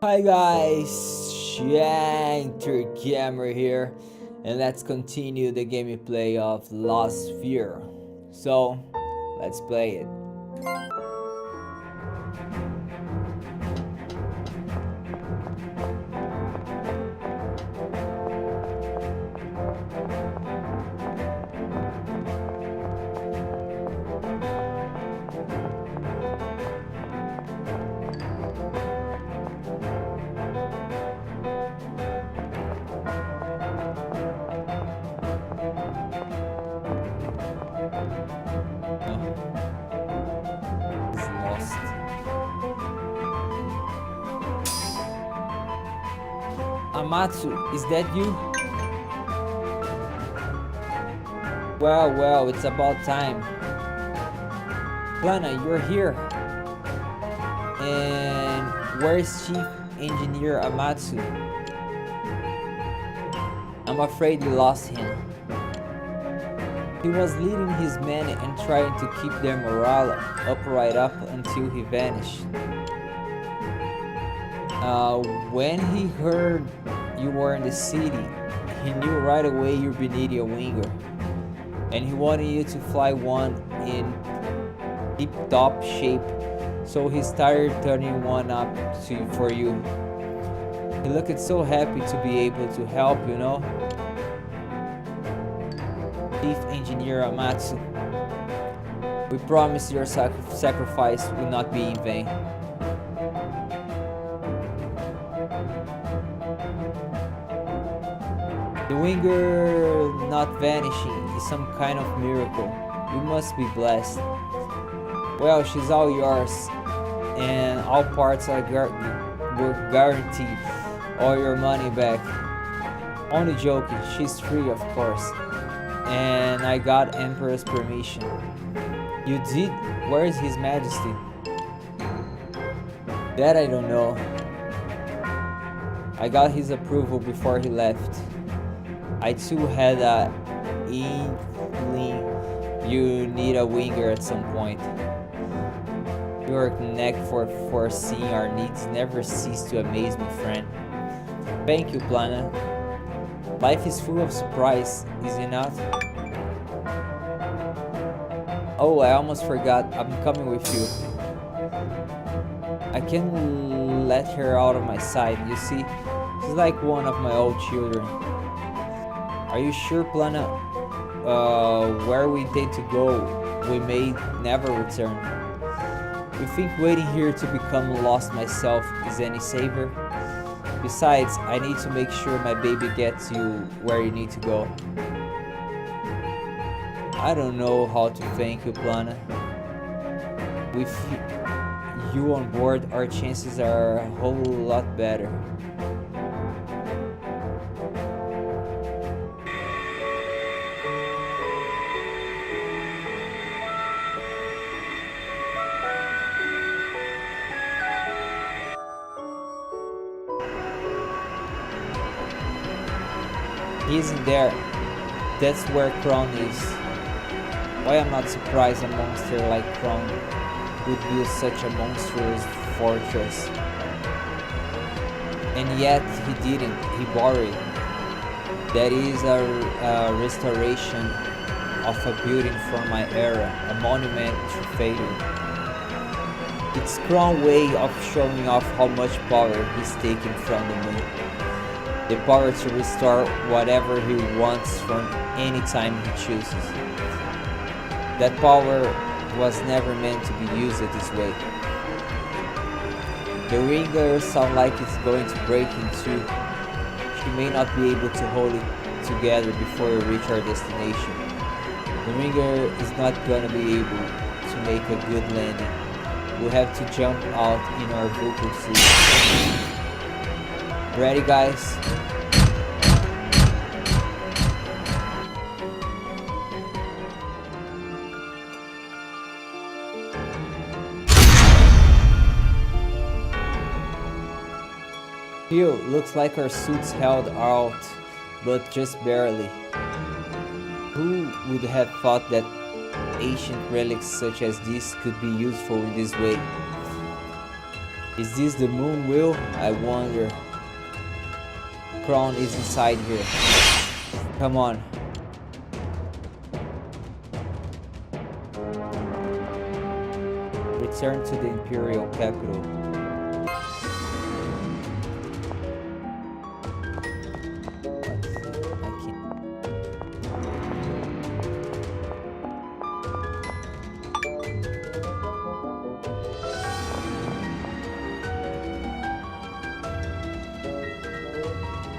Hi guys, Shinter Gamer here, and let's continue the gameplay of Lost Sphear. So, let's play it. Oh, it's lost. Amatsu, is that you? Well, it's about time. Plana, you're here. And where's Chief Engineer Amatsu? I'm afraid you lost him. He was leading his men and trying to keep their morale right up until he vanished. When he heard you were in the city, he knew right away you're beneath a winger, and he wanted you to fly one in tip-top shape, so he started turning one up for you. He looked so happy to be able to help, you know? Chief Engineer Amatsu, we promise your sacrifice will not be in vain. The winger not vanishing is some kind of miracle. You must be blessed. Well, she's all yours, and all parts are will guarantee all your money back. Only joking, she's free, of course. And I got Emperor's permission. You did? Where is His Majesty? That I don't know. I got his approval before he left. I too had a inkling you need a winger at some point. Your knack for foreseeing our needs never cease to amaze me, friend. Thank you, Plana. Life is full of surprise, is it not? Oh, I almost forgot. I'm coming with you. I can't let her out of my sight, you see? She's like one of my old children. Are you sure, Plana? Where we intend to go, we may never return. You think waiting here to become lost myself is any saver? Besides, I need to make sure my baby gets you where you need to go. I don't know how to thank you, Plana. With you on board, our chances are a whole lot better. He isn't there. That's where Crown is. Why I'm not surprised a monster like Crown would build such a monstrous fortress. And yet he didn't. He borrowed. That is a restoration of a building from my era, a monument to failure. It's Crown's way of showing off how much power he's taken from the moon. The power to restore whatever he wants from any time he chooses. That power was never meant to be used this way. The ringer sounds like it's going to break in two. She may not be able to hold it together before we reach our destination. The ringer is not gonna be able to make a good landing. We'll have to jump out in our vocal suit. Ready, guys? Phew, looks like our suits held out, but just barely. Who would have thought that ancient relics such as this could be useful in this way? Is this the moon wheel? I wonder. Crown is inside here. Come on. Return to the Imperial capital.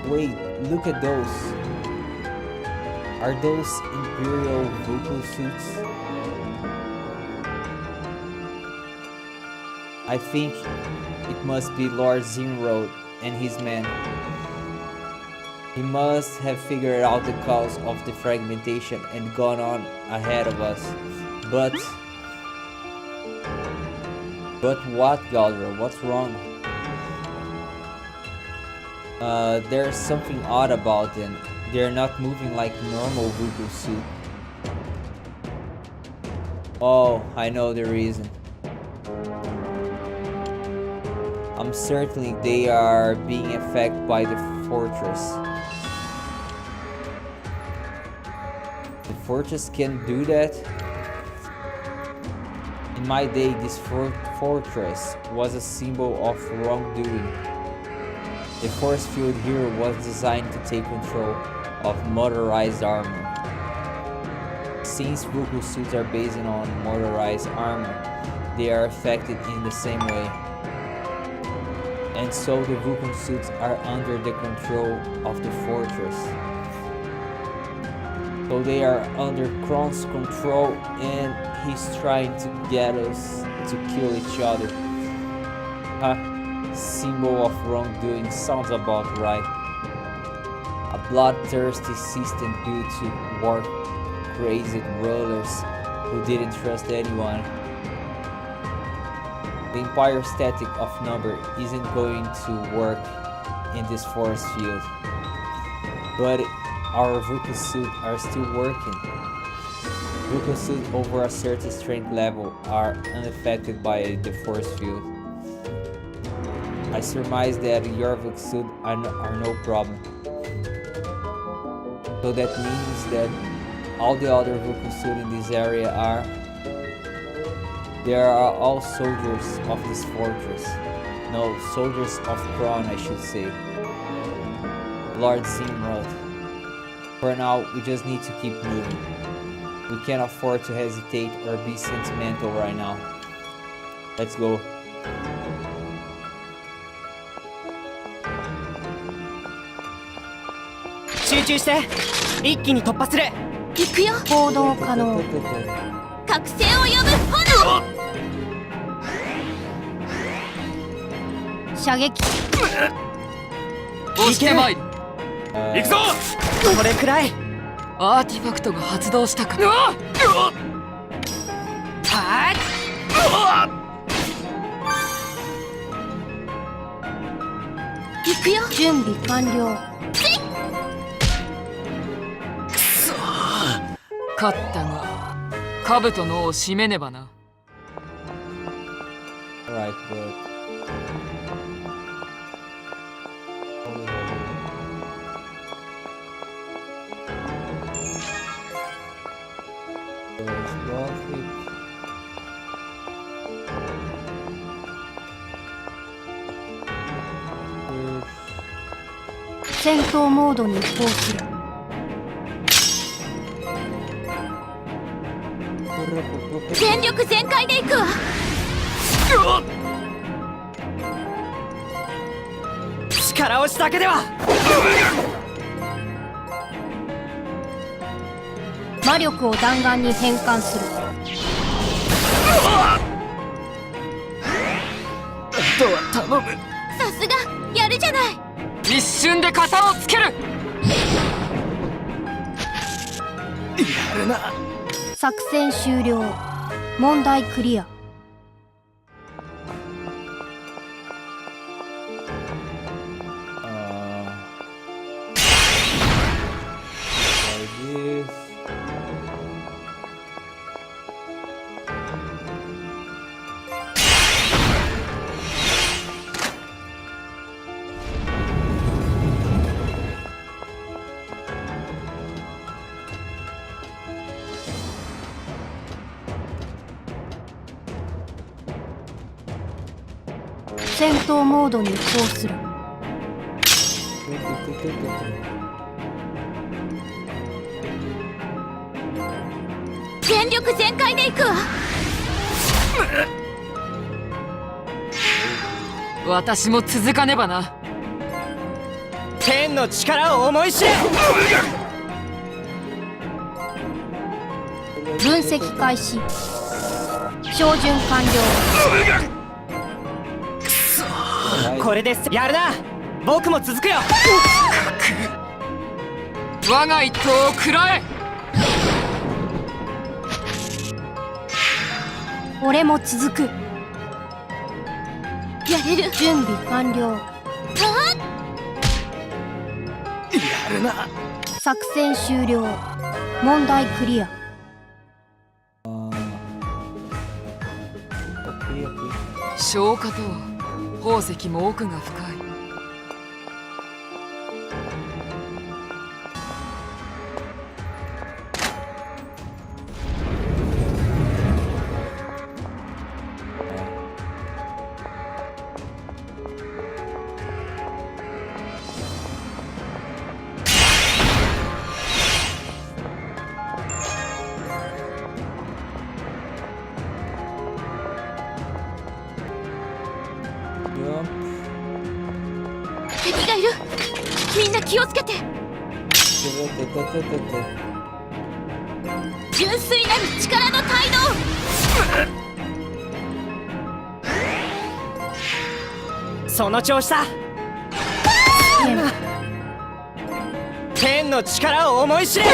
Wait, look at those. Are those Imperial vocal suits? I think it must be Lord Zimrod and his men. He must have figured out the cause of the fragmentation and gone on ahead of us. But what, Galdra? What's wrong? There's something odd about them. They're not moving like normal vocal suit. Oh, I know the reason. I'm certain they are being affected by the fortress. The fortress can do that? In my day, this fortress was a symbol of wrongdoing. The force field here was designed to take control of motorized armor. Since vocal suits are based on motorized armor, they are affected in the same way. And so the Vulcan suits are under the control of the fortress. So they are under Kron's control and he's trying to get us to kill each other. Symbol of wrongdoing sounds about right. A bloodthirsty system built to war crazy rulers who didn't trust anyone. The Empire static of number isn't going to work in this force field. But our Vulcan suits are still working. Vulcan suits over a certain strength level are unaffected by the force field. I surmise that your Vulcan suits are no problem. So that means that all the other Vulcan suits in this area are... They are all soldiers of this fortress. No, soldiers of Kron, I should say. Lord Zimrod. For now, we just need to keep moving. We can't afford to hesitate or be sentimental right now. Let's go. Alright, but... 戦闘モードに移行する。全力全開でいくわ。私も続かねばな。天の力を思い知れ。分析開始。照準完了。これですやるな。僕も続くよ。我が一刀を食らえ。俺も続く。やれる。準備完了。やるな。作戦終了。問題クリア。消化と宝石も奥が深い。敵がいる。みんな気をつけて。純粋なる力の態度。その調子だ。天の力を思い知れ。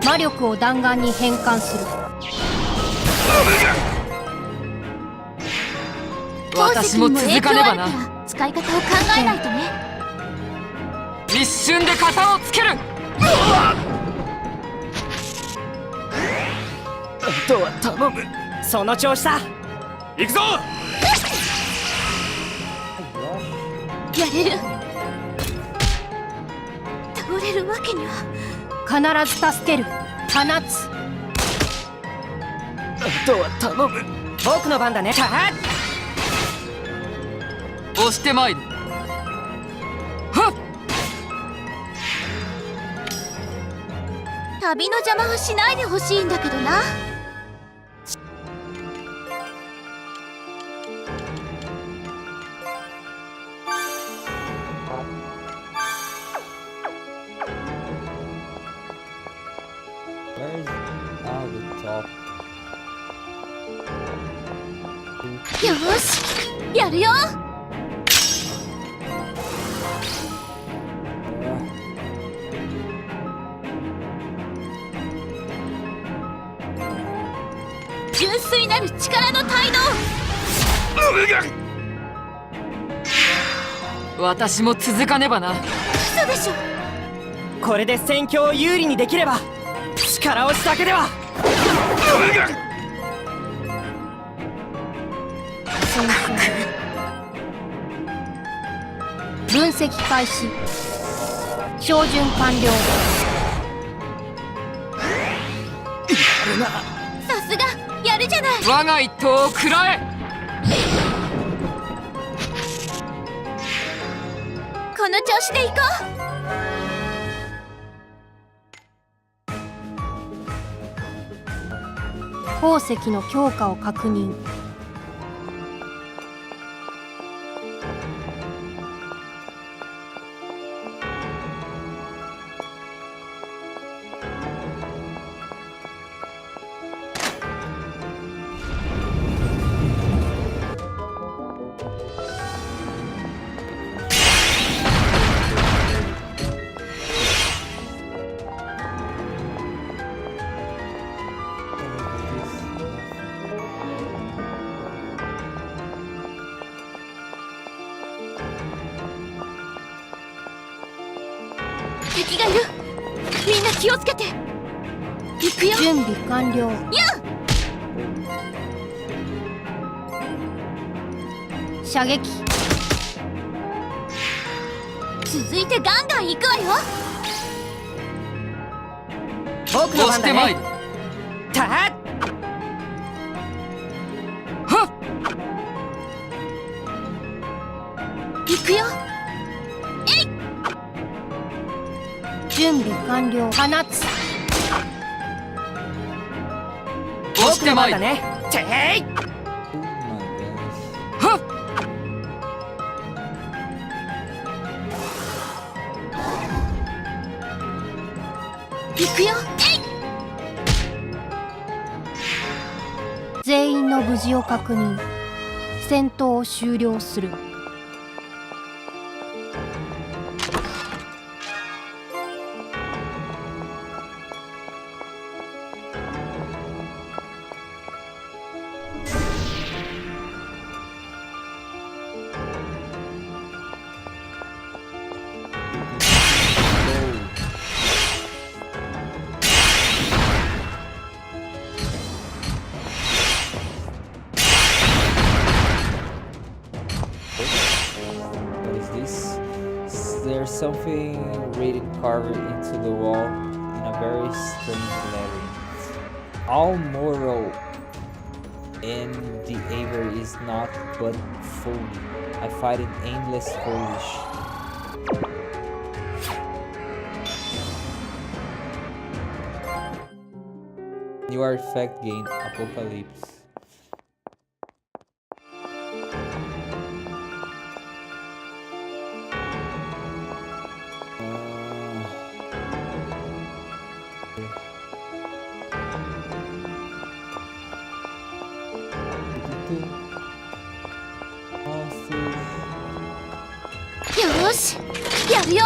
魔力を弾丸に変換する。私も続かねばな。使い方を考えないとね。一瞬で型をつける。あとは頼む。その調子だ。行くぞ。やれる。倒れるわけには。必ず助ける。放つ。あとは頼む。僕の番だね。押してまいる。はっ。旅の邪魔はしないでほしいんだけどな。よし、やるよ。純粋なる力の態度。私も続かねばな。嘘でしょ。これで戦況を有利にできれば力押しだけでは。分析開始。照準完了。さすがやるじゃない。我が一刀を食らえ。この調子でいこう。宝石の強化を確認。敵がいる。みんな気をつけて。行くよ。準備完了。射撃。続いてガンガン行くわよ。僕の番だね。押してまいる。たっ。行くよ。準備完了。放つ。押してまいる。ねてい Oh my goodness. はっ行くよ。全員の無事を確認。戦闘を終了する。What is this? There's something written carved into the wall in a very strange lettering. All moral in the aver is not but folly. I find it endless foolish. New artifact gain apocalypse. Monsters. よし、やるよ。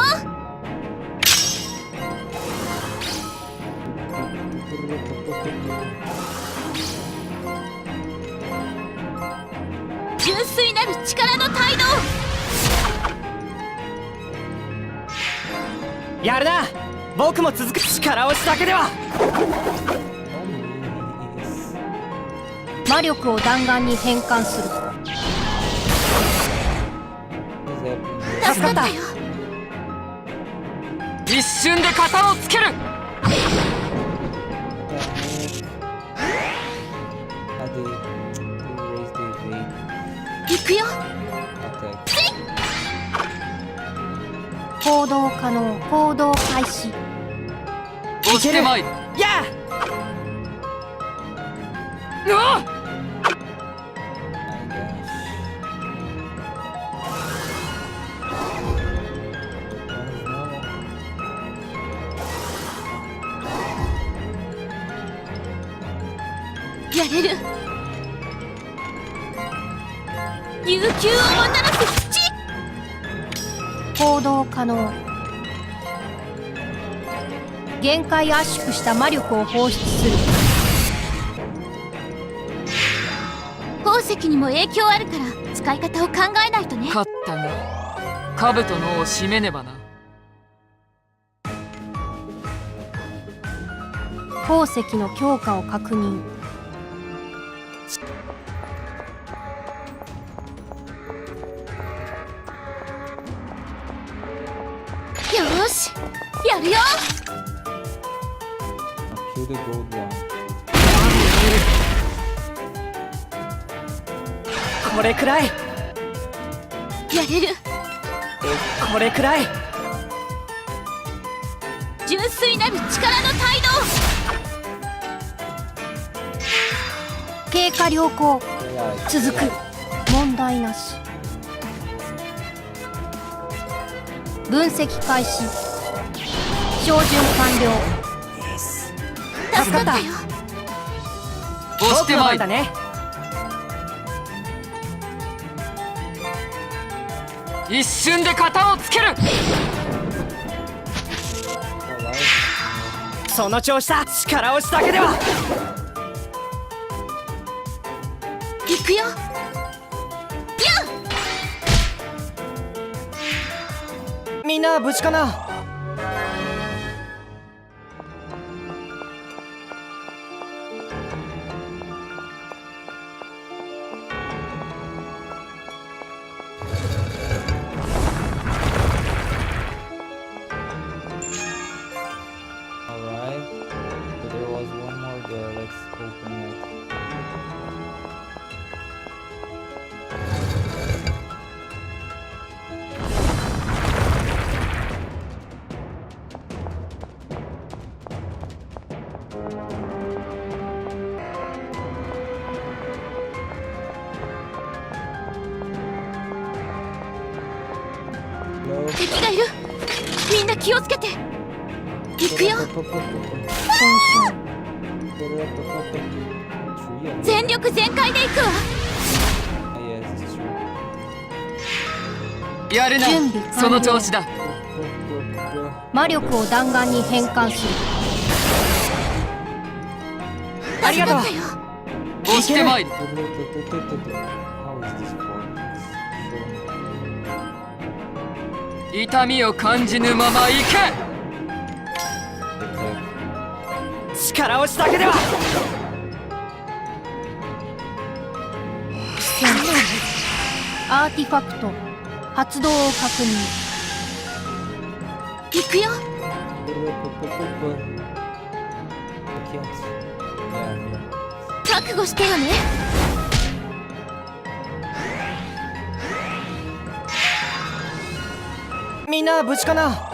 純粋なる力の態度。やるな僕も続く力押しだけでは魔力を弾丸に変換する。助かったよ。一瞬で型をつける。行くよ。行動可能。行動開始。押してまいる。やうわっやれる。悠久をもたらす土。行動可能。限界圧縮した魔力を放出する。宝石にも影響あるから使い方を考えないとね。勝ったが兜の尾を締めねばな。宝石の強化を確認。よし、やるよ。Kill the gold one. これくらいやれる。これくらい純粋なる力の態度。経過良好。 Yeah, 続く。問題なし。分析開始。照準完了。助かったよ。押してまいる。だね一瞬で型をつける。その調子だ力押しだけでは行くよ。みんな無事かな alright. So there was one more there. Let's open it. 敵がいる。みんな気をつけて。行くよ。全力全開で行くわ。やるな。準備完了。その調子だ。魔力を弾丸に変換する。ありがとう。押してまいる。痛みを感じぬまま行け。力押しだけでは。アーティファクト発動を確認。行くよ。覚悟してよね。みんな無事かな。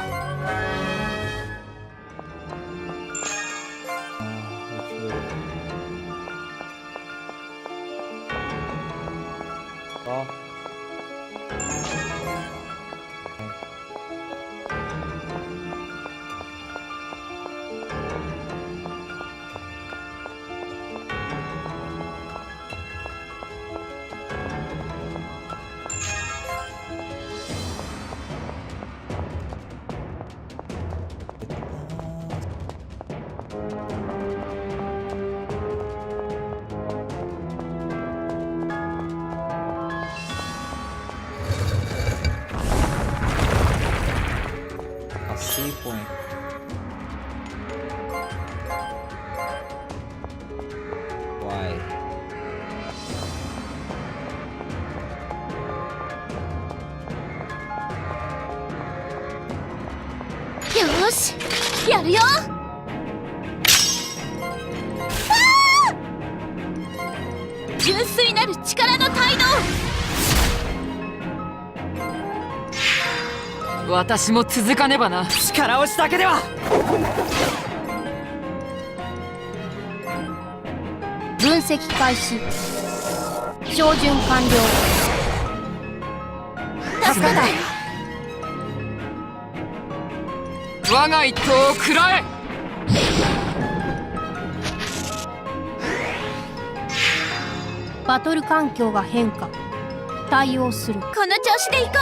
よし、やるよ。純粋なる力の態度。私も続かねばな。力押しだけでは。分析開始。照準完了。助かったよ。我が一刀を食らえ。バトル環境が変化。対応する。この調子で行こ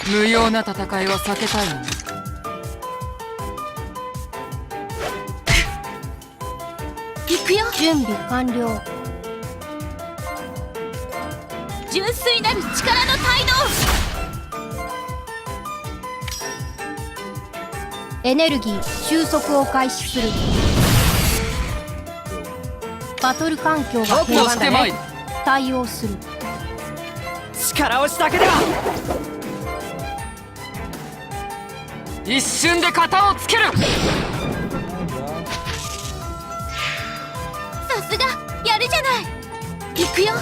無用な戦いは避けたいの。行くよ。準備完了。純粋なる力の態エネルギー収束を開始する。バトル環境が変化。押してまいる。対応する。力押しだけでは。一瞬で型をつける。度。さすがやるじゃない。行くよ。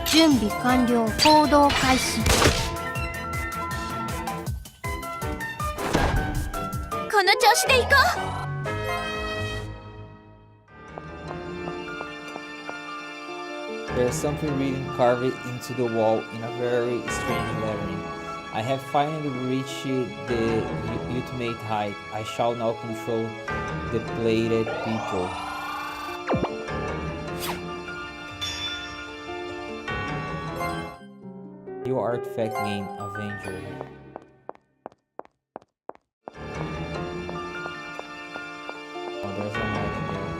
準備完了。行動開始。この調子で行こう。There's something written carved into the wall in a very strange lettering. I have finally reached the ultimate height. I shall now control the plated people. New artifact named Avenger. Oh, there's an item there.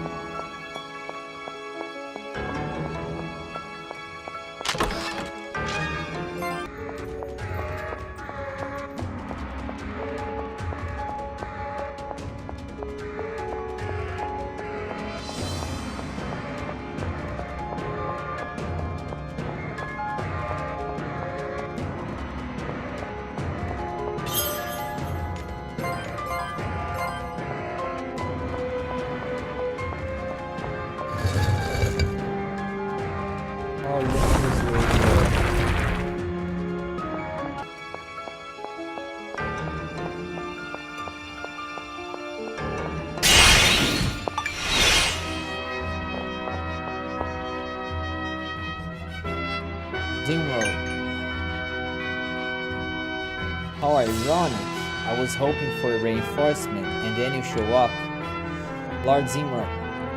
Zimro. How ironic. I was hoping for a reinforcement, and then you show up. Lord Zimro,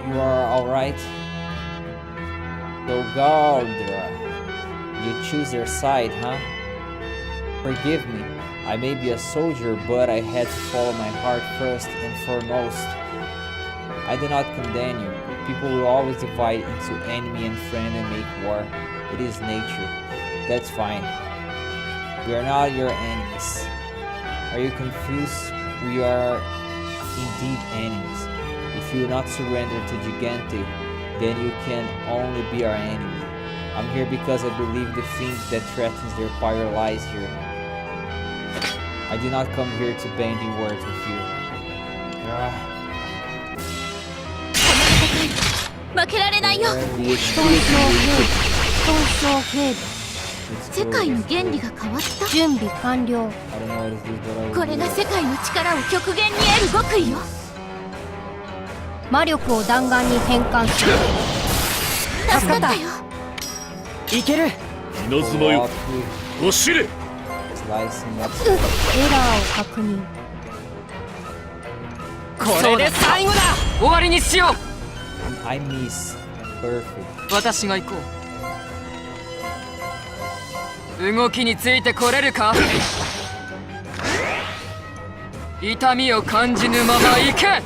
you are alright? Galdra, you choose your side, huh? Forgive me, I may be a soldier, but I had to follow my heart first and foremost. I do not condemn you. People will always divide into enemy and friend and make war. It is nature. That's fine. We are not your enemies. Are you confused? We are indeed enemies. If you will not surrender to Gigante, then you can only be our enemy. I'm here because I believe the thing that threatens their power lies here. I did not come here to bandy words with you. 負けられないよ。損傷警備世界の原理が変わった。準備完了。これが世界の力を極限に得る極意よ。魔力を弾丸に変換する。助かったよ。いける。稲妻よ、走れ。エラーを確認。これで最後だ。終わりにしよ I miss. Perfect. う。私が行こう。動きについてこれるか。痛みを感じぬまま行け。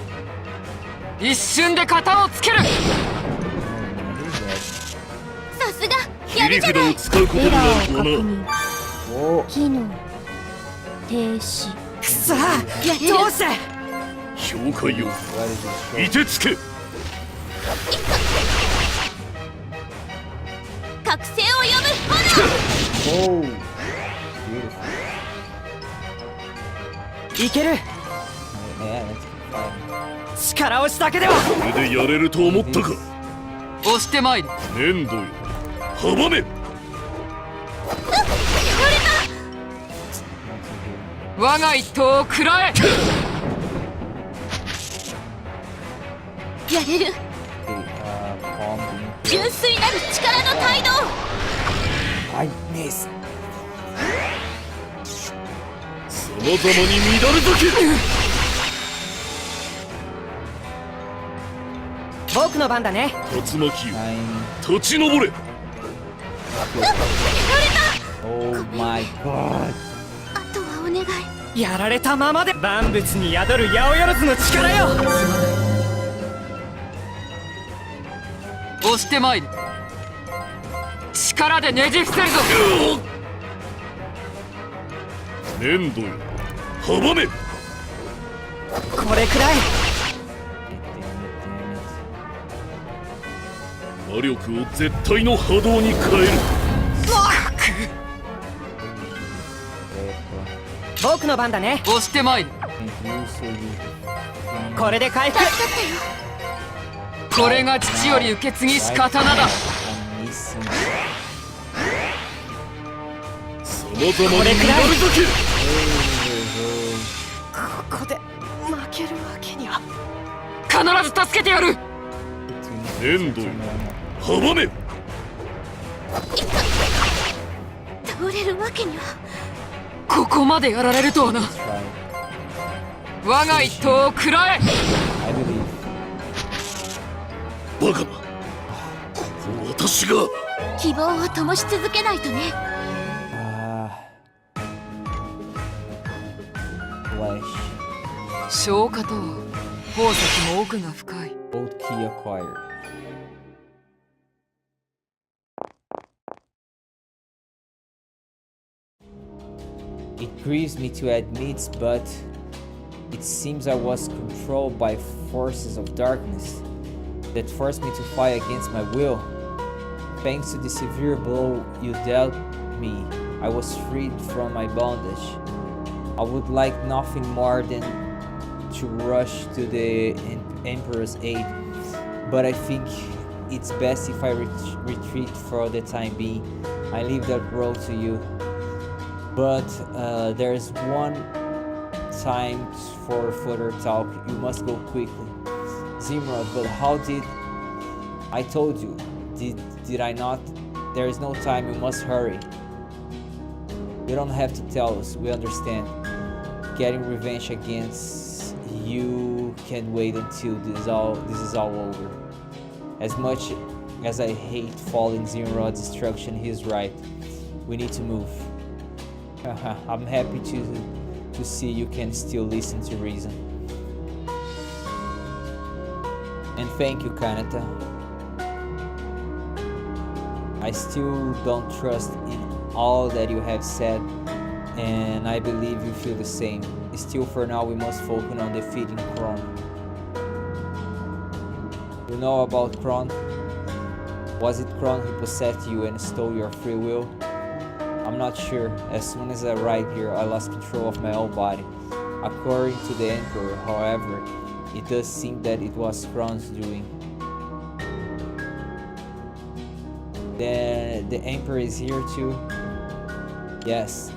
一瞬で型をつける。さすがや切りるじゃない。札を使うことになエラーをるとはな。確認。機能停止。くそやれる。どうして。評価よ、 What is this? いてつけ。覚醒を呼ぶ炎。 Oh, beautiful. いける。 Yeah, that's fine. 力押しだけでは。これでやれると思ったか。押してまいる。粘土よ、阻め。我が一刀を食らえ。やれる。 Okay, palm being 純粋なる力の態度。 I miss. さまざまに乱れとけ。僕の番だね。竜巻よ、 I'm. 立ち上れ。 Oh my god. あとはお願い。やられたままで。万物に宿る八百万の力よ。押してまいる。力でねじ伏せるぞ。粘土よ、阻め。これくらい。 魔力を絶対の波動に変える。僕の番だね。押してまいる。これで回復。助かったよ。これが父より受け継ぎし刀だ。 I'm missing. さまざまに乱れとけ。ここで負けるわけには。必ず助けてやる。粘土よ、阻め。倒れるわけには。ここまでやられるとはな。 Try. 我が一刀を食らえ。 I believe. バカな、ここ私が。希望を灯し続けないとね。Flash. 消化と宝石も奥が深い。 Old key acquired. It grieves me to admit, but it seems I was controlled by forces of darkness that forced me to fight against my will. Thanks to the severe blow you dealt me, I was freed from my bondage. I would like nothing more than to rush to the Emperor's aid, but I think it's best if I retreat for the time being. I leave that role to you. But there's one time for further talk. You must go quickly. Zimrod, but how did... I told you, did I not? There is no time, you must hurry. You don't have to tell us, we understand. Getting revenge against you can wait until this is all over. As much as I hate following Zinrod's instruction, he's right. We need to move. I'm happy to see you can still listen to reason. And thank you, Kanata. I still don't trust in all that you have said, and I believe you feel the same. Still, for now, we must focus on defeating Kron. You know about Kron? Was it Kron who possessed you and stole your free will? I'm not sure. As soon as I arrived here, I lost control of my own body. According to the Emperor, however, it does seem that it was Kron's doing. Then the Emperor is here too? Yes,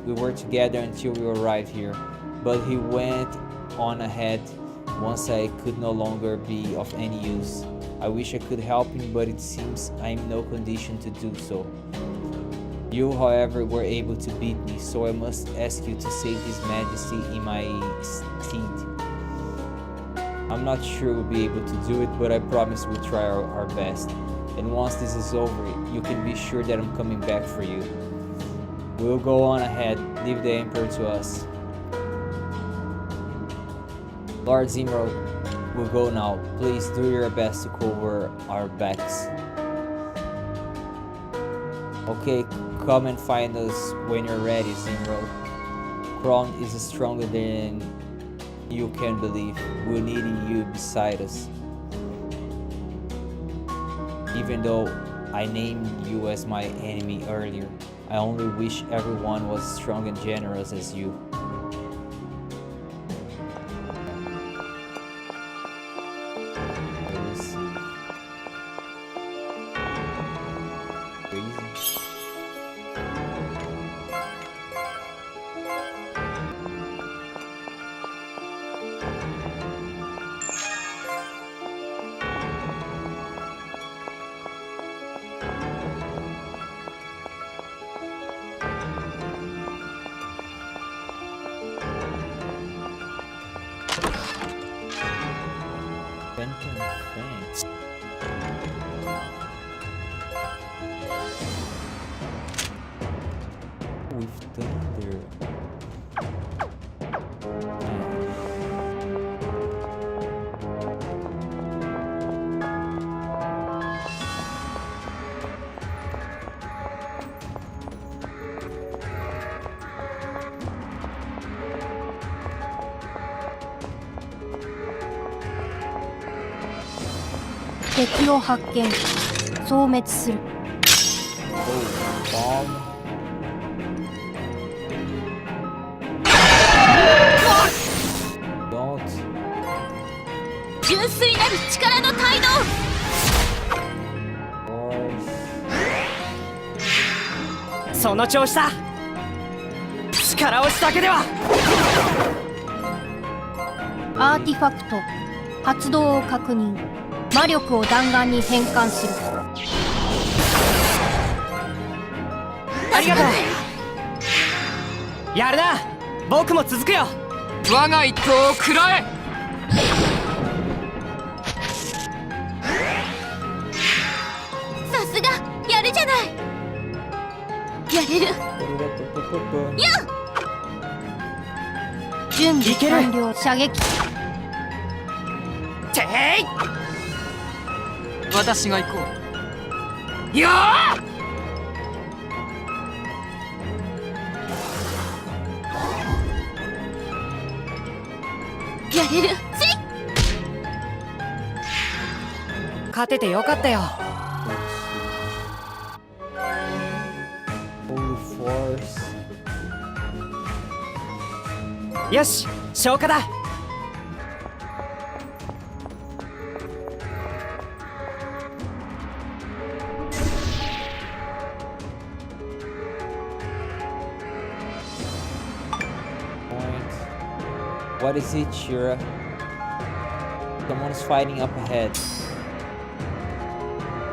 we were together until we arrived here, but he went on ahead once I could no longer be of any use. I wish I could help him, but it seems I'm in no condition to do so. You, however, were able to beat me, so I must ask you to save His Majesty in my stead. I'm not sure we'll be able to do it, but I promise we'll try our best. And once this is over, you can be sure that I'm coming back for you. We'll go on ahead, leave the Emperor to us. Lord Zimro will go now. Please do your best to cover our backs. Okay, come and find us when you're ready, Zimro. Kron is stronger than you can believe. We need you beside us. Even though I named you as my enemy earlier, I only wish everyone was as strong and generous as you. Thanks. With thunder. 敵を発見消滅する 純粋なる力の態度その調子だ力押しだけではアーティファクト発動を確認魔力を弾丸に変換するありがとうやるな僕も続くよ我が一刀を食らえさすがやるじゃないやれるやっ準備完了射撃てい私が行こうよやれる勝ててよかったよよし消化だWhat is it, Shira? Someone's fighting up ahead.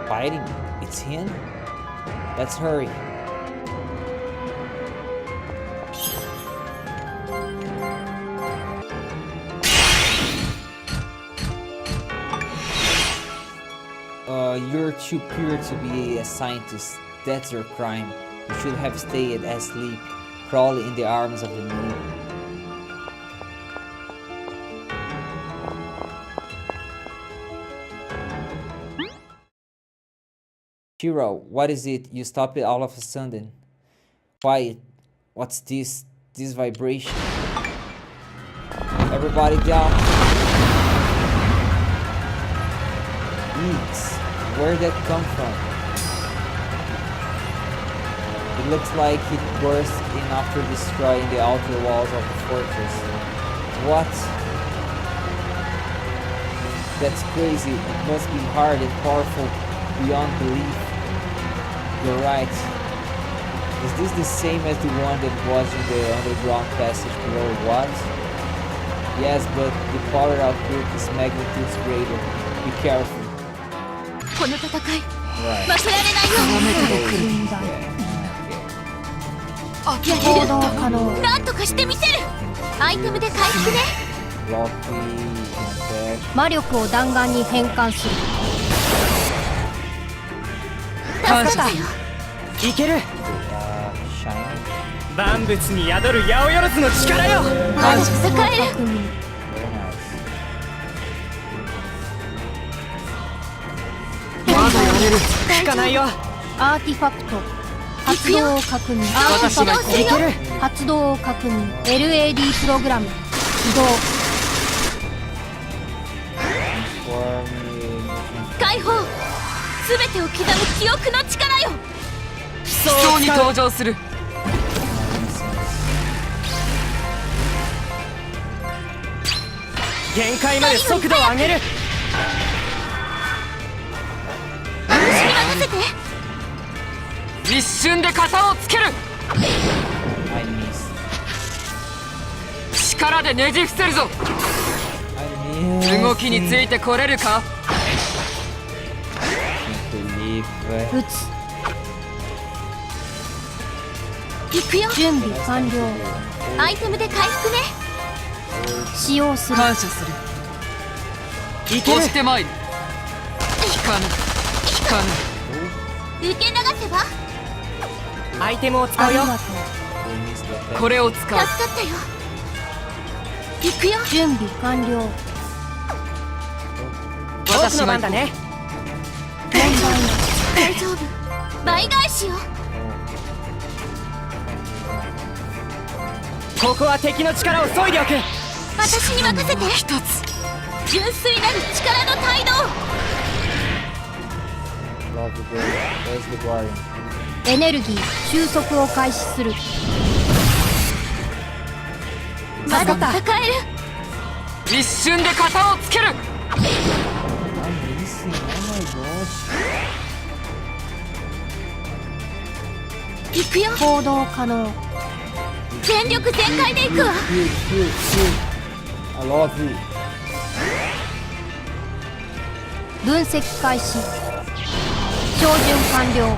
Fighting? It's him? Let's hurry. You're too pure to be a scientist. That's your crime. You should have stayed asleep, crawling in the arms of the moon. Shiro, what is it? You stop it all of a sudden. Quiet. What's this? This vibration. Everybody down. Eeks. Where'd that come from? It looks like it burst in after destroying the outer walls of the fortress. What? That's crazy. It must be hard and powerful beyond belief. You're right. Is this the same as the one that was in the underground passage below? What? Yes, but the power output is magnitudes greater. Be careful. この戦い Right. 負けられないよ。やれる。なんとかしてみせる。アイテムで回復ね。 Loki, back. 魔力を弾丸に変換する。助かったよ。いける。 Shine. 万物に宿る八百万の力よ。まだ戦える。 Very nice. まだやれる。引かないよ。アーティファクト発動を確認。アーティファクトいける。発動を確認。 LAD プログラム起動。解放。すべてを刻む記憶の力よ。地層に登場する。限界まで速度を上げる。私に任せて。一瞬で型をつける。 I missed. 力でねじ伏せるぞ。 I missed. 動きについてこれるか。 Can't believe. 撃つ。行くよ。準備完了。アイテムで回復ね。使用する。感謝する。いける。押してまいる。引かぬ。引かぬ。受け流せば。アイテムを使うよ。ありがとう。これを使う。助かったよ。行くよ。準備完了。僕私がの番だね。問題ない。大丈夫。倍返しよ。ここは敵の力を削いでおく。私に任せて。一つ。純粋なる力の態度。 Love the girl. Where's the guardian? エネルギー収束を開始する。まだ戦える。一瞬で型をつける。 I'm missing. Oh my gosh. 行くよ。行動可能。全力全開で行くわ。 Heal. I love you. 分析開始。照準完了。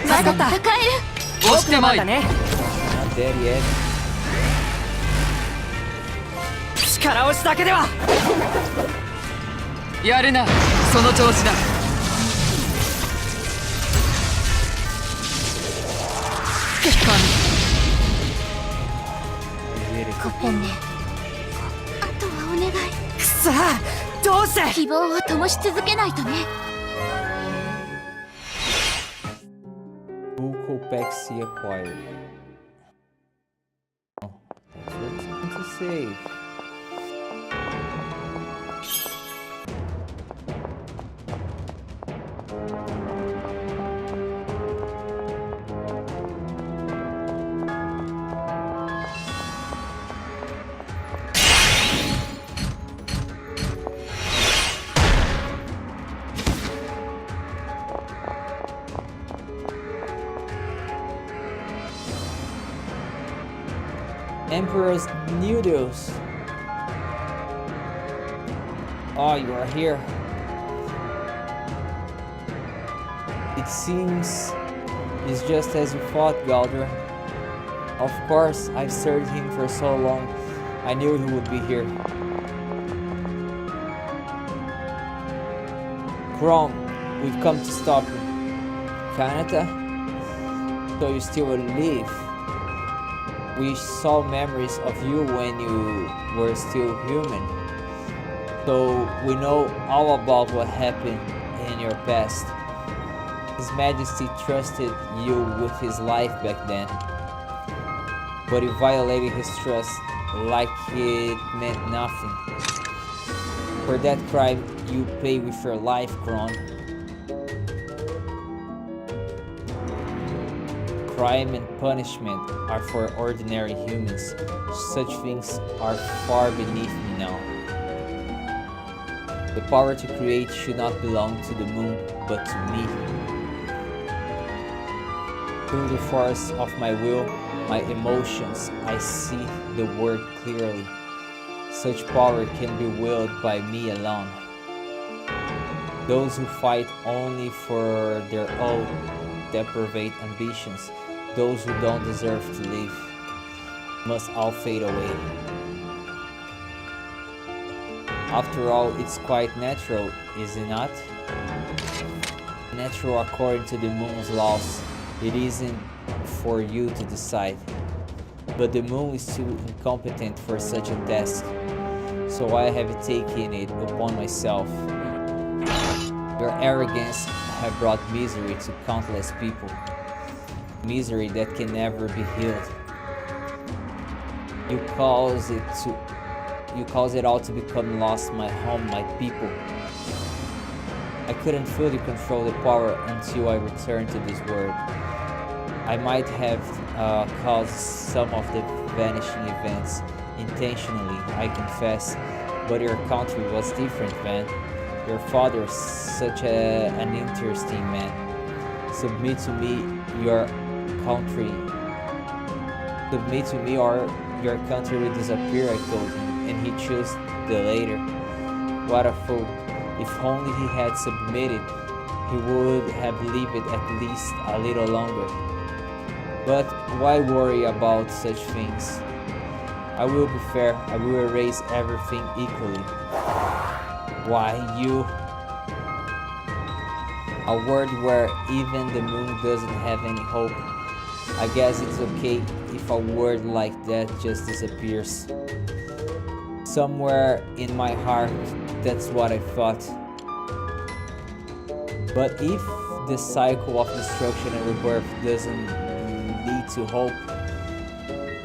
まだ戦える。押してまいる。僕の番だね。 Not dead yet. 力押しだけでは。やるな。その調子だ。引かぬ。ごめんね。あとはお願い。くそー、どうして。希望を灯し続けないとね。 Buco Pexi acquired. Oh, that's worth something to save. Emperor's noodles. Oh, you are here. Did seems it's just as you thought, Galdra. Of course, I've served him for so long. I knew he would be here. Chrome, we've come to stop you. Kanata? So you still alive? We saw memories of you when you were still human. So we know all about what happened in your past. His Majesty trusted you with his life back then. But you violated his trust like it meant nothing. For that crime, you pay with your life, Kron. Crime and punishment are for ordinary humans. Such things are far beneath me now. The power to create should not belong to the moon, but to me. Through the force of my will, my emotions, I see the world clearly. Such power can be wielded by me alone. Those who fight only for their own depraved ambitions, those who don't deserve to live, must all fade away. After all, it's quite natural, is it not? Natural according to the moon's laws. It isn't for you to decide. But the moon is too incompetent for such a task, so I have taken it upon myself. Your arrogance has brought misery to countless people, misery that can never be healed. You cause it all to become lost, my home, my people. I couldn't fully control the power until I returned to this world. I might have caused some of the vanishing events intentionally, I confess, but your country was different, man. Your father is such an interesting man. Submit to me, your country. Submit to me or your country will disappear, I told him, and he chose the later. What a fool. If only he had submitted, he would have lived at least a little longer. But why worry about such things? I will be fair, I will erase everything equally. Why you? A world where even the moon doesn't have any hope. I guess it's okay if a word like that just disappears. Somewhere in my heart, that's what I thought. But if the cycle of destruction and rebirth doesn't lead to hope,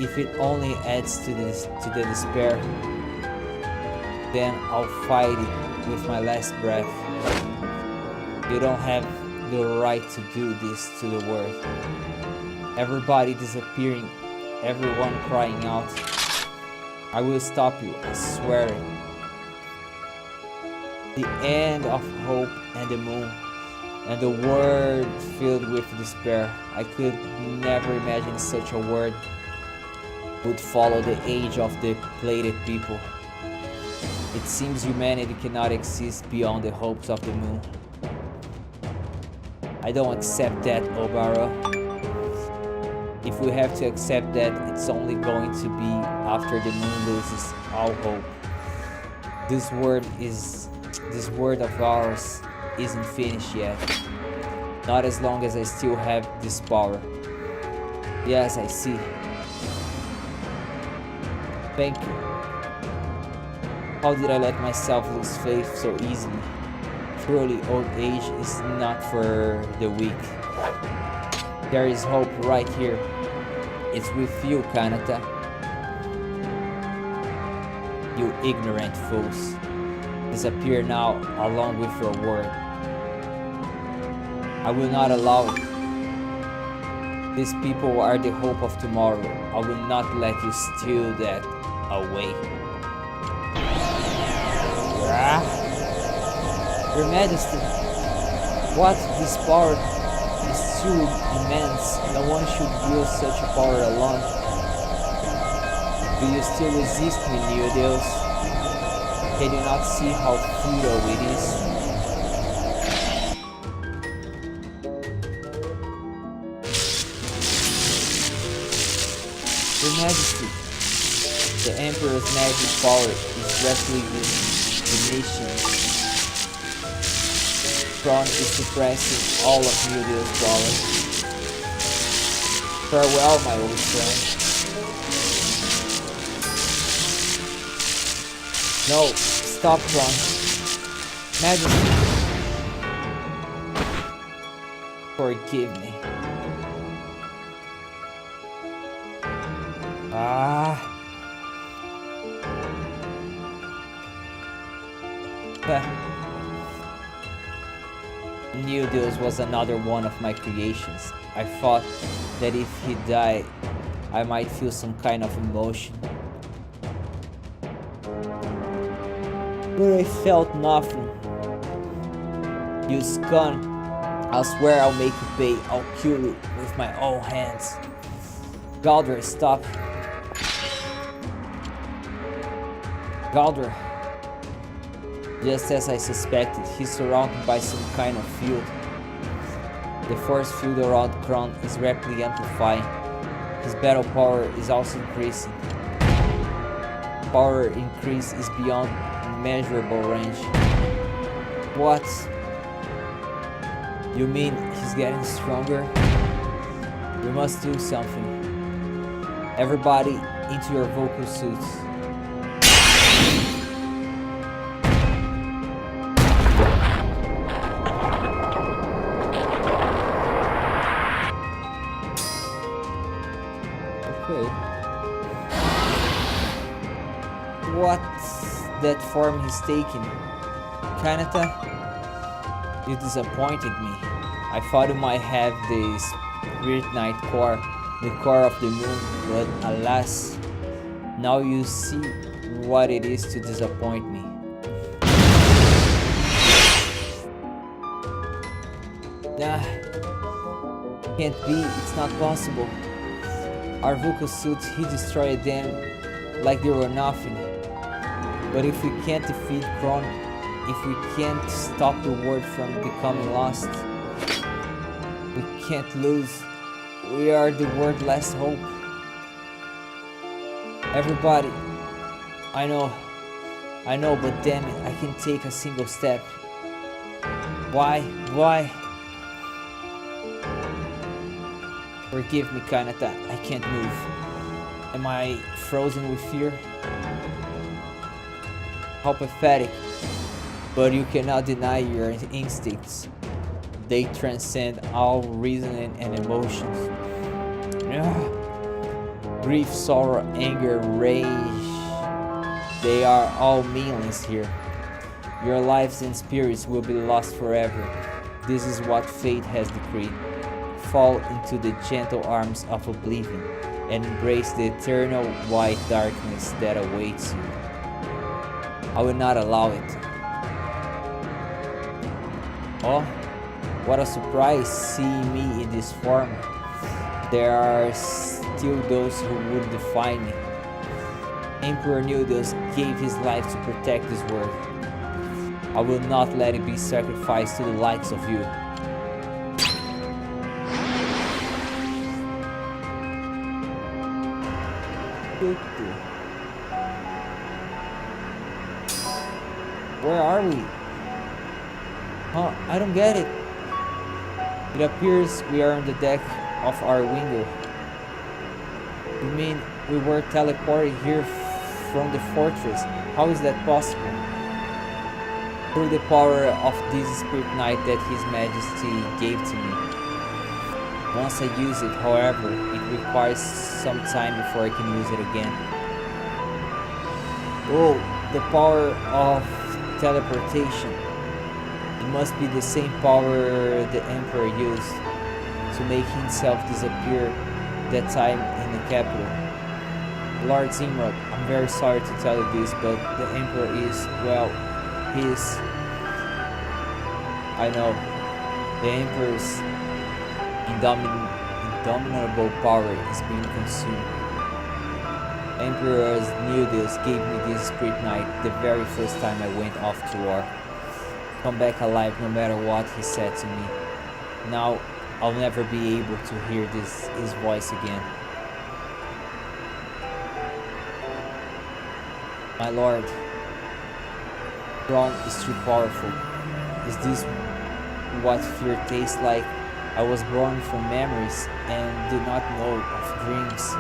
if it only adds to the despair, then I'll fight it with my last breath. You don't have the right to do this to the world. Everybody disappearing, everyone crying out. I will stop you, I swear it. The end of hope and the moon, and the world filled with despair. I could never imagine such a world would follow the age of the plated people. It seems humanity cannot exist beyond the hopes of the moon. I don't accept that, Obara. If we have to accept that, it's only going to be after the moon loses all hope. This world of ours isn't finished yet. Not as long as I still have this power. Yes, I see. Thank you. How did I let myself lose faith so easily? Surely old age is not for the weak. There is hope right here. It's with you, Kanata. You ignorant fools. Disappear now along with your word. I will not allow it. These people are the hope of tomorrow. I will not let you steal that away. Your Majesty, what this power is too immense. No one should wield such a power alone. Do you still resist me, New Deus? Can you not see how futile it is? Your Majesty, the Emperor's magic power is replicating the nation. Kron is suppressing all of New Deal's power. Farewell, my old friend. No, stop, Kron. Majesty. Forgive me. New Deals was another one of my creations. I thought that if he died, I might feel some kind of emotion. But I felt nothing. You scum. I'll swear I'll make you pay. I'll kill you with my own hands. Galdr, stop. Galdr. Just as I suspected, he's surrounded by some kind of field. The force field around Kron is rapidly amplifying. His battle power is also increasing. Power increase is beyond measurable range. What? You mean he's getting stronger? We must do something. Everybody into your vocal suits. Okay. What's that form he's taking? Kanata? You disappointed me. I thought you might have the Spirit Knight core, the core of the moon, but alas, now you see what it is to disappoint me. Nah, can't be, it's not possible. Our vocal suits, he destroyed them like they were nothing. But if we can't defeat Kron, if we can't stop the world from becoming lost, we can't lose. We are the world's last hope. Everybody, I know, but damn it, I can't take a single step. Why? Forgive me, Kanata, I can't move. Am I frozen with fear? How pathetic. But you cannot deny your instincts. They transcend all reasoning and emotions. Grief, sorrow, anger, rage. They are all meaningless here. Your lives and spirits will be lost forever. This is what fate has decreed. Fall into the gentle arms of oblivion and embrace the eternal white darkness that awaits you. I will not allow it. Oh, what a surprise seeing me in this form. There are still those who would defy me. Emperor Nildos gave his life to protect this world. I will not let it be sacrificed to the likes of you. Where are we? Huh, I don't get it. It appears we are on the deck of our winger. You mean we were teleported here from the fortress? How is that possible? Through the power of this Spirit Knight that His Majesty gave to me. Once I use it, however, it requires some time before I can use it again. Oh, the power of teleportation. It must be the same power the Emperor used to make himself disappear that time in the capital. Lord Zimrod, I'm very sorry to tell you this, but the Emperor is, well, I know, the Emperor's indomitable power is being consumed. Emperor Nildos gave me this Spirit Knight the very first time I went off to war. Come back alive no matter what he said to me. Now I'll never be able to hear his voice again. My lord, Braun is too powerful. Is this what fear tastes like? I was born from memories and did not know of dreams.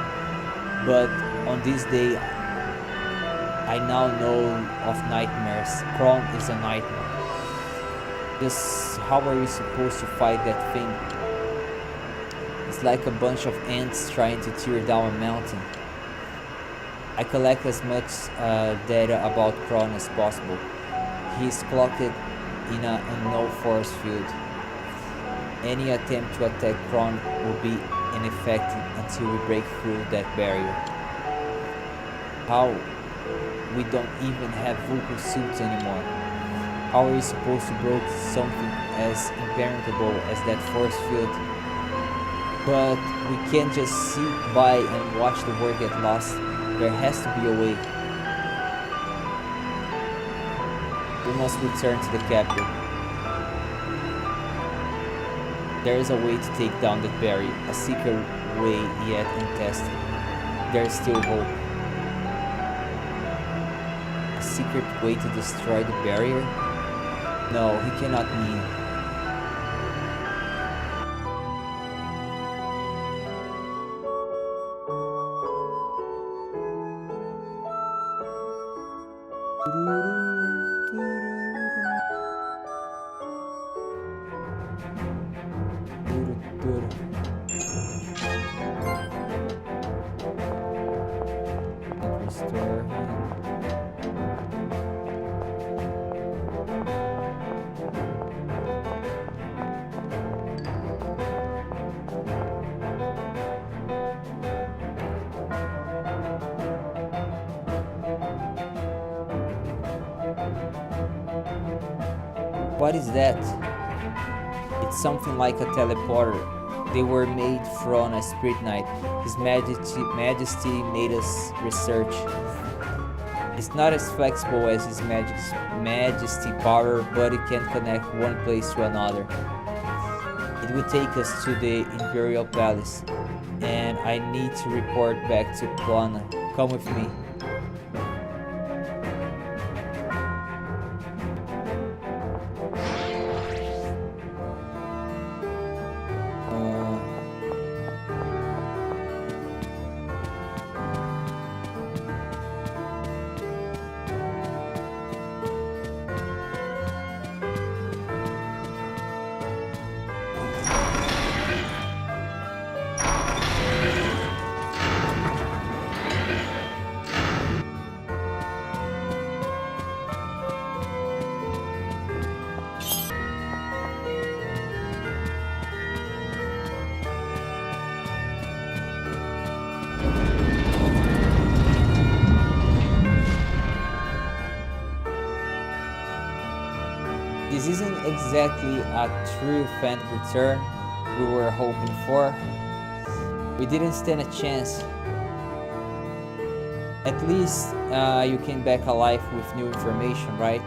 But on this day, I now know of nightmares. Kron is a nightmare. Just how are you supposed to fight that thing? It's like a bunch of ants trying to tear down a mountain. I collect as much data about Kron as possible. He's cloaked in an unknown force field. Any attempt to attack Kron will be ineffective until we break through that barrier. How? We don't even have vocal suits anymore. How are we supposed to break something as impenetrable as that force field? But we can't just sit by and watch the world get lost. There has to be a way. We must return to the capital. There is a way to take down that barrier, a secret way yet untested. There is still hope. A secret way to destroy the barrier? No, he cannot mean. Restore him. What is that? It's something like a teleporter. They were made from a spirit knight. His Majesty made us research. It's not as flexible as His Majesty power, but it can connect one place to another. It will take us to the Imperial Palace, and I need to report back to Plana. Come with me. This isn't exactly a triumphant return we were hoping for. We didn't stand a chance. At least you came back alive with new information, right?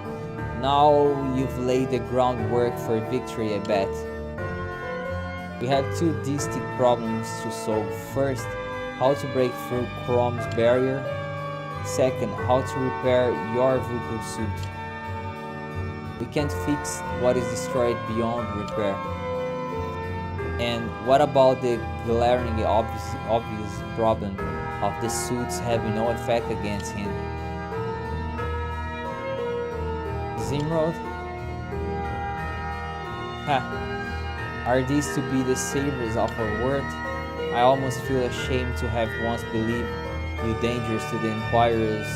Now you've laid the groundwork for victory, I bet. We have two distinct problems to solve. First, how to break through Chrome's barrier. Second, how to repair your vocal suit. We can't fix what is destroyed beyond repair. And what about the glaringly obvious problem of the suits having no effect against him? Zimrod? Ha! Are these to be the saviors of our world? I almost feel ashamed to have once believed you dangerous to the Empire's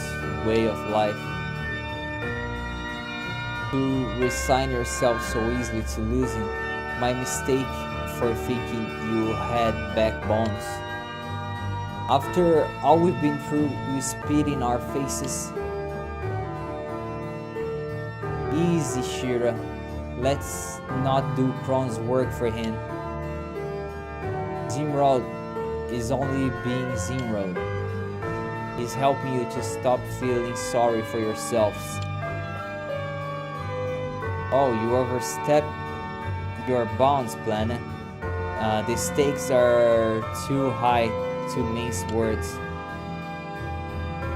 way of life. To resign yourself so easily to losing. My mistake for thinking you had backbones. After all we've been through, you spit in our faces. Easy, Shira. Let's not do Kron's work for him. Zimrod is only being Zimrod. He's helping you to stop feeling sorry for yourselves. Oh, you overstepped your bounds, Plana. The stakes are too high to mince words.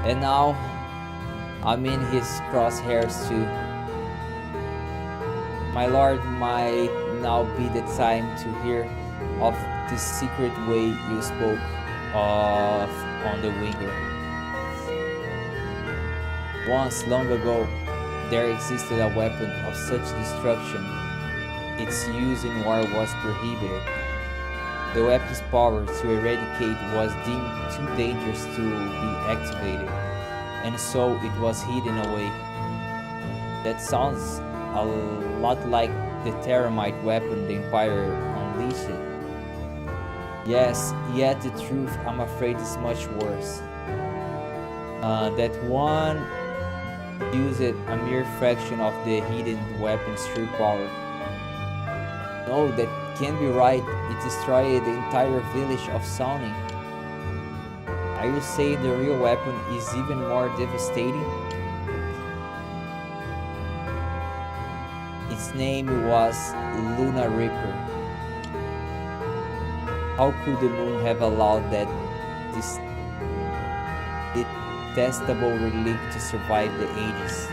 And now, I'm in his crosshairs too. My lord, might now be the time to hear of the secret way you spoke of on the Winger. Once, long ago, there existed a weapon of such destruction, its use in war was prohibited. The weapon's power to eradicate was deemed too dangerous to be activated, and so it was hidden away. That sounds a lot like the Terramite weapon the Empire unleashed. Yes, yet the truth, I'm afraid, is much worse. That one used a mere fraction of the hidden weapon's true power. No, that can't be right. It destroyed the entire village of Sony. Are you saying the real weapon is even more devastating? Its name was Luna Reaper. How could the moon have allowed that this detestable relic to survive the ages?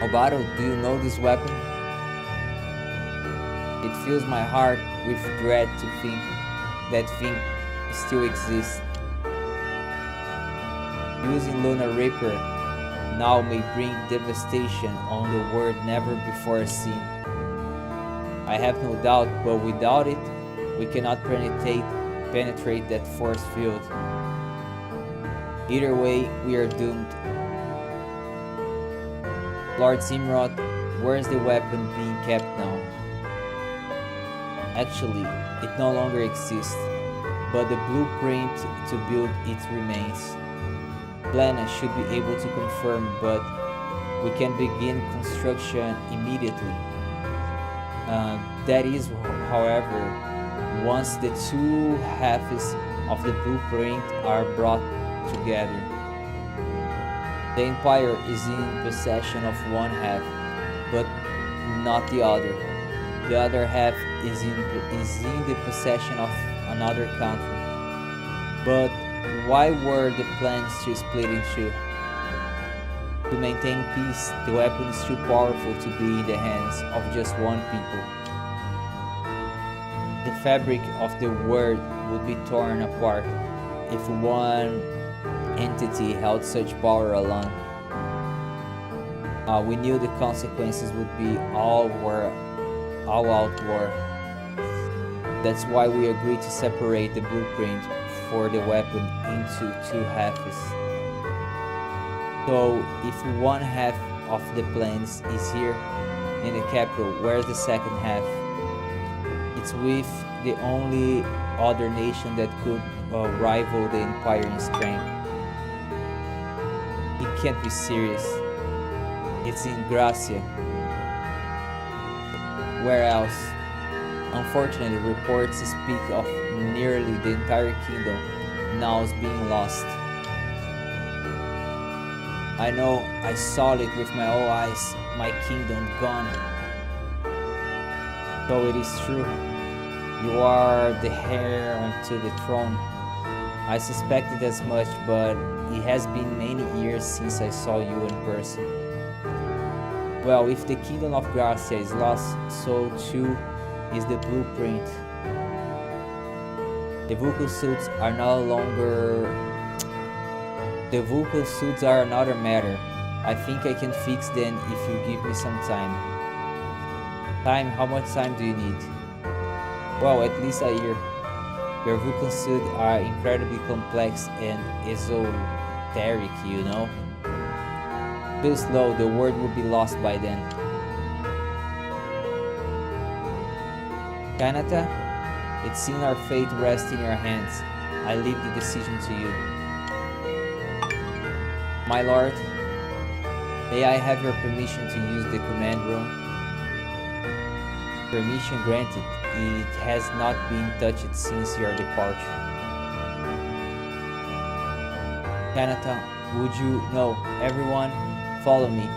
Obaro, do you know this weapon? It fills my heart with dread to think that thing still exists. Using Luna Reaper now may bring devastation on the world never before seen. I have no doubt, but without it, we cannot penetrate that force field. Either way, we are doomed. Lord Simrod, where is the weapon being kept now? Actually, it no longer exists, but the blueprint to build it remains. Plana should be able to confirm, but we can begin construction immediately. That is, however, once the two halves of the blueprint are brought together. The Empire is in possession of one half, but not the other. The other half is in the possession of another country. But why were the plans to split in two? To maintain peace, the weapon is too powerful to be in the hands of just one people. The fabric of the world would be torn apart if one entity held such power alone. We knew the consequences would be all-out war. That's why we agreed to separate the blueprint for the weapon into two halves. So, if one half of the plans is here in the capital, where's the second half? It's with the only other nation that could rival the Empire in strength. It can't be serious. It's in Gracia. Where else? Unfortunately, reports speak of nearly the entire kingdom now being lost. I know, I saw it with my own eyes, my kingdom gone. So it is true. You are the heir unto the throne. I suspected as much, but it has been many years since I saw you in person. Well, if the kingdom of Gracia is lost, so too is the blueprint. The Vulcan suits are no longer... The Vulcan suits are another matter. I think I can fix them if you give me some time. Time? How much time do you need? Well, at least a year. Your Vulcan suits are incredibly complex and esoteric, you know? Too slow, the world will be lost by then. Kanata, it's seen our fate rest in your hands. I leave the decision to you. My lord, may I have your permission to use the command room? Permission granted. It has not been touched since your departure. Kanata, would you... No, everyone, follow me.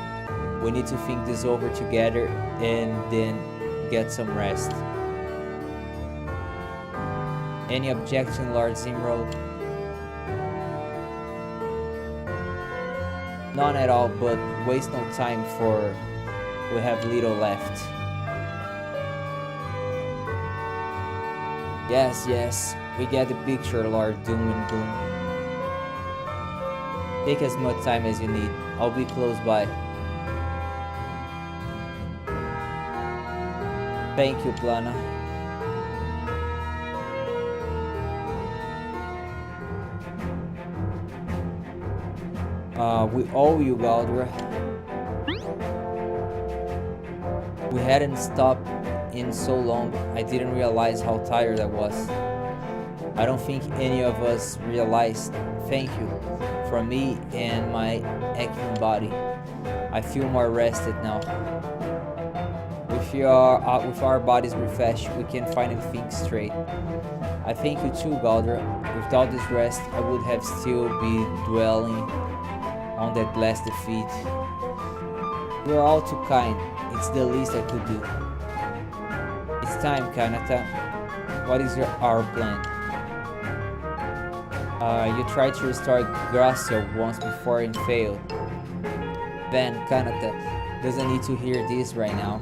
We need to think this over together and then get some rest. Any objection, Lord Zimrod? None at all, but waste no time for we have little left. Yes, we get the picture, Lord Doom and Gloom. Take as much time as you need. I'll be close by. Thank you, Plana. We owe you, Galdra. We hadn't stopped in so long, I didn't realize how tired I was. I don't think any of us realized. Thank you. From me and my aching body. I feel more rested now. With our bodies refreshed, we can finally think straight. I thank you too, Galdra. Without this rest, I would have still be dwelling on that last defeat. You are all too kind. It's the least I could do. It's time, Kanata. What is our plan? You tried to restore Gracia once before and failed. Then, Kanata doesn't need to hear this right now.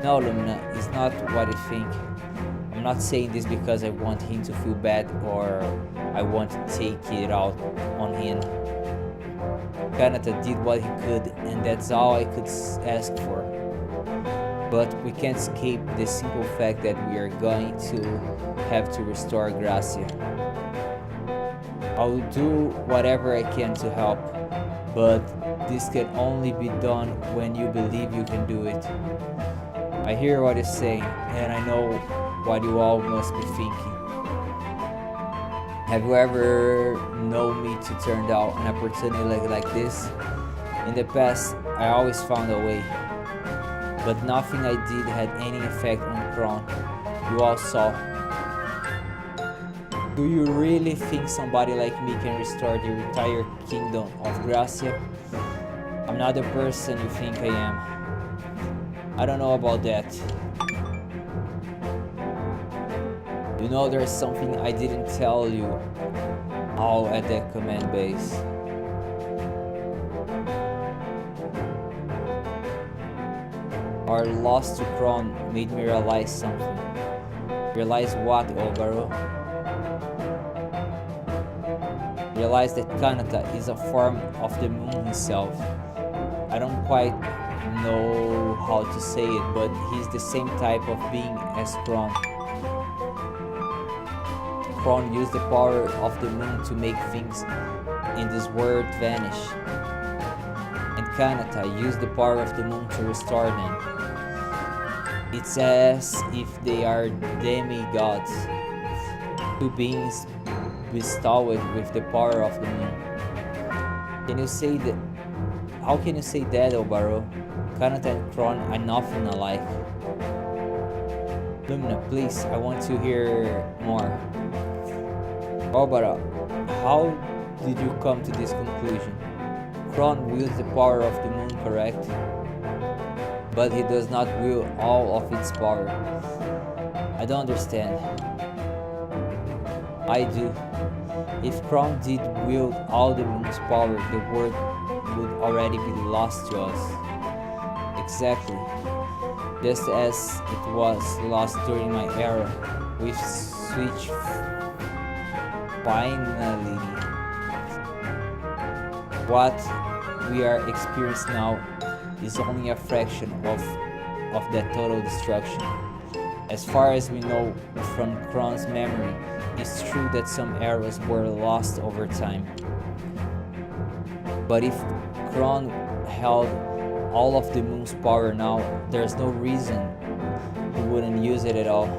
No, Lumina, it's not what you think. I'm not saying this because I want him to feel bad or I want to take it out on him. Kanata did what he could, and that's all I could ask for. But we can't escape the simple fact that we are going to have to restore Gracia. I will do whatever I can to help, but this can only be done when you believe you can do it. I hear what you're saying, and I know what you all must be thinking. Have you ever known me to turn down an opportunity like this? In the past, I always found a way. But nothing I did had any effect on Kron. You all saw. Do you really think somebody like me can restore the entire kingdom of Gracia? I'm not the person you think I am. I don't know about that. You know, there's something I didn't tell you all at that command base. Our loss to Kron made me realize something. Realize what, Obaro? Realize that Kanata is a form of the moon himself. I don't quite know how to say it, but he's the same type of being as Kron. Kron used the power of the moon to make things in this world vanish. And Kanata used the power of the moon to restore them. It's as if they are demigods, two beings bestowed with the power of the moon. Can you say that? How can you say that, Obaro? Kanata and Kron are nothing alike. Lumina, please, I want to hear more. Obaro, how did you come to this conclusion? Kron wields the power of the moon, correct? But he does not wield all of its power. I don't understand. I do. If Kron did wield all the moon's power, the world would already be lost to us. Exactly. Just as it was lost during my era, with Switch finally. What we are experiencing now is only a fraction of that total destruction. As far as we know from Kron's memory, it's true that some eras were lost over time. But if Kron held all of the moon's power now, there's no reason he wouldn't use it at all.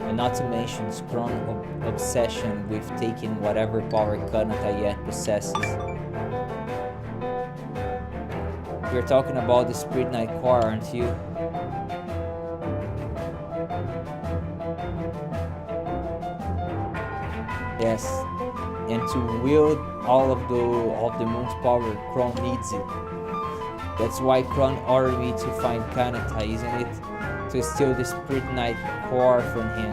And not to mention Kron's obsession with taking whatever power Kanata yet possesses. You're talking about the Spirit Knight core, aren't you? Yes, and to wield all of the moon's power, Kron needs it. That's why Kron ordered me to find Kanata, isn't it? To steal the Spirit Knight core from him.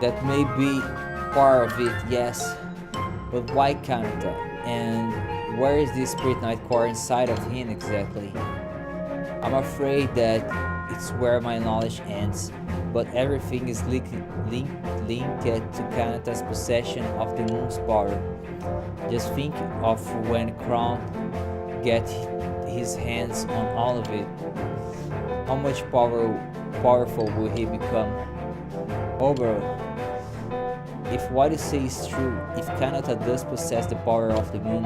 That may be part of it, yes. But why Kanata? And where is this Spirit Knight core inside of him exactly? I'm afraid that it's where my knowledge ends, but everything is linked to Kanata's possession of the moon's power. Just think of when Crown gets his hands on all of it. How much powerful will he become? Oh bro, if what you say is true, if Kanata does possess the power of the moon,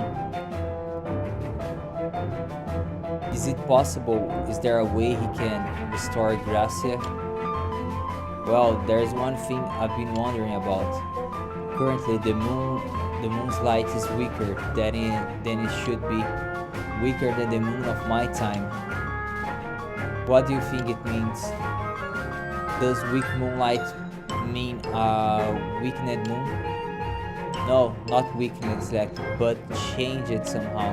is it possible? Is there a way he can restore Gracia? Well, there's one thing I've been wondering about. Currently, the moon's light is weaker than it should be, weaker than the moon of my time. What do you think it means? Does weak moonlight mean a weakened moon? No, not weakened exactly, but changed somehow.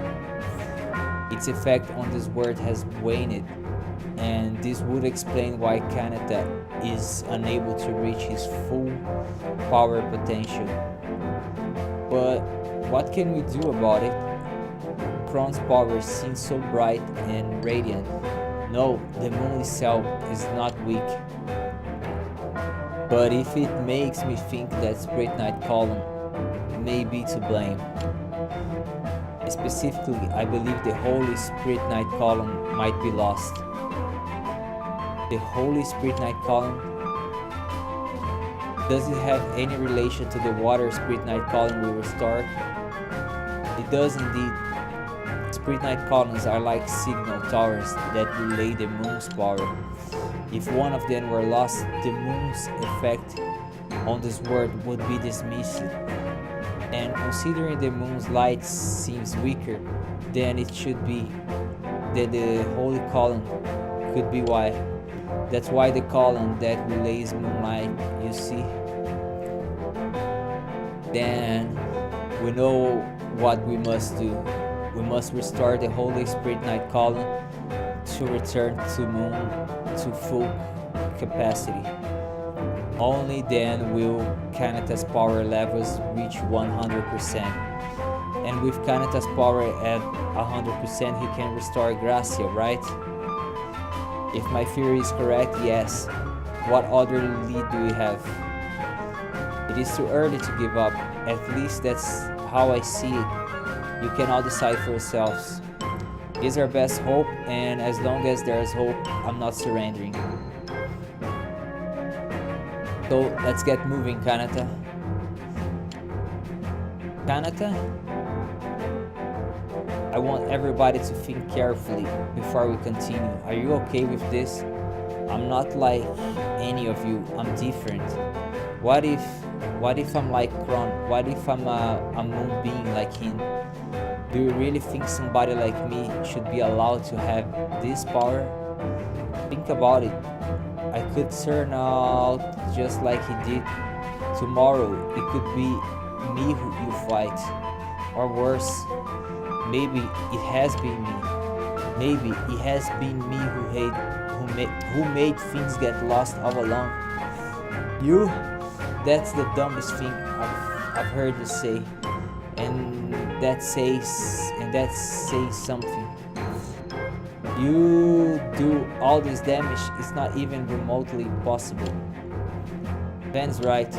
Its effect on this world has waned, and this would explain why Kanata is unable to reach his full power potential. But what can we do about it? Kron's power seems so bright and radiant. No, the moon itself is not weak. But if it makes me think that Spirit Knight column may be to blame. Specifically, I believe the Holy Spirit Knight column might be lost. The Holy Spirit Knight column? Does it have any relation to the Water Spirit Knight column we restored? It does indeed. Spirit Knight columns are like signal towers that relay the moon's power. If one of them were lost, the moon's effect on this world would be dismissed. And considering the moon's light seems weaker than it should be, then the holy column could be why. That's why the column that relays moonlight, you see. Then we know what we must do. We must restore the Holy Spirit Knight column to return to moon to full capacity. Only then will Kanata's power levels reach 100%. And with Kanata's power at 100%, he can restore Gracia, right? If my theory is correct, yes. What other lead do we have? It is too early to give up. At least that's how I see it. You can all decide for yourselves. It is our best hope, and as long as there is hope, I'm not surrendering. So let's get moving, Kanata. Kanata? I want everybody to think carefully before we continue. Are you okay with this? I'm not like any of you. I'm different. What if I'm like Kron? What if I'm a moon being like him? Do you really think somebody like me should be allowed to have this power? Think about it. I could turn out just like he did. Tomorrow it could be me who you fight. Or worse, maybe it has been me. Maybe it has been me who made things get lost all along. You? That's the dumbest thing I've heard you say. And that says something. You do all this damage, it's not even remotely possible. Ben's right.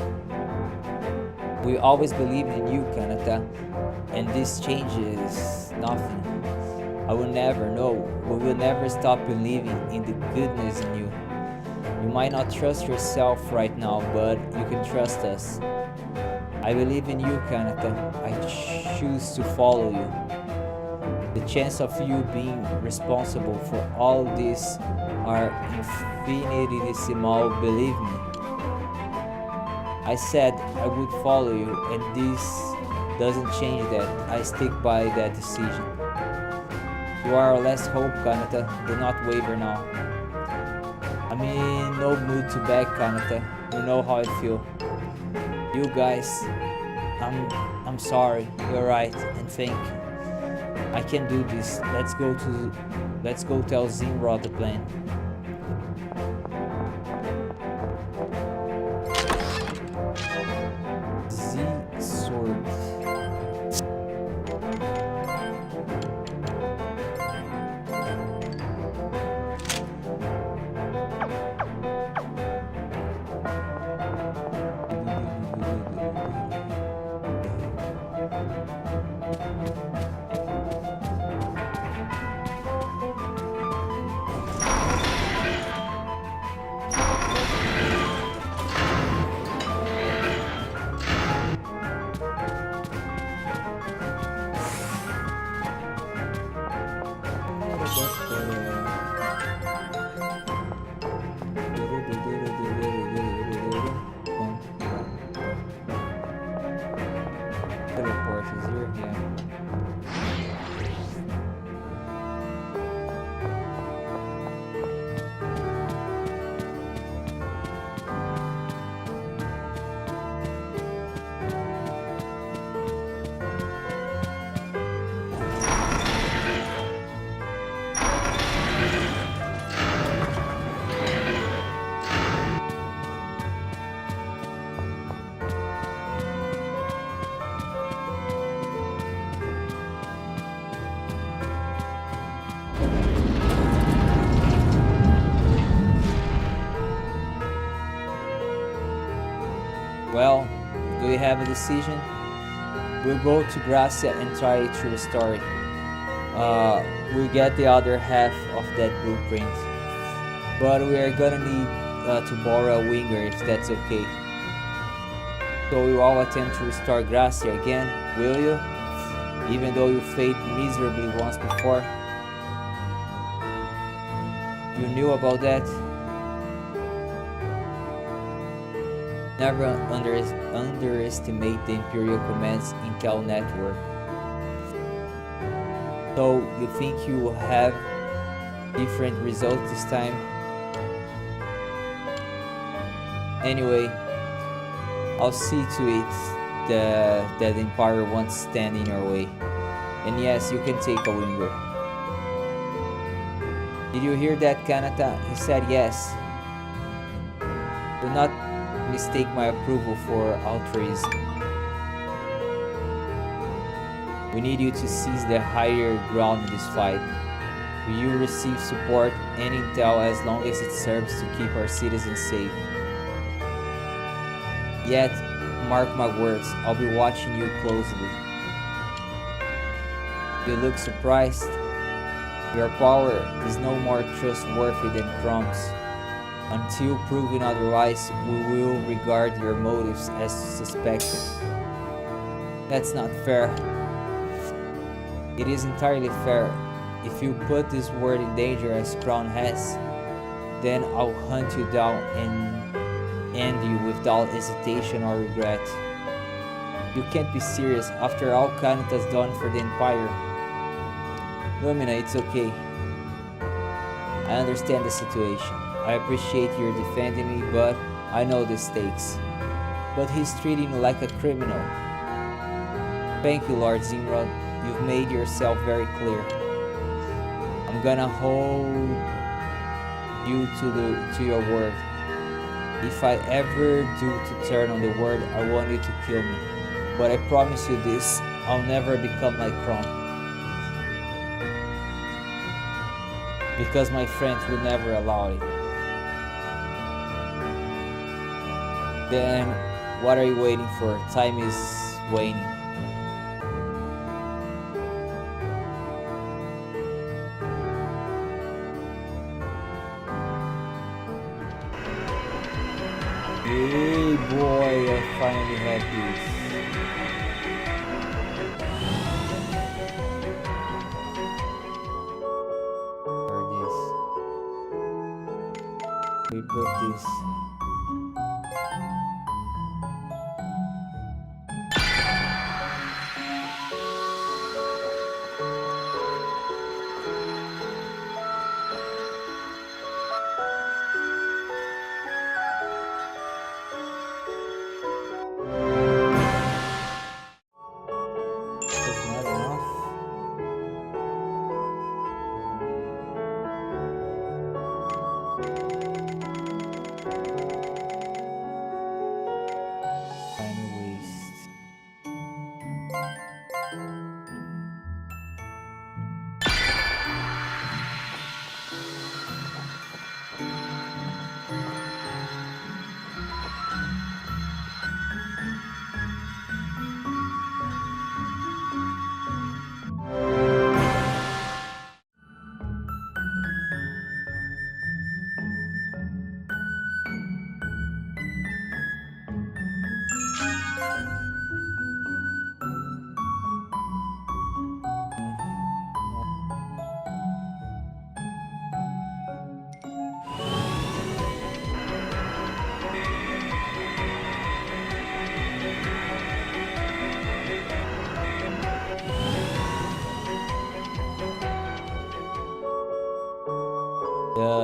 We always believed in you, Kanata, and this changes nothing. I will never know. We will never stop believing in the goodness in you. You might not trust yourself right now, but you can trust us. I believe in you, Kanata. I choose to follow you. The chance of you being responsible for all this are infinitesimal, believe me. I said I would follow you, and this doesn't change that. I stick by that decision. You are our last hope, Kanata. Do not waver now. I'm in no mood to beg, Kanata. You know how I feel. You guys, I'm sorry. You're right, and thank you. I can do this. Let's go tell Zimrod the plan. Z sword. Well, do you have a decision? We'll go to Gracia and try to restore it. We'll get the other half of that blueprint. But we are gonna need to borrow a winger if that's okay. So you all attempt to restore Gracia again, will you? Even though you failed miserably once before? You knew about that? Never underestimate the Imperial Command's intel network. So you think you will have different results this time? Anyway, I'll see to it that the Empire won't stand in your way. And yes, you can take a winger. Did you hear that, Kanata? He said yes. Do not mistake my approval for altruism. We need you to seize the higher ground in this fight. You receive support and intel as long as it serves to keep our citizens safe. Yet, mark my words, I'll be watching you closely. You look surprised. Your power is no more trustworthy than crumbs. Until proven otherwise, we will regard your motives as suspected. That's not fair. It is entirely fair. If you put this world in danger as Crown has, then I'll hunt you down and end you without hesitation or regret. You can't be serious after all Kanata's done for the Empire. Lumina, it's okay. I understand the situation. I appreciate your defending me, but I know the stakes. But he's treating you like a criminal. Thank you, Lord Zimrod. You've made yourself very clear. I'm gonna hold you to your word. If I ever do to turn on the word, I want you to kill me. But I promise you this, I'll never become like Kron. Because my friends will never allow it. Then, what are you waiting for? Time is waning. Hey boy, I finally have this. We put this. That's not enough. Final waste.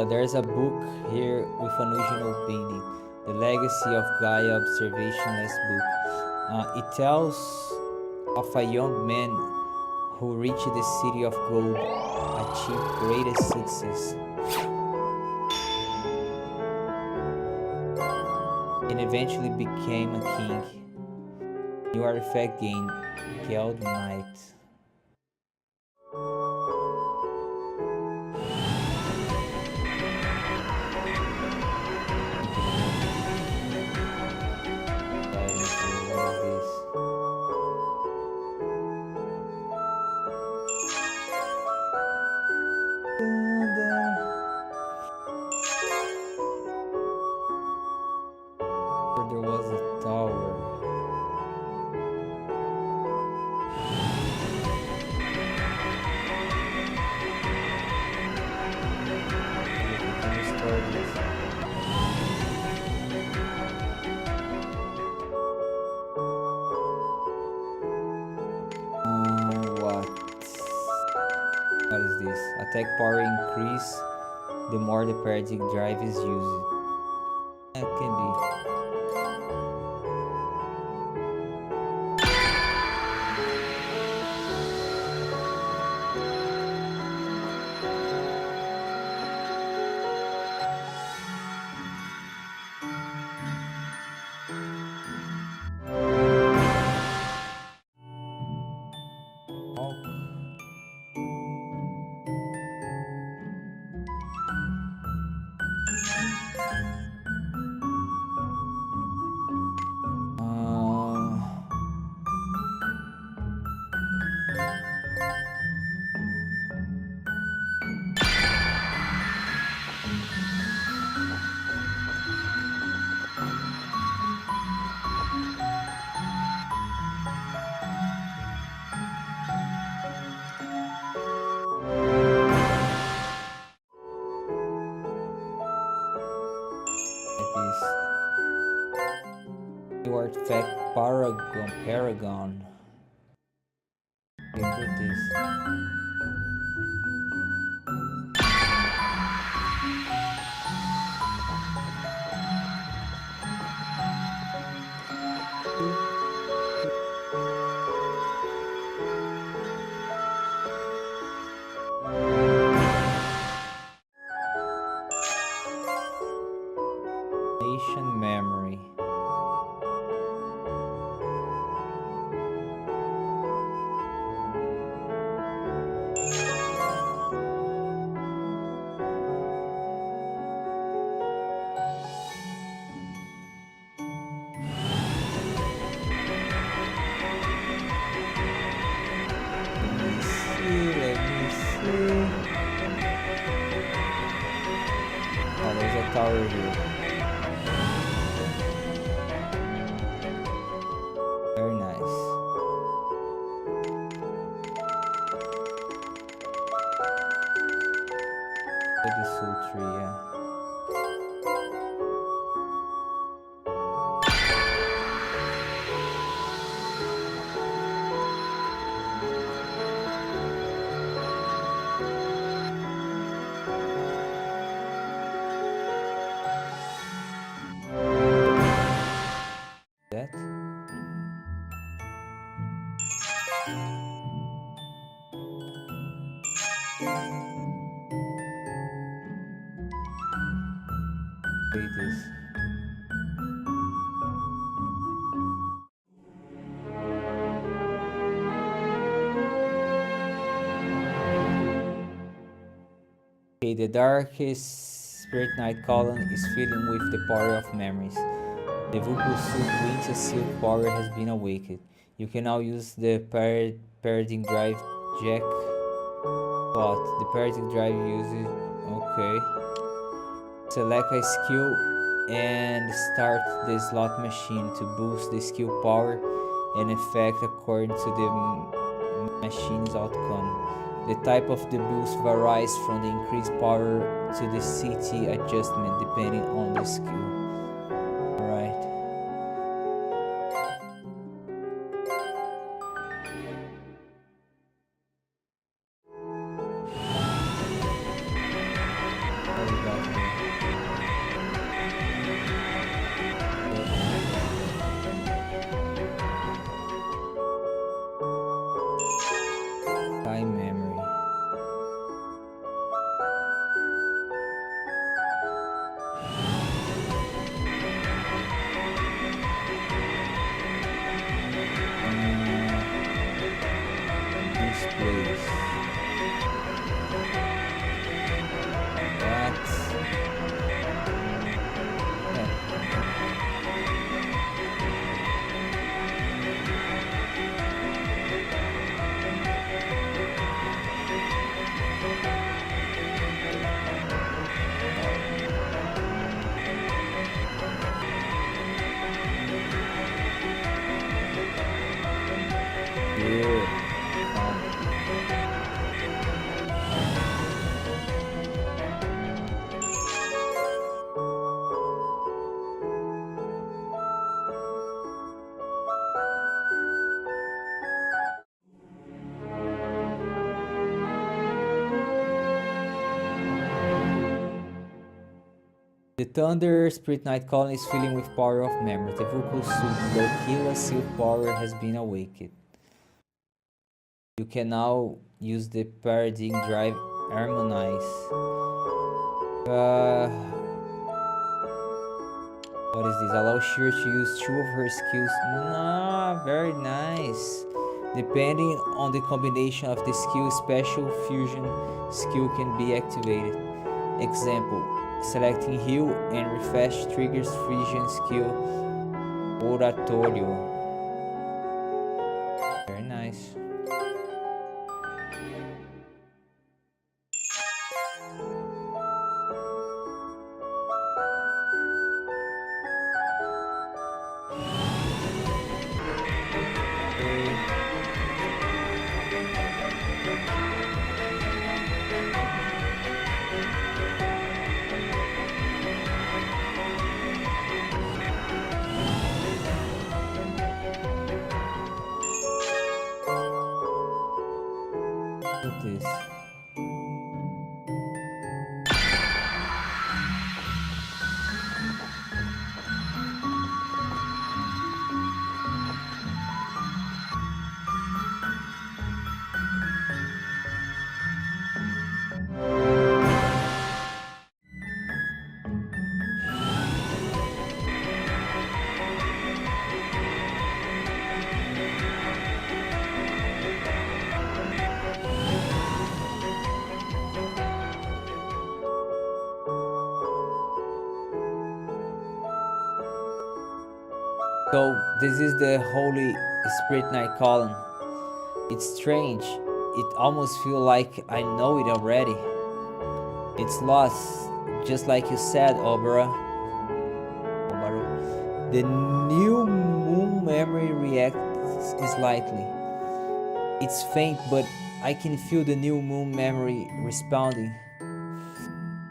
There's a book here with an original painting, The Legacy of Gaia Observationless Book. It tells of a young man who reached the City of Gold, achieved greatest success, and eventually became a king. New artifact gained, Geld Knight. Where there was a tower. Can you store this? What? What is this? Attack power increase the more the paradigm drive is used. That can be. New artifact Paragon. We put this. Nation memory. Let me see. Oh, there's a tower here. Very nice. Look at this soul tree, yeah. That. Wait this. Okay, the darkest spirit night column is filling with the power of memories. The Vulpus Winter Seal power has been awakened. You can now use the Paradigm Drive Jack. But the Paradigm Drive uses. Okay. Select a skill and start the slot machine to boost the skill power and effect according to the machine's outcome. The type of the boost varies from the increased power to the CT adjustment depending on the skill. Alright. What we got here? Time memory. Thunder Spirit Night Colony is filling with power of memories. The vocal suit Dorkila Silk power has been awakened. You can now use the Paradigm Drive Harmonize. What is this? Allow Sheer to use 2 of her skills. Nah, very nice. Depending on the combination of the skill, special fusion skill can be activated. Example, selecting Heal and Refresh triggers fusion skill Oratorio. Very nice. This. So this is the Holy Spirit Night column. It's strange. It almost feels like I know it already. It's lost, just like you said, Obara. The new moon memory reacts slightly. It's faint, but I can feel the new moon memory responding.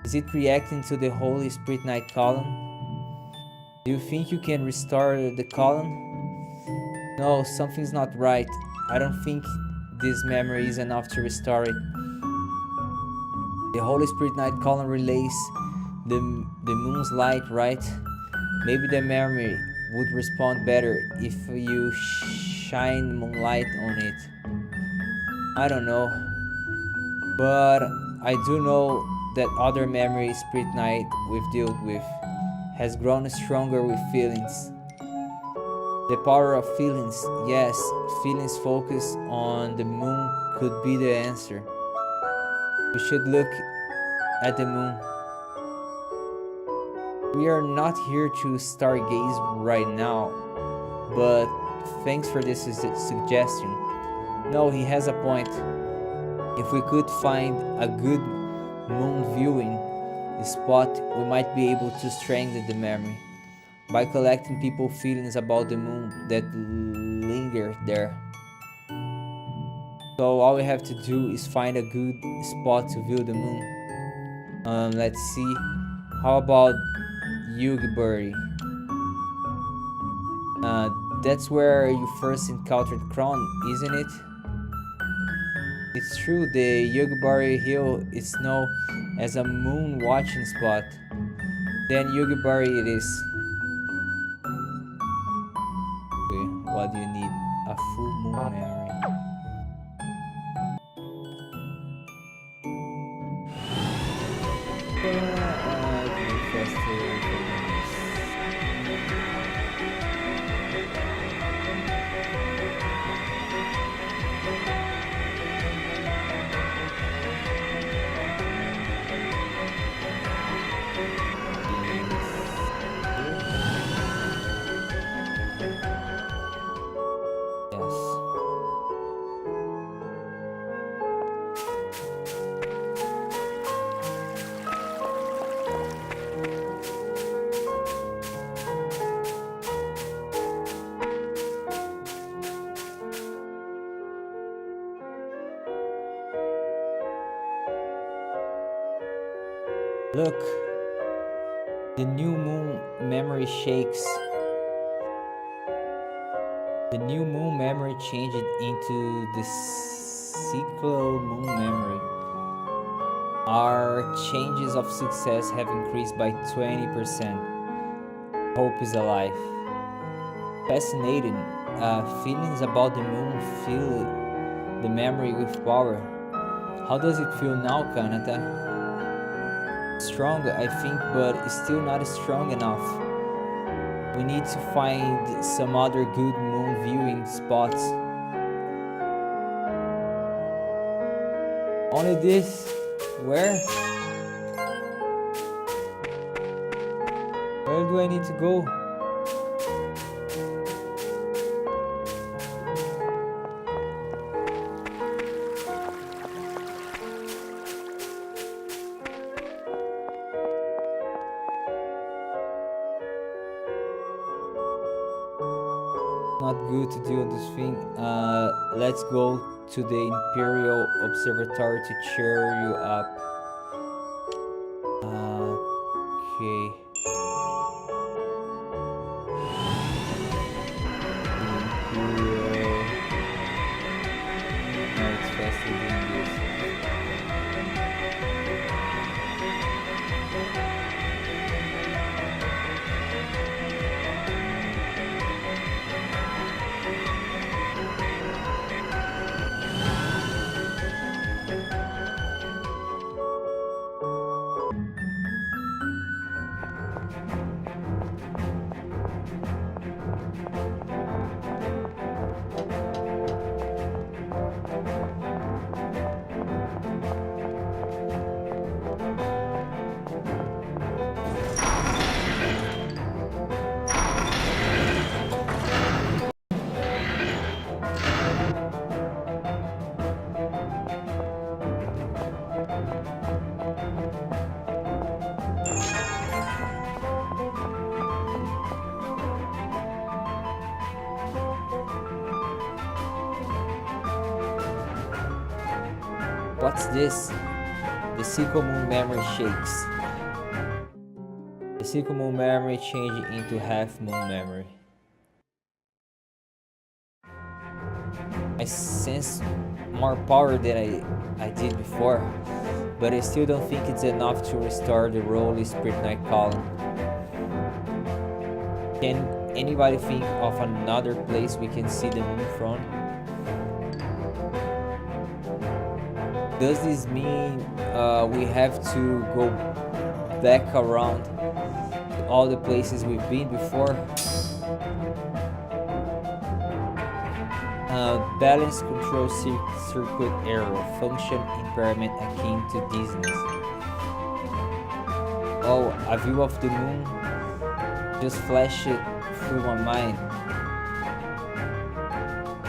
Is it reacting to the Holy Spirit Night column? Do you think you can restore the column? No, something's not right. I don't think this memory is enough to restore it. The Holy Spirit Night column relays the moon's light, right? Maybe the memory would respond better if you shine moonlight on it. I don't know. But I do know that other memory Spirit Night we've dealt with has grown stronger with feelings. The power of feelings, yes, feelings focused on the moon could be the answer. We should look at the moon. We are not here to stargaze right now, but thanks for this suggestion. No, he has a point. If we could find a good moon viewing spot, we might be able to strengthen the memory by collecting people's feelings about the moon that linger there. So all we have to do is find a good spot to view the moon. Let's see. How about Yugibury? That's where you first encountered Kron, isn't it? It's true, the Yugibury Hill is known as a moon watching spot. Then Yugibury it is. Okay, what do you need? A full moon memory. Look, the new moon memory shakes. The new moon memory changed into the cyclo moon memory. Our chances of success have increased by 20%. Hope is alive. Fascinating. Feelings about the moon fill the memory with power. How does it feel now, Kanata? Strong, I think, but still not strong enough. We need to find some other good moon viewing spots. Only this? Where? Where do I need to go? Not good to do this thing. Let's go to the Imperial Observatory to cheer you up. Okay. Imperial. No, it's faster than this. What's this? The Sickle Moon memory shakes. The Sickle Moon memory changed into Half Moon memory. I sense more power than I did before, but I still don't think it's enough to restore the Rolly Spirit Night column. Can anybody think of another place we can see the moon from? Does this mean we have to go back around all the places we've been before? Balance control circuit error, function impairment akin to dizziness. Oh, a view of the moon just flashed through my mind.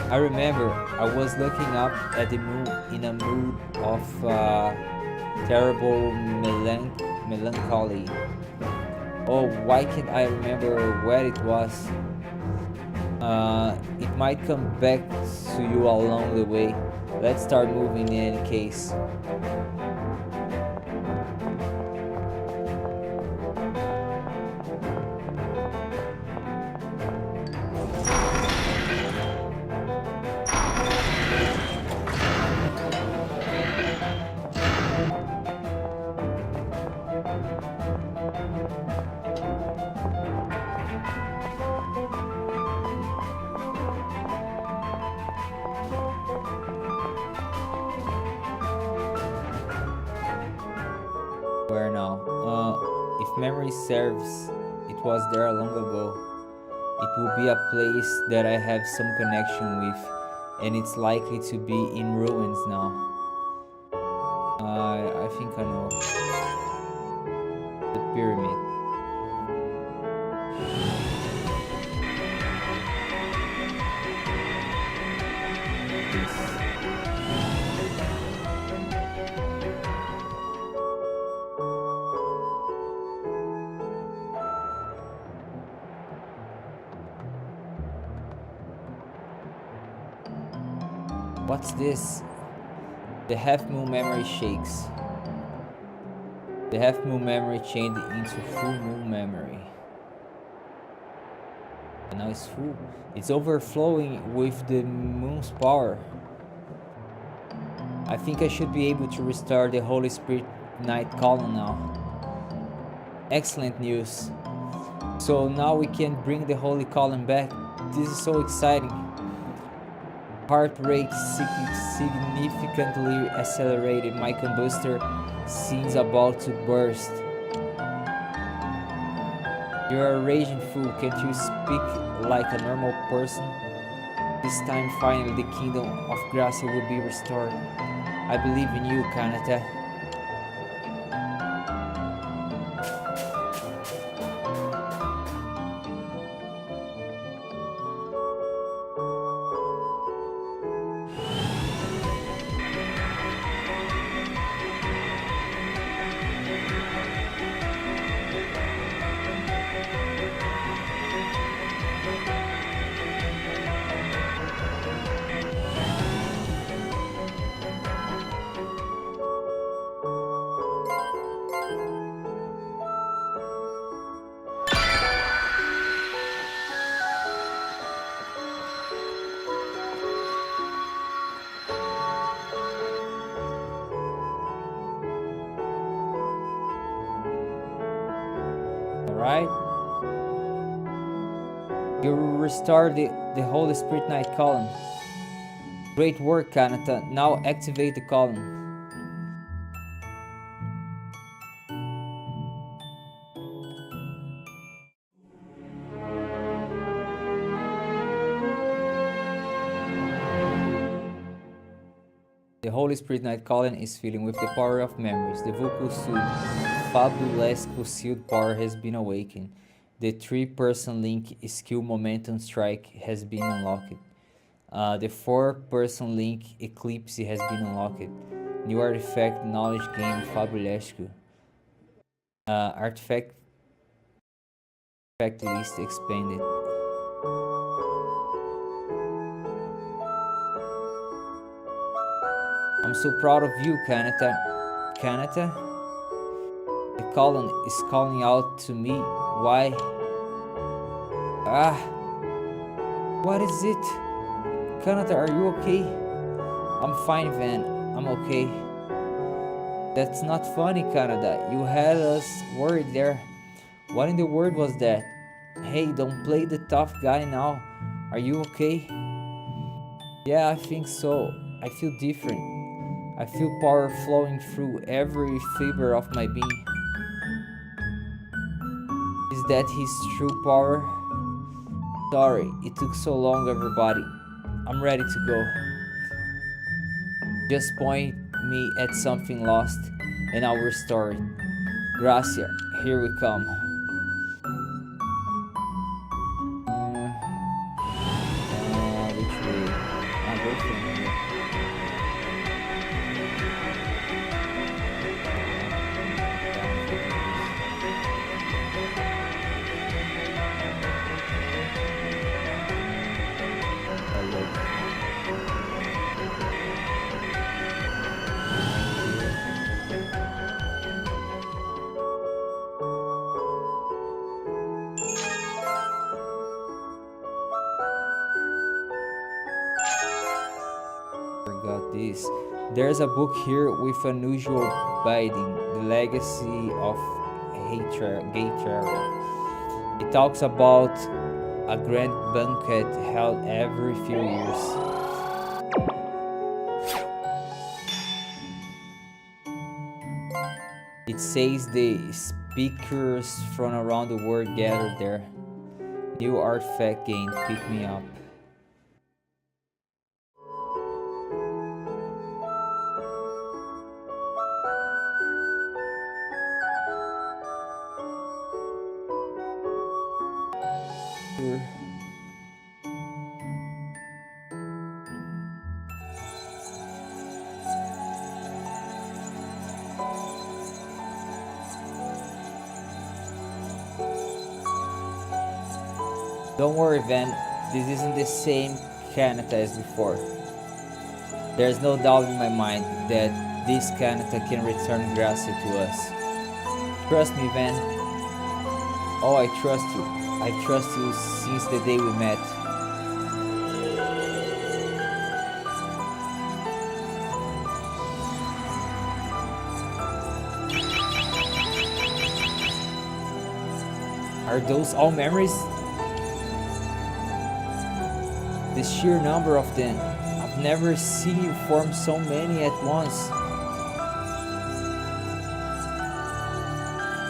I remember I was looking up at the moon in a mood of terrible melancholy. Oh, why can't I remember where it was? It might come back to you along the way. Let's start moving in any case. Where now? If memory serves, it was there long ago. It will be a place that I have some connection with, and it's likely to be in ruins now. I think I know. The pyramid. What's this? The Half Moon memory shakes. The Half Moon memory changed into Full Moon memory. And now it's full. It's overflowing with the moon's power. I think I should be able to restore the Holy Spirit Night Column now. Excellent news. So now we can bring the Holy Column back. This is so exciting. Heart rate significantly accelerated. My combustor seems about to burst. You're a raging fool. Can't you speak like a normal person? This time finally the kingdom of Gracia will be restored. I believe in you, Kanata. Alright. You restore the Holy Spirit Night Column. Great work, Kanata. Now activate the column. The Holy Spirit Night Column is filling with the power of memories. The vocal suit, Fabulesco sealed power has been awakened. The 3-person link skill Momentum Strike has been unlocked. The 4-person link Eclipse has been unlocked. New artifact knowledge gain Fabulesco. Artifact list expanded. I'm so proud of you, Kanata. Kanata? The column is calling out to me. Why? What is it? Kanata, are you okay? I'm fine, Van. I'm okay. That's not funny, Kanata. You had us worried there. What in the world was that? Hey, don't play the tough guy now. Are you okay? Yeah, I think so. I feel different. I feel power flowing through every fiber of my being. Is that his true power? Sorry, it took so long, everybody. I'm ready to go. Just point me at something lost, and I'll restore it. Gracia, here we come. Which way? Go from here. Forgot this. There's a book here with unusual binding, The Legacy of Gaytrara. It talks about a grand banquet held every few years. It says the speakers from around the world gathered there. New artifact gained, pick me up. Don't worry, Van. This isn't the same Kanata as before. There's no doubt in my mind that this Kanata can return Gracia to us. Trust me, Van. Oh, I trust you. I've trusted you since the day we met. Are those all memories? The sheer number of them. I've never seen you form so many at once.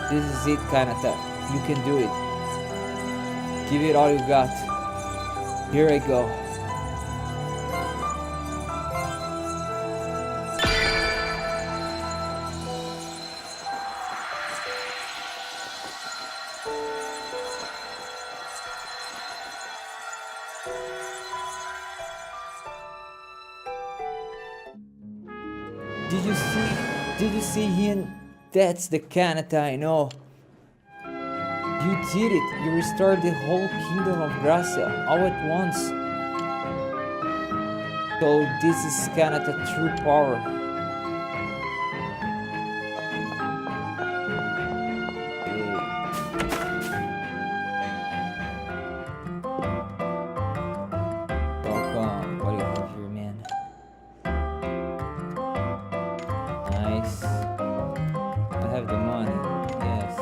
This is it, Kanata. You can do it. Give it all you got. Here I go. Did you see him? That's the Kanata I know. You did it. You restored the whole kingdom of Gracia all at once. So this is Kanata true power. Welcome. What do you have here, man? Nice. I have the money. Yes.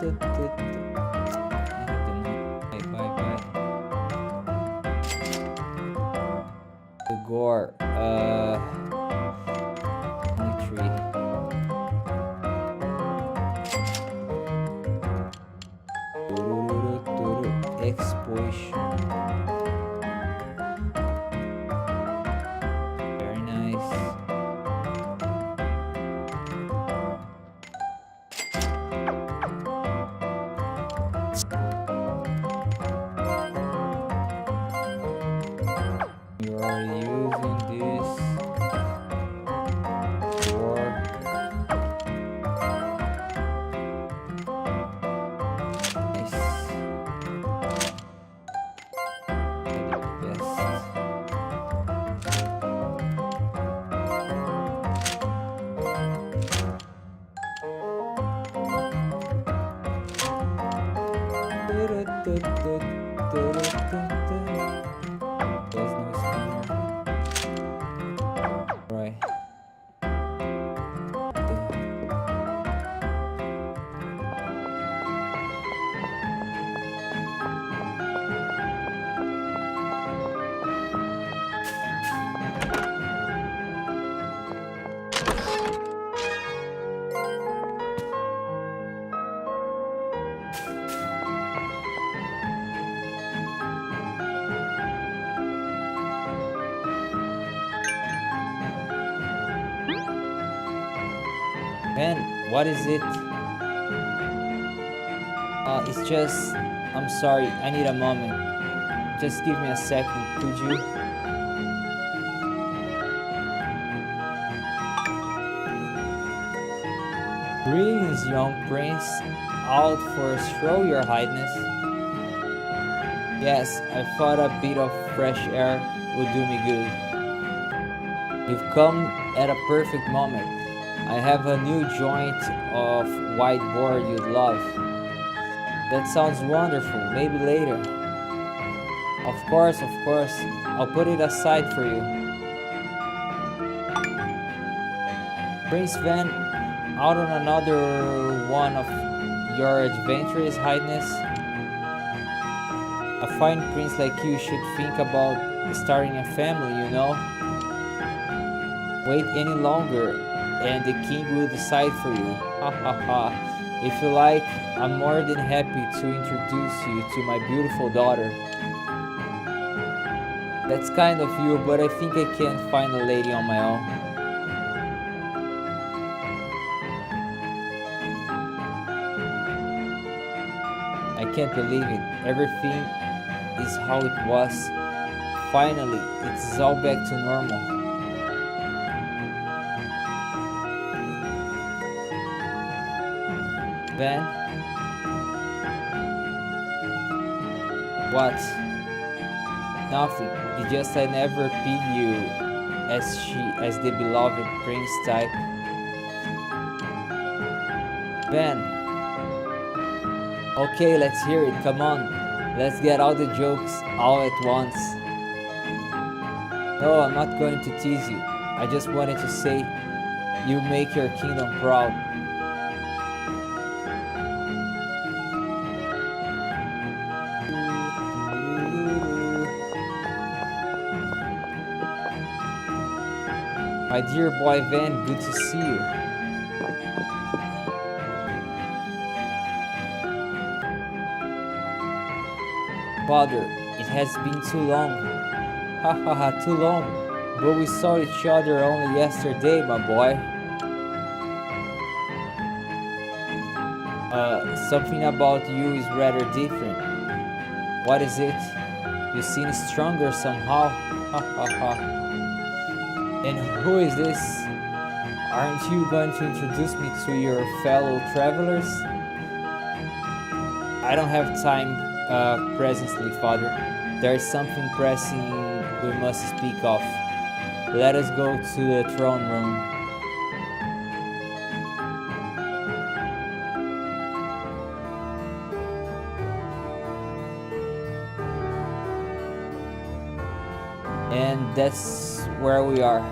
Good. I have the money. Bye. The gore. Only 3. Explosion. Very nice. You're already using this. 4. Nice. The best. There's no spinner. Right. Man, what is it? It's just... I'm sorry, I need a moment. Just give me a second, could you? Greetings, young prince. Out for a stroll, your highness? Yes, I thought a bit of fresh air would do me good. You've come at a perfect moment. I have a new joint of white boar you'd love. That sounds wonderful. Maybe later. Of course. I'll put it aside for you. Prince Van, out on another one of your adventures, Highness? A fine prince like you should think about starting a family, you know? Wait any longer and the king will decide for you. Ha ha ha. If you like, I'm more than happy to introduce you to my beautiful daughter. That's kind of you, but I think I can find a lady on my own. I can't believe it. Everything is how it was. Finally, it's all back to normal. Van? What? Nothing. It's just I never pity you as the beloved prince type. Van. Okay, let's hear it. Come on. Let's get all the jokes all at once. No, I'm not going to tease you. I just wanted to say You make your kingdom proud. My dear boy Van, good to see you. Father, it has been too long. Ha ha ha, too long. But we saw each other only yesterday, my boy. Something about you is rather different. What is it? You seem stronger somehow. Ha ha ha. And who is this? Aren't you going to introduce me to your fellow travelers? I don't have time presently, Father. There is something pressing we must speak of. Let us go to the throne room. And that's where we are.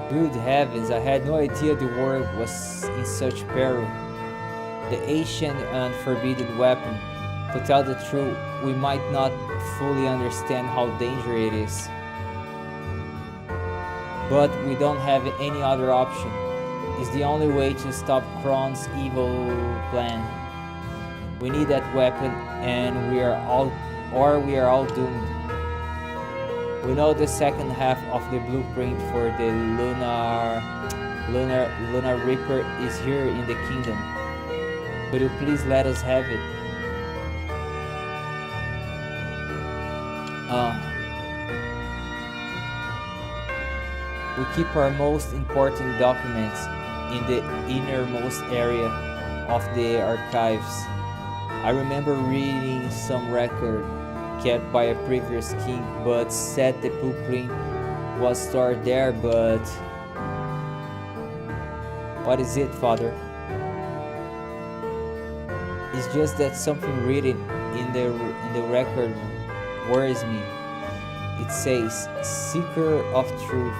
Good heavens, I had no idea the world was in such peril. The ancient and forbidden weapon. To tell the truth, we might not fully understand how dangerous it is. But we don't have any other option. It's the only way to stop Kron's evil plan. We need that weapon and we are all doomed. We know the second half of the blueprint for the Lunar Reaper is here in the kingdom. Could you please let us have it? We keep our most important documents in the innermost area of the archives. I remember reading some record kept by a previous king, but said the blueprint was stored there, but... What is it, Father? It's just that something written in the record worries me. It says, "Seeker of truth,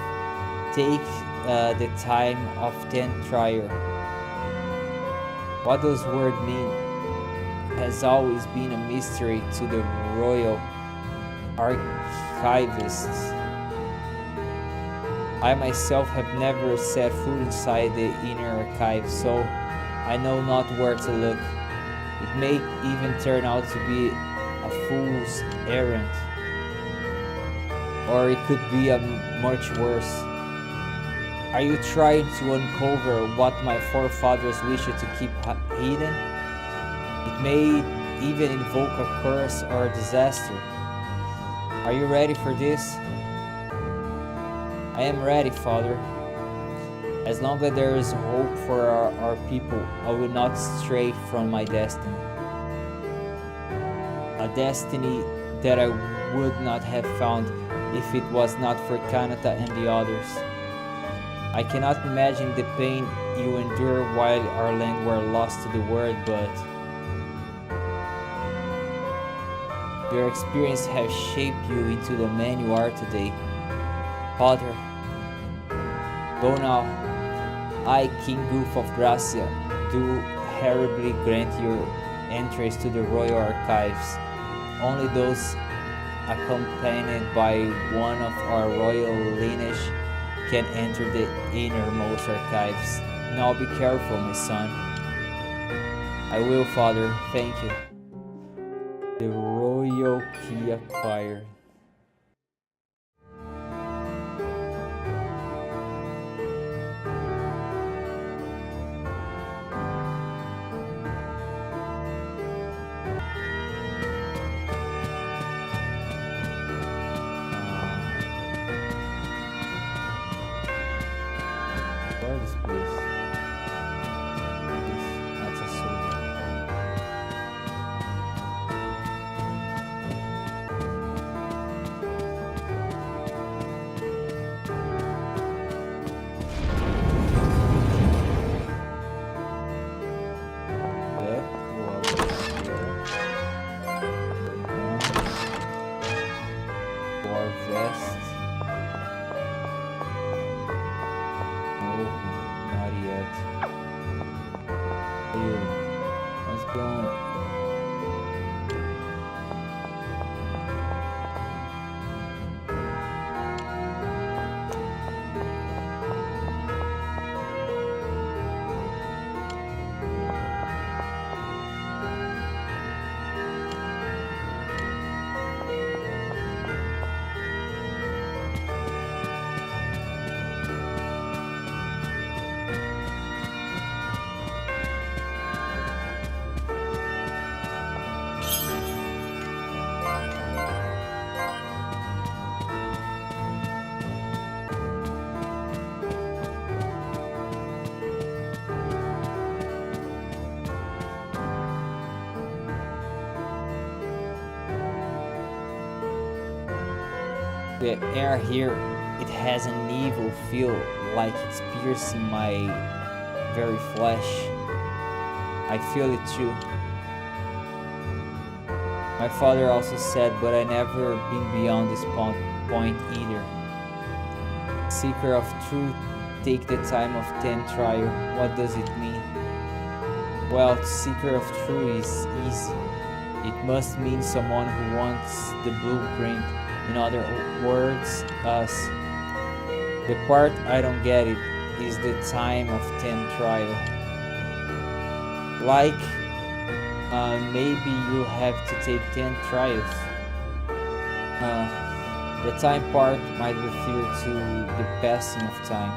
take the time of 10 trier." What those words mean has always been a mystery to the royal archivists. I myself have never set foot inside the inner archive, so I know not where to look. It may even turn out to be a fool's errand. Or it could be much worse. Are you trying to uncover what my forefathers wished to keep hidden? It may even invoke a curse or a disaster. Are you ready for this? I am ready, Father. As long as there is hope for our people, I will not stray from my destiny. A destiny that I would not have found if it was not for Kanata and the others. I cannot imagine the pain you endured while our land were lost to the world, but your experience has shaped you into the man you are today. Father, go now. I, King Goof of Gracia, do horribly grant your entrance to the royal archives. Only those accompanied by one of our royal lineage can enter the innermost archives. Now be careful, my son. I will, Father. Thank you. The Royal Key acquired. Where is this place? That's a sword. War vest. No. The air here, it has an evil feel, like it's piercing my very flesh. I feel it too. My father also said, but I never been beyond this point either. Seeker of truth, take the time of 10 trial. What does it mean? Well, seeker of truth is easy. It must mean someone who wants the blueprint. In other words, us. The part I don't get it is the time of 10 trial. Like, maybe you have to take 10 trials. The time part might refer to the passing of time.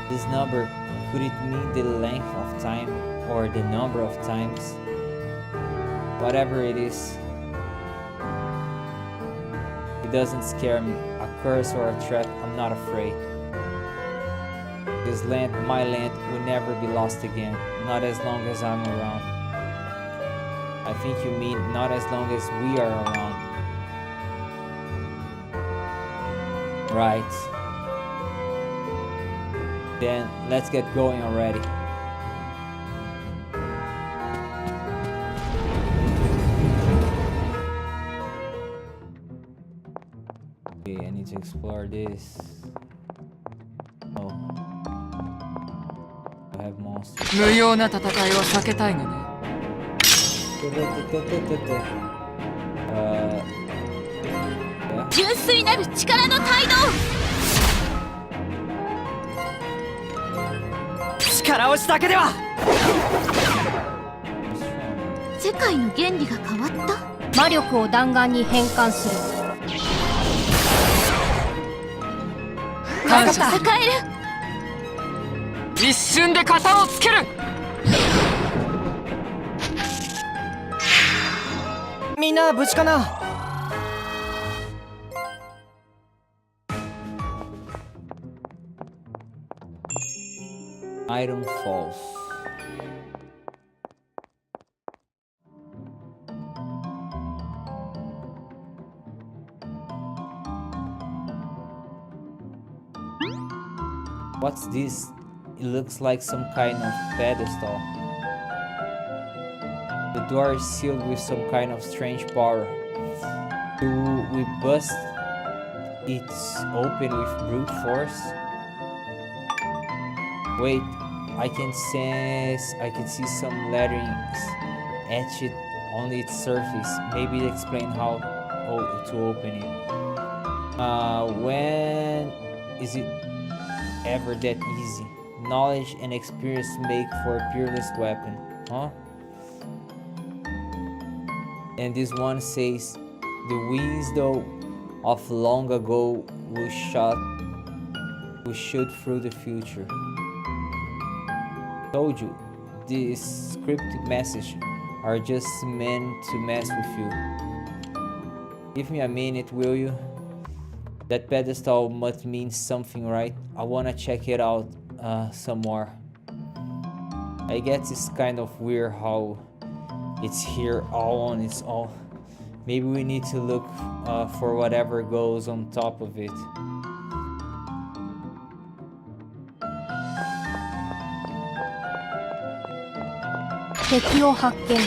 This number, could it mean the length of time or the number of times? Whatever it is, it doesn't scare me. A curse or a threat, I'm not afraid. This land, my land, will never be lost again. Not as long as I'm around. I think you mean not as long as we are around. Right. Then let's get going already. Okay, I need to explore this. Oh. I have monsters. 無用な戦いを避けたいのね。Yeah. 純粋なる力の態度。力押しだけでは。世界の原理が変わった。魔力を弾丸に変換する。感謝栄える。一瞬で型をつける。みんな無事かな。Iron Falls. What's this? It looks like some kind of pedestal. The door is sealed with some kind of strange power. Do we bust it open with brute force? Wait, I can see some letterings etched on its surface. Maybe it explains how to open it. When is it ever that easy? Knowledge and experience make for a peerless weapon, huh? And this one says, the wisdom of long ago will shoot through the future. Told you, these scripted messages are just meant to mess with you. Give me a minute, will you? That pedestal must mean something, right? I wanna check it out some more. I guess it's kind of weird how it's here all on its own. Maybe we need to look for whatever goes on top of it. Enemy を発見。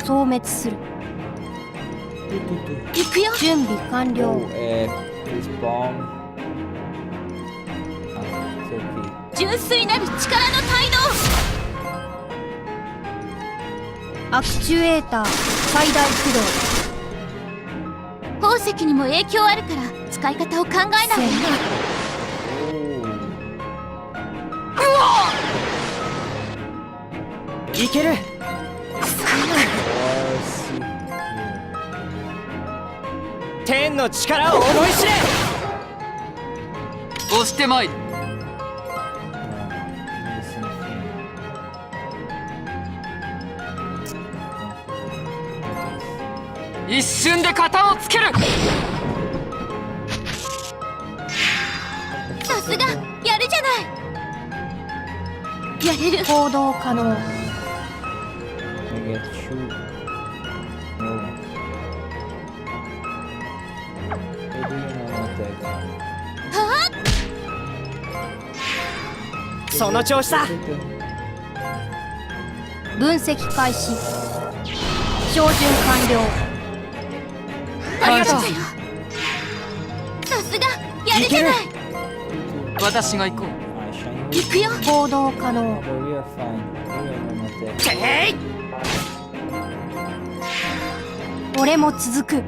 消滅する。行くよ。準備完了。 This bomb. It's okay. 純粋なる力の態アクチュエーター最大駆動。度。宝石にも影響あるから使い方を考えないとね。いける。天の力を思い知れ。押してまいる。一瞬で型をつける。さすがやるじゃない。やれる。行動可能。I get two. No. What do you know? その調子だ。分析開始。照準完了。ありがとう。さすがやるじゃない。私が行こう。 I shine 行くよ。行動可能。 but we are fine. We are not dead. てい。俺も続く。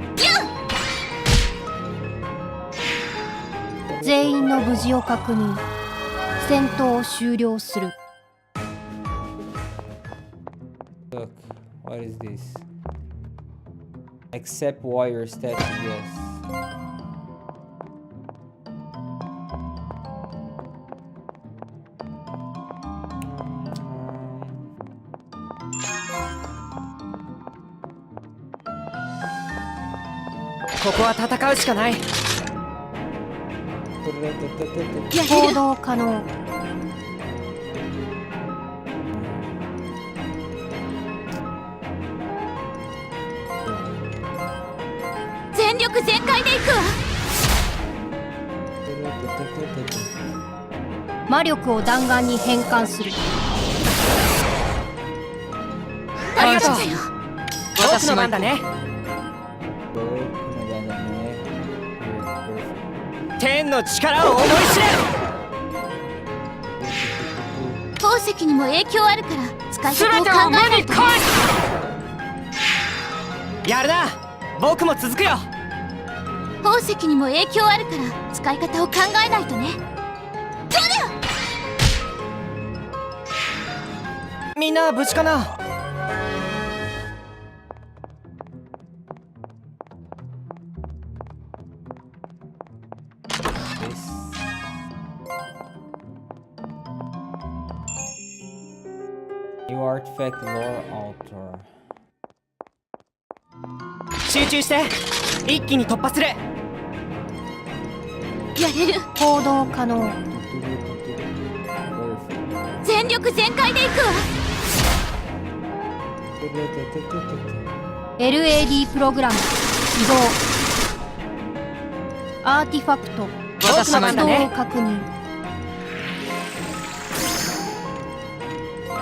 全員の無事を確認。戦闘を終了する。 Look, what is this? Accept warrior status, yes. Mm. ここは戦うしかない。行動可能。全力全開で行くわ。魔力を弾丸に変換する。ありがとう。僕の番だね。天の力を思い知れ。宝石にも影響あるから使い方を考全てを無えないとね。に返す。やるな。僕も続くよ。宝石にも影響あるから使い方を考えないとね。みんな無事かな。New artifact lore altar. 集中して一気に突破する。やれる。行動可能。全力全開で行くわ。 LAD プログラム起動。アーティファクト私が発動をの番だね。確認。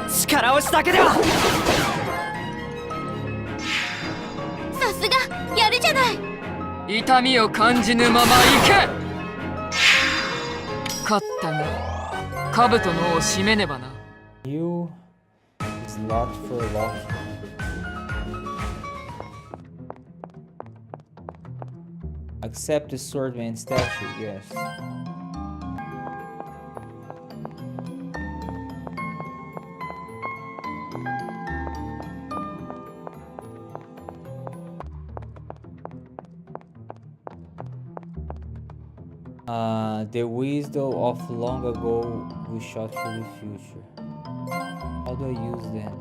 力押しだけでは。さすがやるじゃない。痛みを感じぬまま行け。勝ったな。兜の尾を締めねばな。 You is locked for locking. Accept the swordman statue, yes. The wisdom of long ago we shot through the future. How do I use them?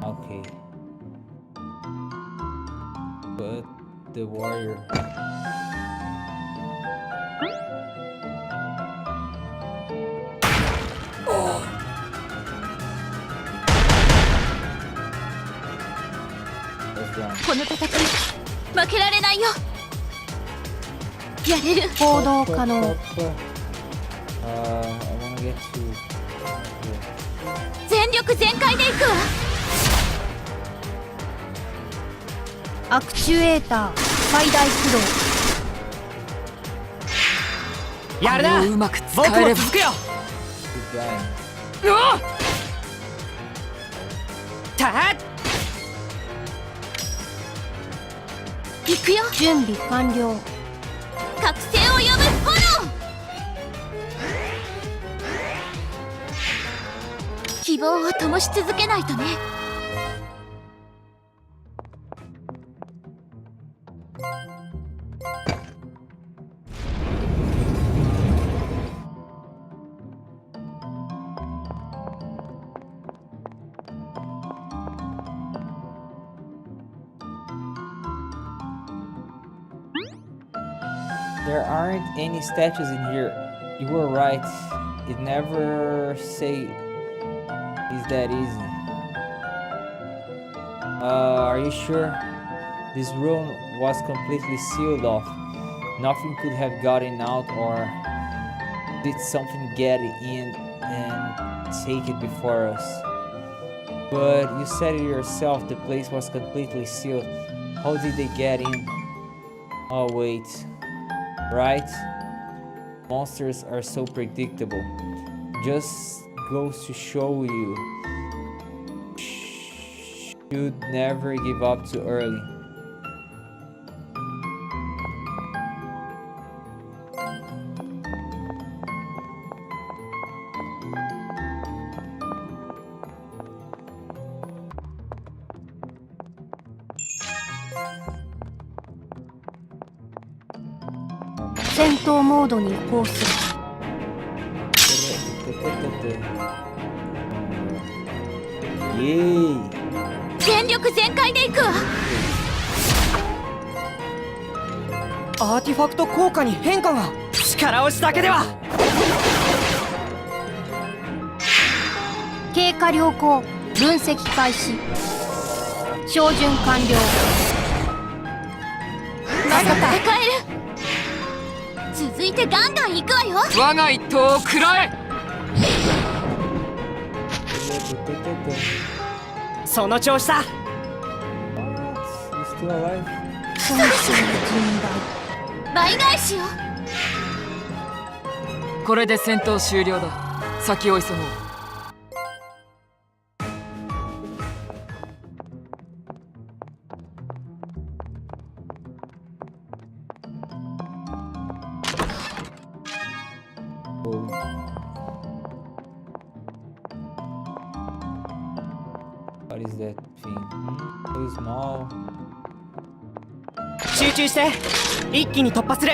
Okay. But the warrior. That's done. この戦い負けられないよ。やれる。行動可能。 I wanna get to. 全力全開で行くわ。アクチュエーター最大駆動。やるな。これをうまく使僕えれば。も続くよ。 Good guy. うわっ。たっ。行くよ。準備完了。覚醒を呼ぶ炎。希望を灯し続けないとね。There aren't any statues in here. You were right. It never say is that easy. Are you sure? This room was completely sealed off. Nothing could have gotten out, or did something get in and take it before us? But you said it yourself, the place was completely sealed. How did they get in? Oh wait, right? Monsters are so predictable. Just goes to show you, should never give up too early.戦闘モードに移行する。イエーイ。全力全開でいくわ。アーティファクト効果に変化が。力押しだけでは。経過良好。分析開始。照準完了。まだ戦える。続いてガンガン行くわよ。我が一刀を食らえ。その調子だ。損傷甚倍返しよ。これで戦闘終了だ。先を急ごう。What is that thing? So small. 集中して。一気に突破する。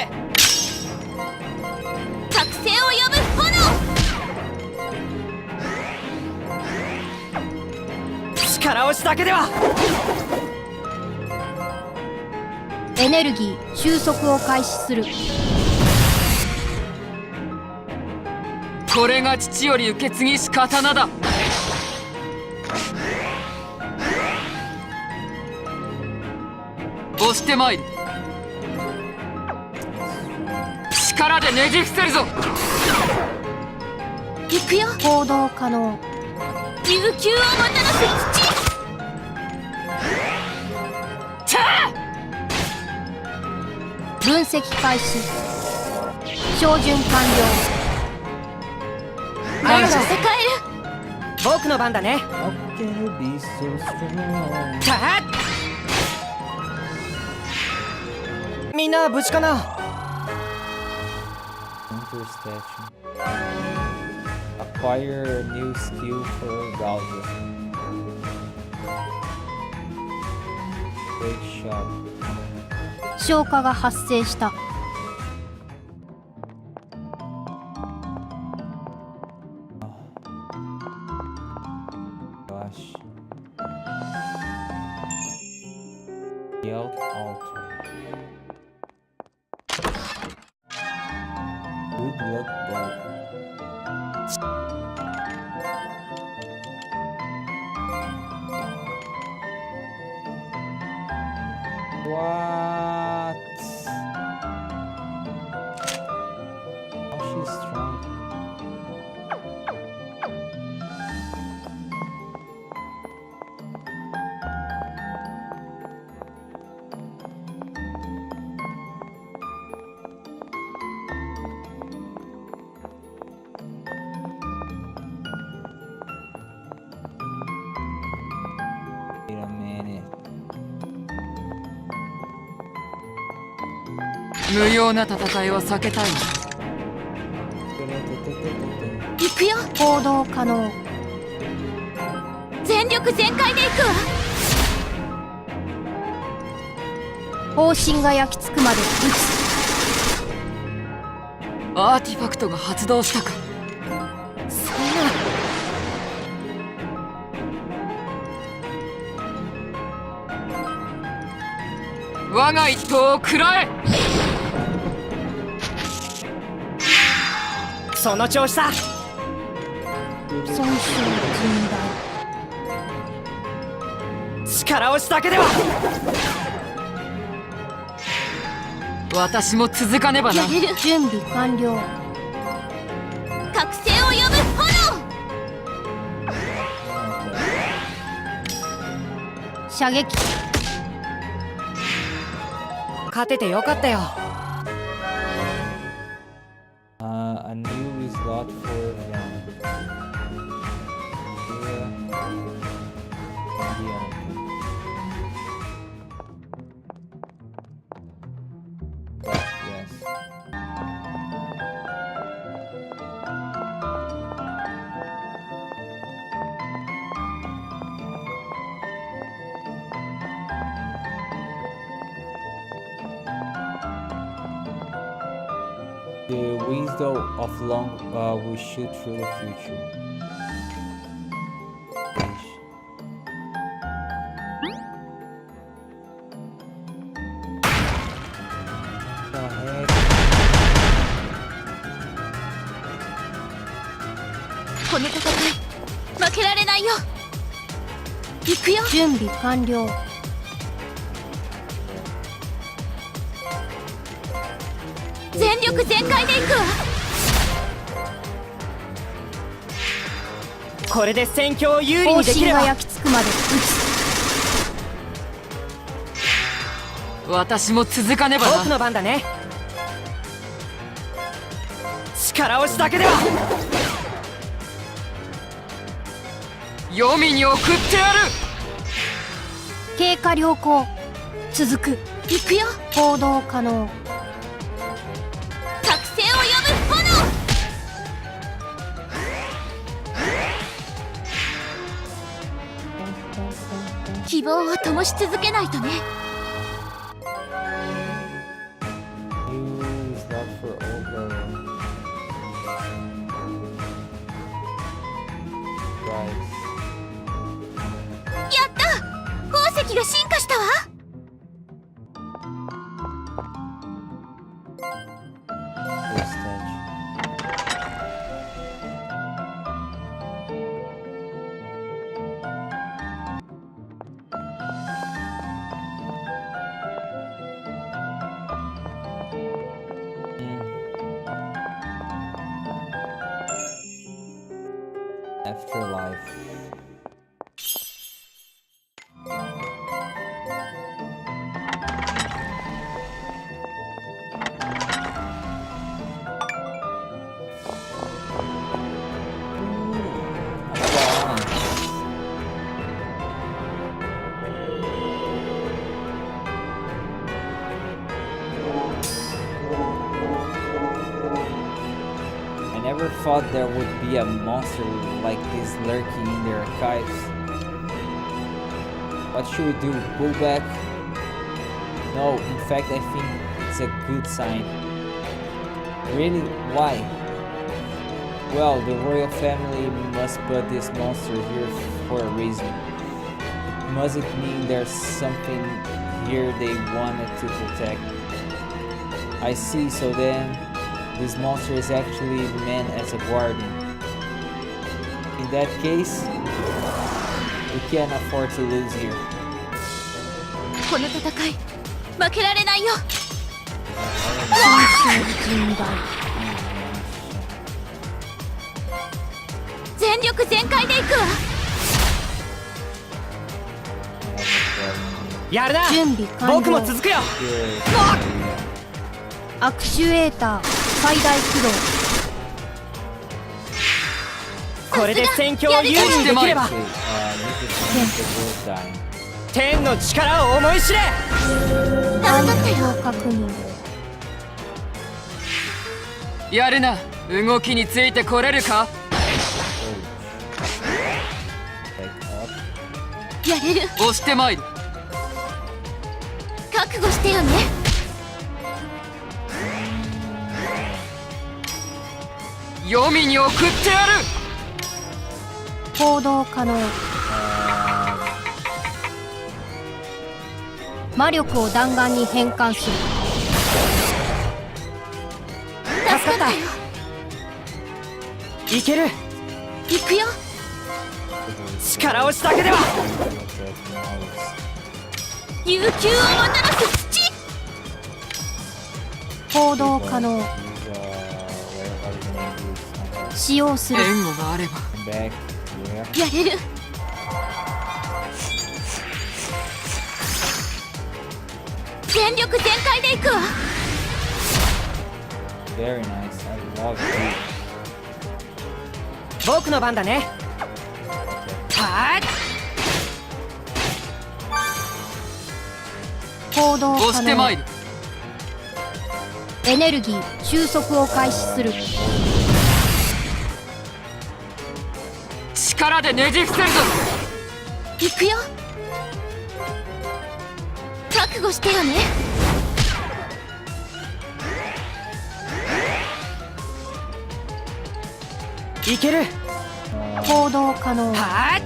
覚醒を呼ぶ炎。力押しだけでは。エネルギー収束を開始する。これが父より受け継ぎし刀だ。押してまいる。力でねじ伏せるぞ。行くよ。行動可能。琉球をもたらすチャー。分析開始。照準完了。まだ戦える。僕の番だね。 How can you be so strong? たっ。みんな無事かな。Shinter statue. Acquire a new skill for Galva. Great shot. 消化が発生した。Gosh. Guild altar. Good luck, bro. What? Oh, she's strong. 無用な戦いは避けたい。行くよ。行動可能。全力全開で行くわ。方針が焼き付くまで撃アーティファクトが発動したか。そんな。我が一刀を食らえ。その調子だ。つ。損傷甚力押しだけでは。私も続かねばな。やれる。準備完了。覚醒を呼ぶ炎。射撃。勝ててよかったよ。A new slot for Yes. The wisdom of long will shoot through the future. The heck? この戦い負けられないよ。行くよ。準備完了。全力全開で行くわ。これで戦況を有利方にでき針がるわ。焼き付くまで撃私も続かねば僕な。の番だね。力押しだけでは。黄泉に送ってやる。つ。経過良好。続く。行くよ。行動可能。覚醒を呼ぶ炎。希望を灯し続けないとね。New slot for over. Price. やった。宝石が進化したわ。Prestige. Afterlife. I never thought there would be a monster like this lurking in their archives. What should we do? Go back? No, in fact I think it's a good sign. Really? Why? Well, the royal family must put this monster here for a reason. Must it mean there's something here they wanted to protect? I see, so then this monster is actually meant as a guardian. In that case, we can't afford to lose here. この戦い負けられないよ。甚大。全力全開で行くわ。やるな。準備完了。僕も続くよ。アクチュエーター最大起動。これで戦況を有利にできれば。 Use the time. 天の力を思い知れ。助かったよ。確認。やるな。動きについてこれるか。 Take up. やれる。押してまいる。覚悟してよね。黄泉に送ってやる。行動可能。魔力を弾丸に変換する。助かったよ。いける。行くよ。力押しだけでは。悠久をもたらす土。行動可能。 使用する。援護があれば Back. Yeah. やれる。全力全開でいくわ。 Very nice. I love it. 僕の番だね。は行動押可能。してまいる。エネルギー収束を開始する。力でねじ伏せるぞ。行くよ。覚悟してよね。いける。行動可能。は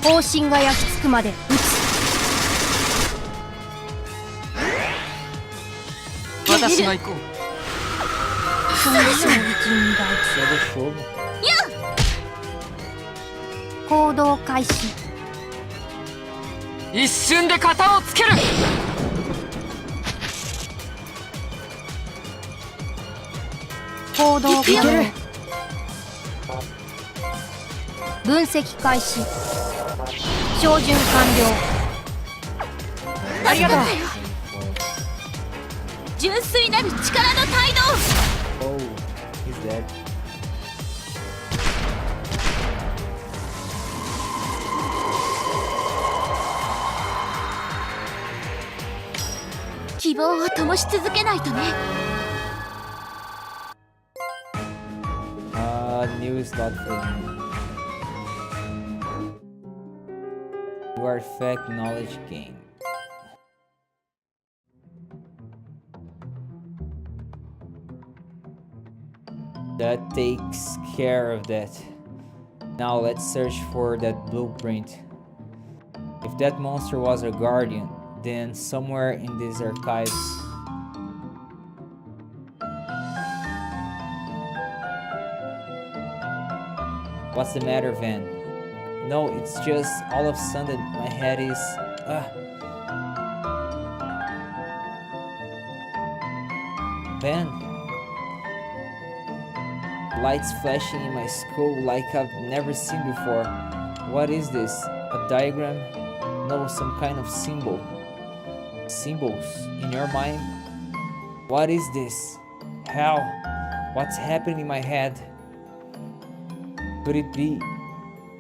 方針が焼き付くまで撃つ。私が行こう。行動開始。一瞬で型をつける。行動行くよ可能。分析開始。照準完ありがとう。純粋なる力の態度。 Oh, he's dead. 希望を灯し続けないとね。New slot for me. You are fact knowledge gain. That takes care of that. Now let's search for that blueprint. If that monster was a guardian, then somewhere in these archives. What's the matter, Van? No, it's just all of a sudden my head is... Van? Lights flashing in my skull like I've never seen before. What is this? A diagram? No, some kind of symbol. Symbols in your mind? What is this? How? What's happening in my head? Could it be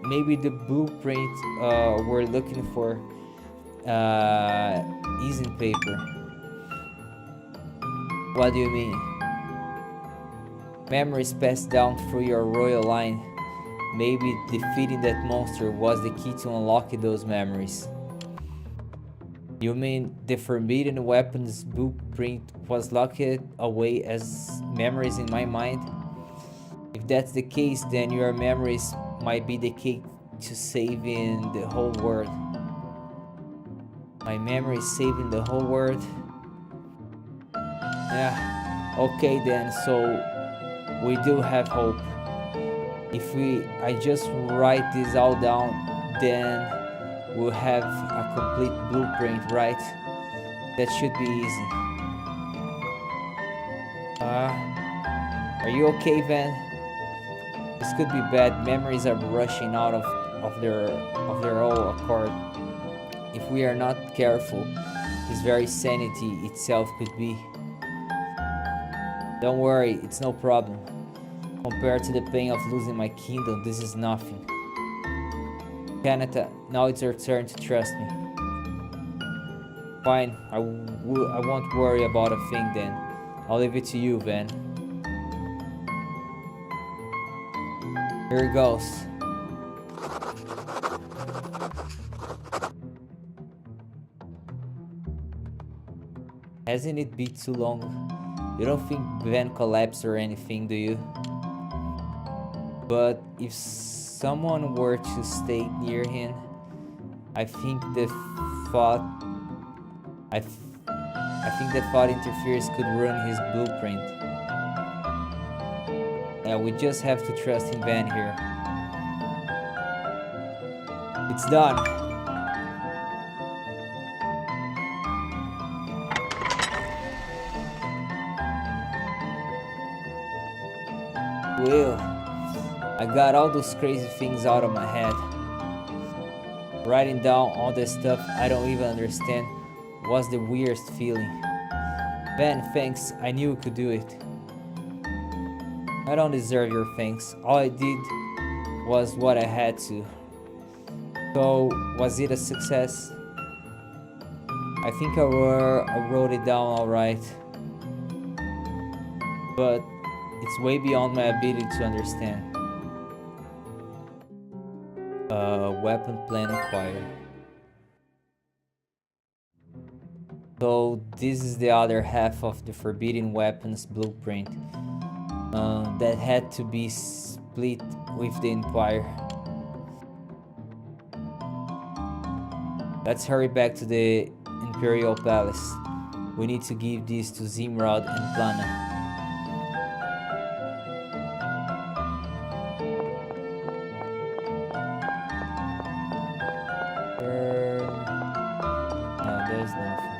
maybe the blueprint we're looking for isn't paper? What do you mean? Memories passed down through your royal line. Maybe defeating that monster was the key to unlocking those memories. You mean the forbidden weapons blueprint was locked away as memories in my mind? If that's the case, then your memories might be the key to saving the whole world. My memory is saving the whole world? Yeah, okay then, so we do have hope. If I just write this all down, then we'll have a complete blueprint, right? That should be easy. Are you okay, Van? This could be bad. Memories are rushing out of their own accord. If we are not careful, his very sanity itself could be. Don't worry, it's no problem. Compared to the pain of losing my kingdom, this is nothing. Kanata, now it's your turn to trust me. Fine, I won't worry about a thing then. I'll leave it to you, Van. Here it goes. Hasn't it been too long? You don't think Van collapsed or anything, do you? But if someone were to stay near him, I think the thought interference could ruin his blueprint. Yeah, we just have to trust in Van here. It's done. Well, I got all those crazy things out of my head. Writing down all the stuff I don't even understand was the weirdest feeling. Ben, thanks, I knew you could do it. I don't deserve your thanks. All I did was what I had to. So, was it a success? I think I wrote it down alright. But it's way beyond my ability to understand. Weapon plan acquired. So this is the other half of the Forbidden Weapons blueprint that had to be split with the Empire. Let's hurry back to the Imperial Palace. We need to give this to Zimrod and Plana. No, there's nothing.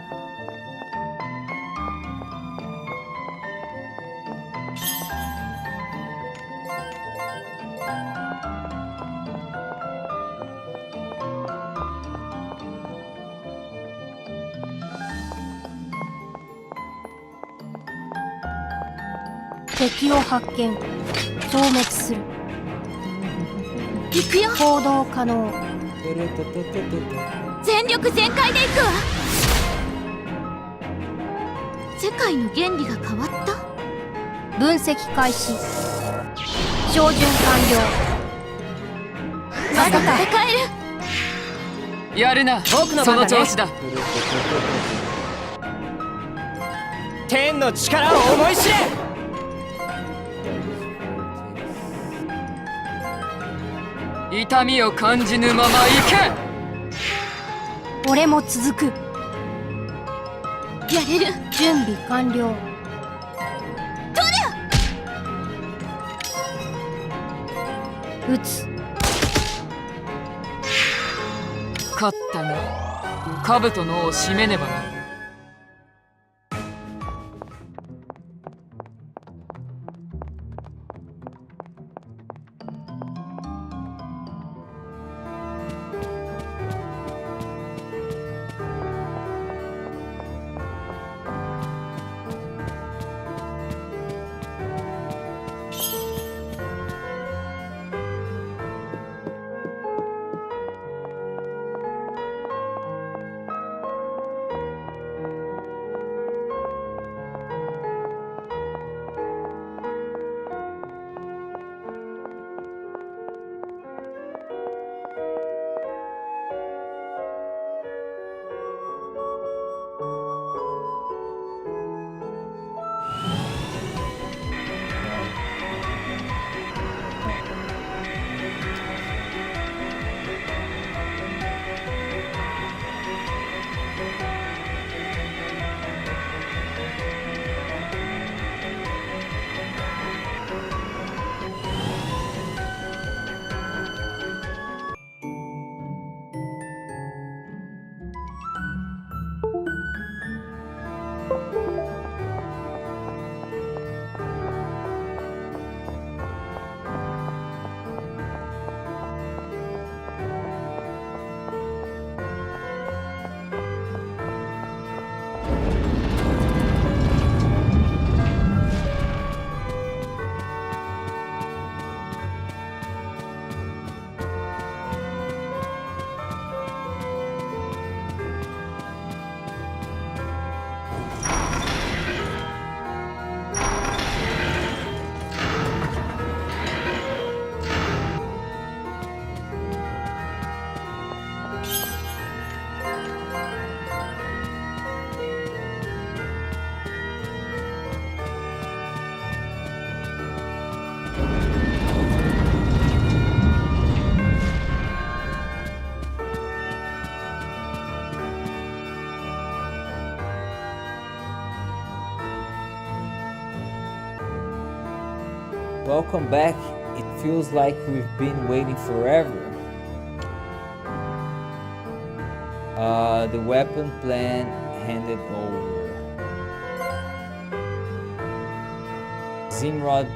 敵を発見消滅する行くよ行動可能全力全開で行くわ世界の原理が変わった分析開始照準完まだ戦えるやるな僕のその番だね調子だ天の力を思い知れ痛みを感じぬまま行け俺も続くやれる準備完了撃つ勝ったな兜の尾を締めねばなWelcome back. It feels like we've been waiting forever. The weapon plan handed over. Zimrod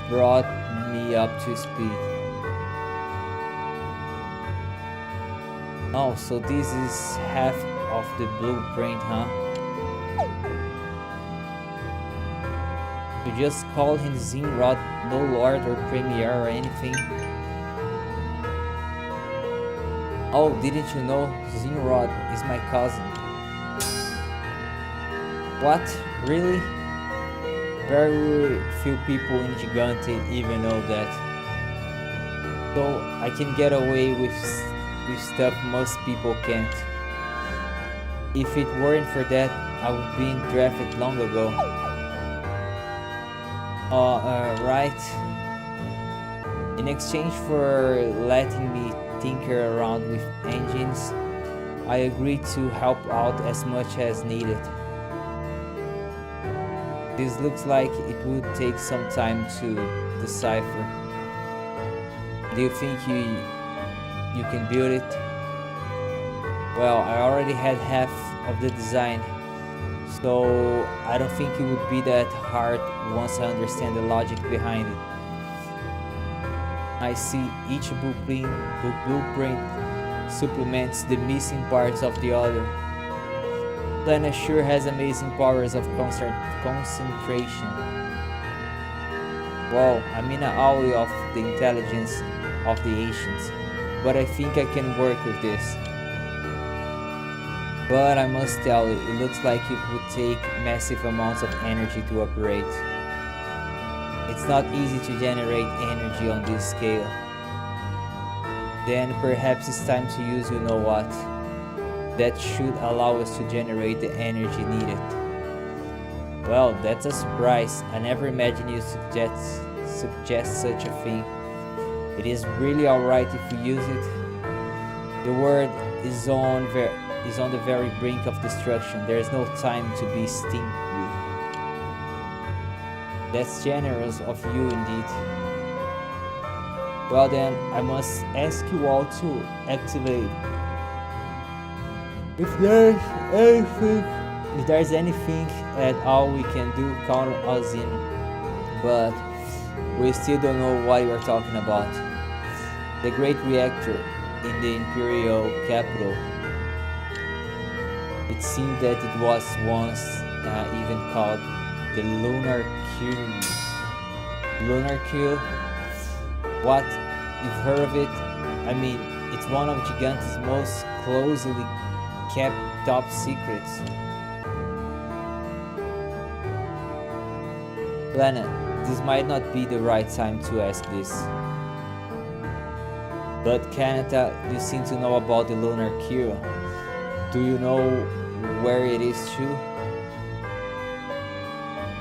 brought me up to speed. Oh, so this is half of the blueprint, huh? You just call him Zinrod, no lord or premier or anything. Oh, didn't you know? Zinrod is my cousin. What? Really? Very few people in Gigante even know that. So I can get away with stuff most people can't. If it weren't for that, I would be drafted long ago. Right. In exchange for letting me tinker around with engines, I agreed to help out as much as needed. This looks like it would take some time to decipher. Do you think you can build it? Well, I already had half of the design, so I don't think it would be that hard once I understand the logic behind it. I see each blueprint supplements the missing parts of the other. Lena sure has amazing powers of concentration. Well, I'm in awe of the intelligence of the ancients, but I think I can work with this. But I must tell you, it looks like it would take massive amounts of energy to operate. It's not easy to generate energy on this scale. Then perhaps it's time to use you know what. That should allow us to generate the energy needed. Well, that's a surprise. I never imagined you suggest such a thing. It is really alright if we use it. The world is on the very brink of destruction. There is no time to be stingy. That's generous of you indeed. Well then, I must ask you all to activate. If there's anything at all we can do, count us in. But we still don't know what you are talking about. The great reactor in the Imperial capital. It seemed that it was once even called the Lunar Cube. Lunar Cube? What? You've heard of it? I mean, it's one of Gigante's most closely kept top secrets. Lena, this might not be the right time to ask this. But Kanata, you seem to know about the Lunar Cube. Do you know where it is too?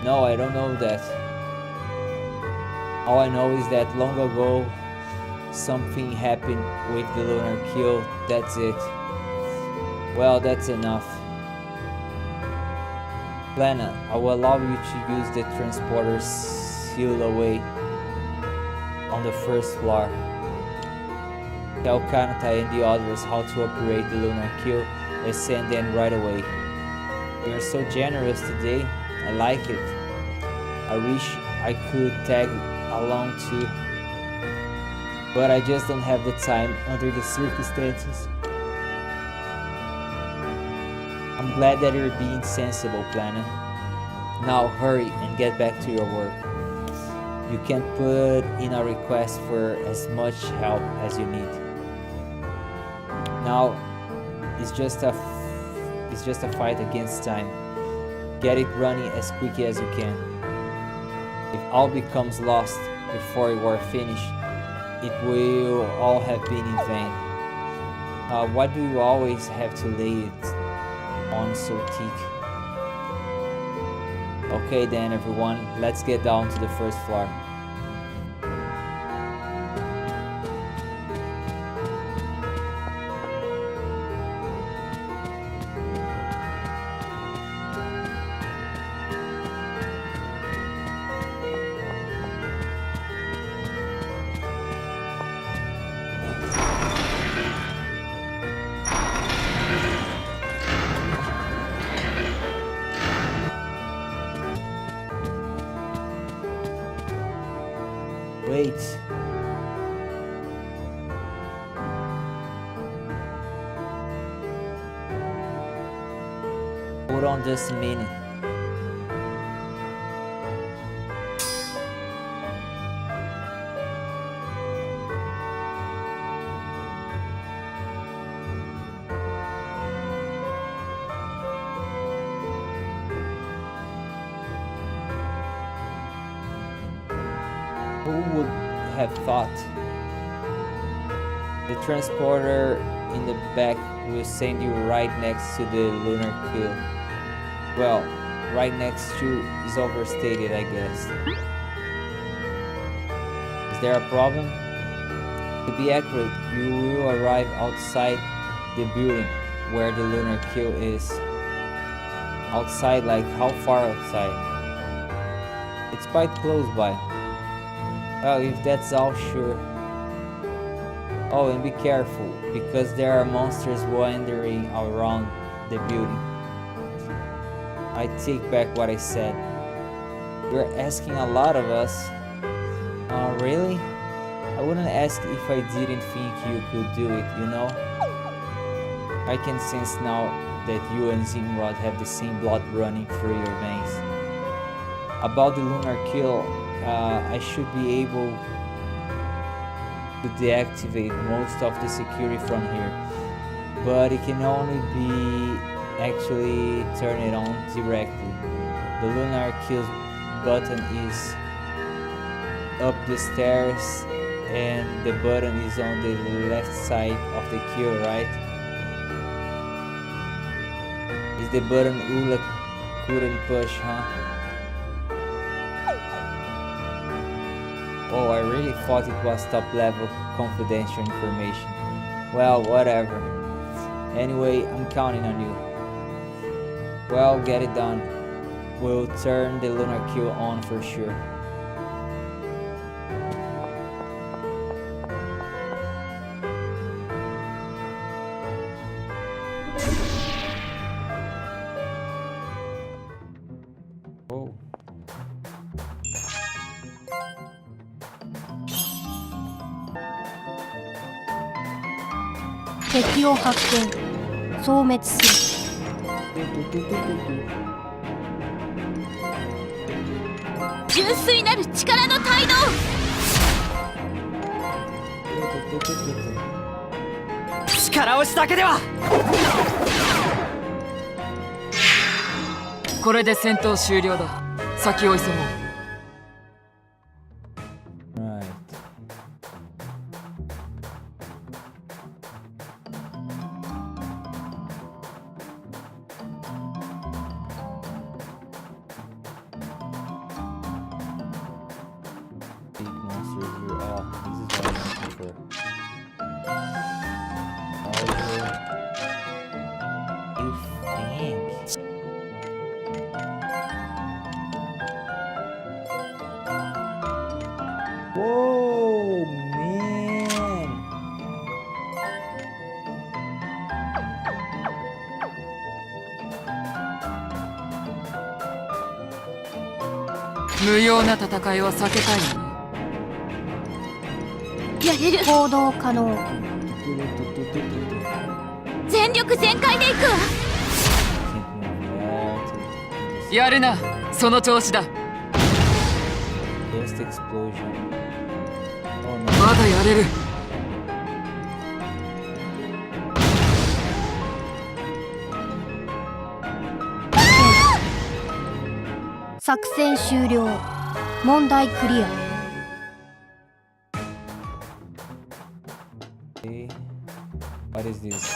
No, I don't know that. All I know is that long ago something happened with the Lunar Cube. That's it. Well, that's enough. Lena, I will allow you to use the transporter sealed away on the first floor. Tell Kanata and the others how to operate the Lunar Cube and send them right away. You're so generous today. I like it. I wish I could tag along too. But I just don't have the time under the circumstances. I'm glad that you're being sensible, Plana. Now hurry and get back to your work. You can put in a request for as much help as you need. Now, it's just a fight against time. Get it running as quickly as you can. If all becomes lost before you are finished, it will all have been in vain. Why do you always have to lay it on so thick? Okay then everyone, let's get down to the first floor. Wait. Hold on just a minute. Who would have thought? The transporter in the back will send you right next to the lunar kill. Well, right next to is overstated, I guess. Is there a problem? To be accurate, you will arrive outside the building where the lunar kill is. Outside, like how far outside? It's quite close by. Well, if that's all, sure. Oh, and be careful, because there are monsters wandering around the building. I take back what I said. You're asking a lot of us. Really? I wouldn't ask if I didn't think you could do it, you know? I can sense now that you and Zimrod have the same blood running through your veins. About the lunar kill, I should be able to deactivate most of the security from here, but it can only be actually turned on directly. The lunar kill button is up the stairs and the button is on the left side of the kill, right? Is the button Ula couldn't push, huh? Oh, I really thought it was top level confidential information. Well, whatever. Anyway, I'm counting on you. Well, get it done. We'll turn the lunar kill on for sure. Oh. 敵を発見消滅する純粋なる力の態度。力押しだけでは。これで戦闘終了だ。先を急ごう。Right. Big monsters here. Oh, this is what I'm looking for. Oh, you think? Whoa, man!「無用な戦いは避けたいのね」やれる。行動可能全力全開でいくわ。やるな、その調子だ。 Just explosion. Oh まだやれる。作戦終了問題クリア Okay. What is this?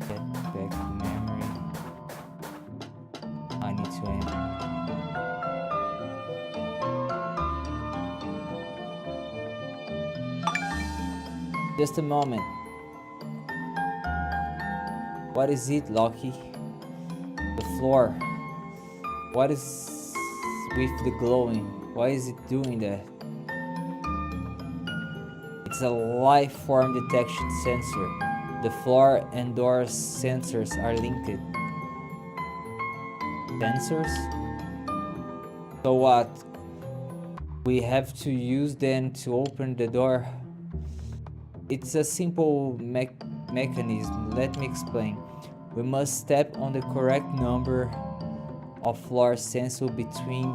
Get back memory. I need to end. Just a moment. What is it, Loki? The floor. What is with the glowing? Why is it doing that? It's a life form detection sensor. The floor and door sensors are linked. Sensors? So what? We have to use them to open the door. It's a simple mechanism. Let me explain. We must step on the correct number of floor sensor between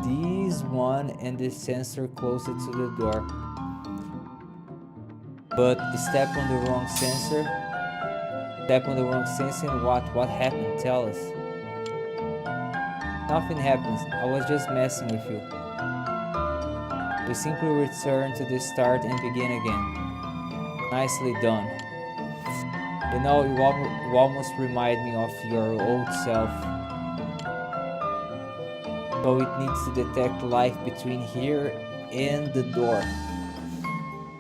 this one and the sensor closer to the door. But step on the wrong sensor. Step on the wrong sensor and what happened? Tell us. Nothing happens. I was just messing with you. We simply return to the start and begin again. Nicely done. You know, you almost remind me of your old self. So it needs to detect life between here and the door.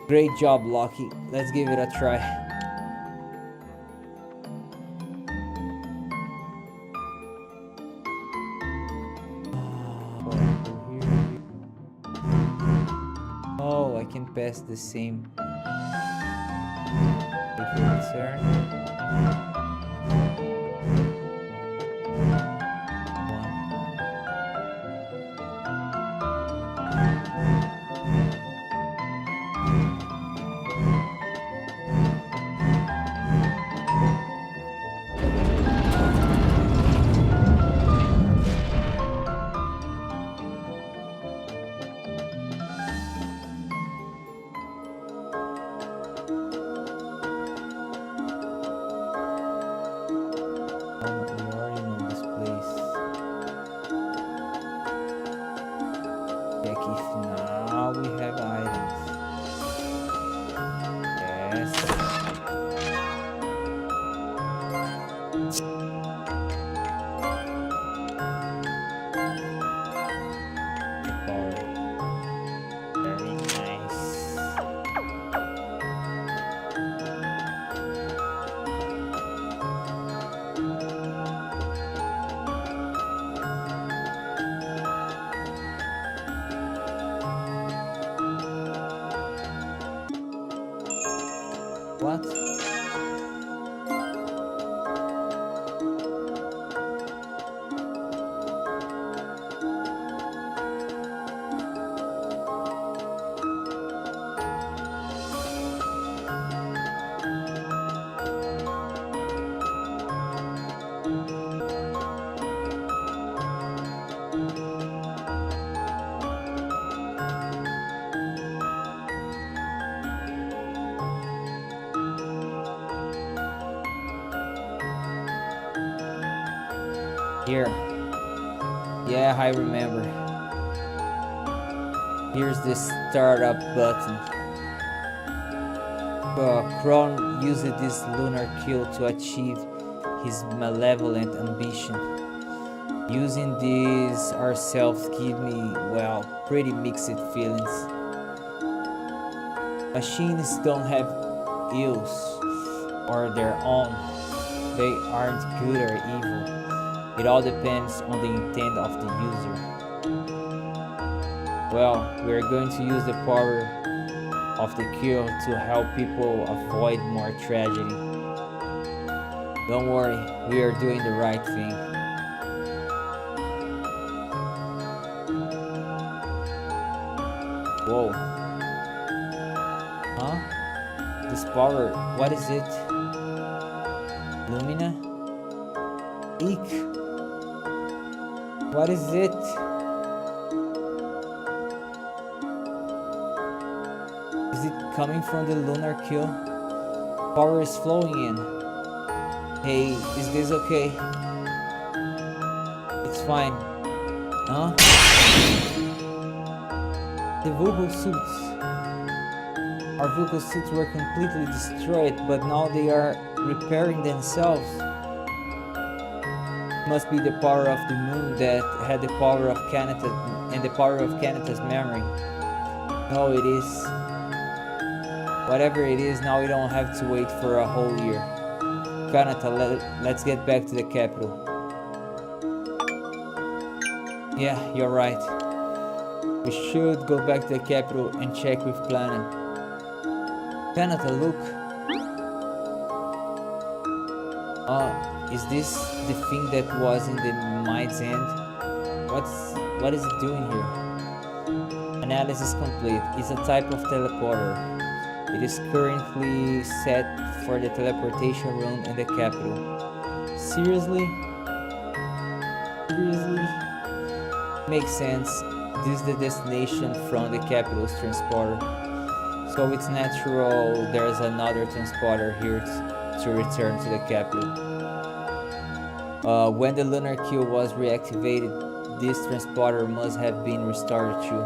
Great job, Loki. Let's give it a try. Oh, I can pass the same. If you return. What? Here. Yeah, I remember. Here's the startup button. Kron used this lunar kill to achieve his malevolent ambition. Using this ourselves give me, well, pretty mixed feelings. Machines don't have ills or their own. They aren't good or evil. It all depends on the intent of the user. Well, we are going to use the power of the kill to help people avoid more tragedy. Don't worry, we are doing the right thing. Whoa. Huh? This power, what is it? Lumina? Eek. What is it? Is it coming from the lunar kill? Power is flowing in. Hey, is this okay? It's fine. Huh? The vocal suits. Our vocal suits were completely destroyed, but now they are repairing themselves. Must be the power of the moon that had the power of Kanata and the power of Kanata's memory. No, it is. Whatever it is, now we don't have to wait for a whole year. Kanata, let's get back to the capital. Yeah, you're right. We should go back to the capital and check with Planet. Kanata, look. Is this the thing that was in the Mind's End? What is it doing here? An Analysis complete. It's a type of teleporter. It is currently set for the teleportation room in the capital. Seriously? Seriously? Makes sense. This is the destination from the capital's transporter. So it's natural there's another transporter here to return to the capital. When the lunar kill was reactivated, this transporter must have been restarted too.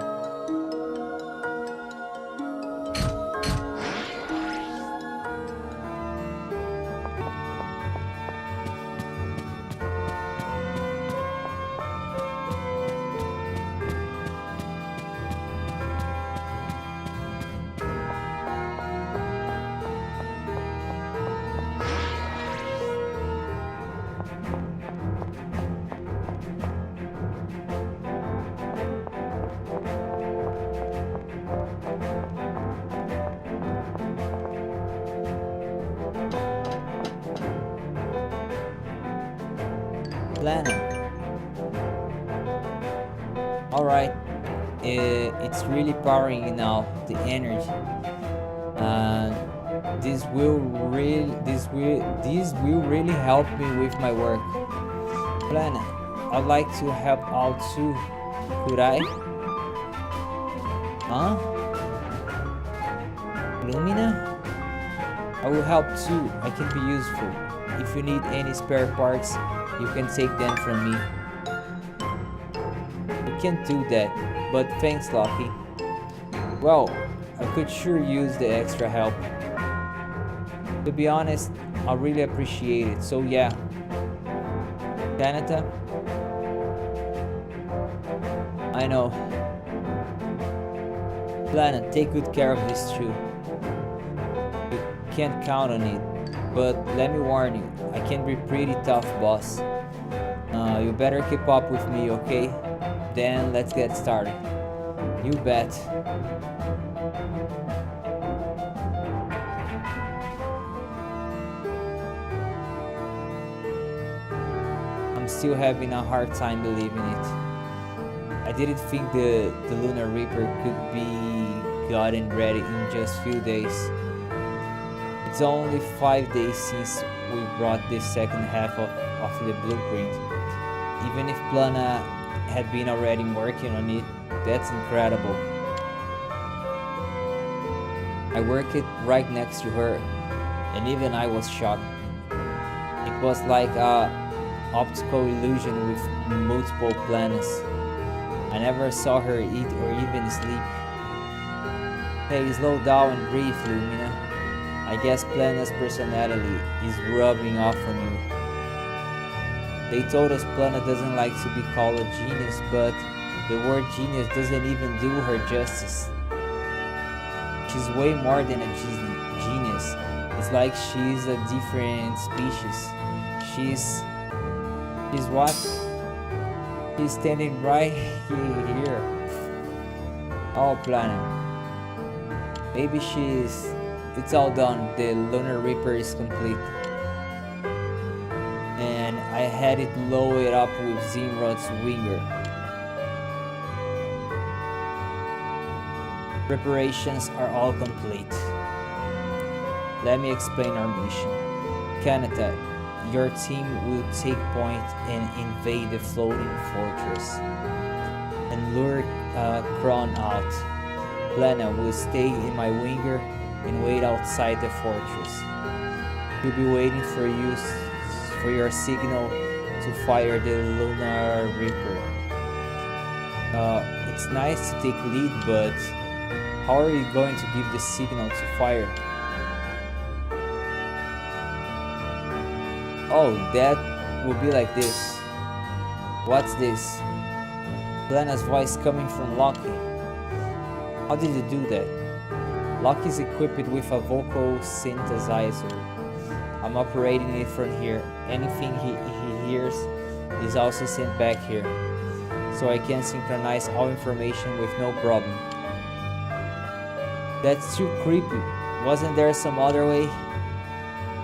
Planning. Alright, it's really powering now, the energy. This will really help me with my work. Planet, I'd like to help out too. Could I? Huh? Lumina? I will help too. I can be useful. If you need any spare parts, you can take them from me. You can't do that, but thanks, Lucky. Well, I could sure use the extra help. To be honest, I really appreciate it, so yeah. Kanata? I know. Planet, take good care of this too. You can't count on it, but let me warn you, I can be pretty tough, boss. You better keep up with me, okay? Then let's get started. You bet. I'm still having a hard time believing it. I didn't think the Lunar Reaper could be gotten ready in just few days. It's only 5 days since we brought this second half of the blueprint. Even if Plana had been already working on it, that's incredible. I worked right next to her, and even I was shocked. It was like a optical illusion with multiple planets. I never saw her eat or even sleep. Hey, slow down and breathe, Lumina. I guess Plana's personality is rubbing off on you. They told us Plana doesn't like to be called a genius, but the word genius doesn't even do her justice. She's way more than a genius. It's like she's a different species. She's what? She's standing right here. Oh, Plana. Maybe it's all done. The Lunar Reaper is complete. And I had it loaded up with Zimrod's winger. Preparations are all complete. Let me explain our mission. Kanata, your team will take point and invade the floating fortress and lure Kron out. Plana will stay in my winger and wait outside the fortress. He'll be waiting for your signal to fire the Lunar Reaper. It's nice to take lead, but how are you going to give the signal to fire? Oh, that will be like this. What's this? Plana's voice coming from Loki. How did you do that? Loki is equipped with a vocal synthesizer. I'm operating it from here. Anything he hears is also sent back here, so I can synchronize all information with no problem. That's too creepy. Wasn't there some other way?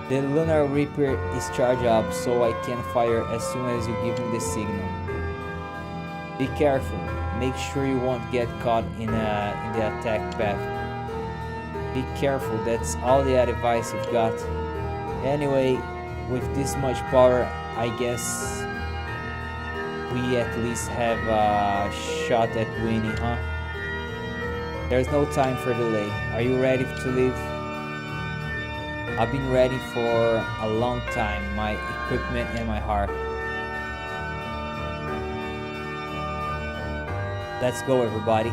The Lunar Reaper is charged up, so I can fire as soon as you give me the signal. Be careful. make sure you won't get caught in the attack path. Be careful, that's all the advice you've got. Anyway, with this much power, I guess we at least have a shot at winning, huh? There's no time for delay. Are you ready to leave? I've been ready for a long time, my equipment and my heart. Let's go, everybody.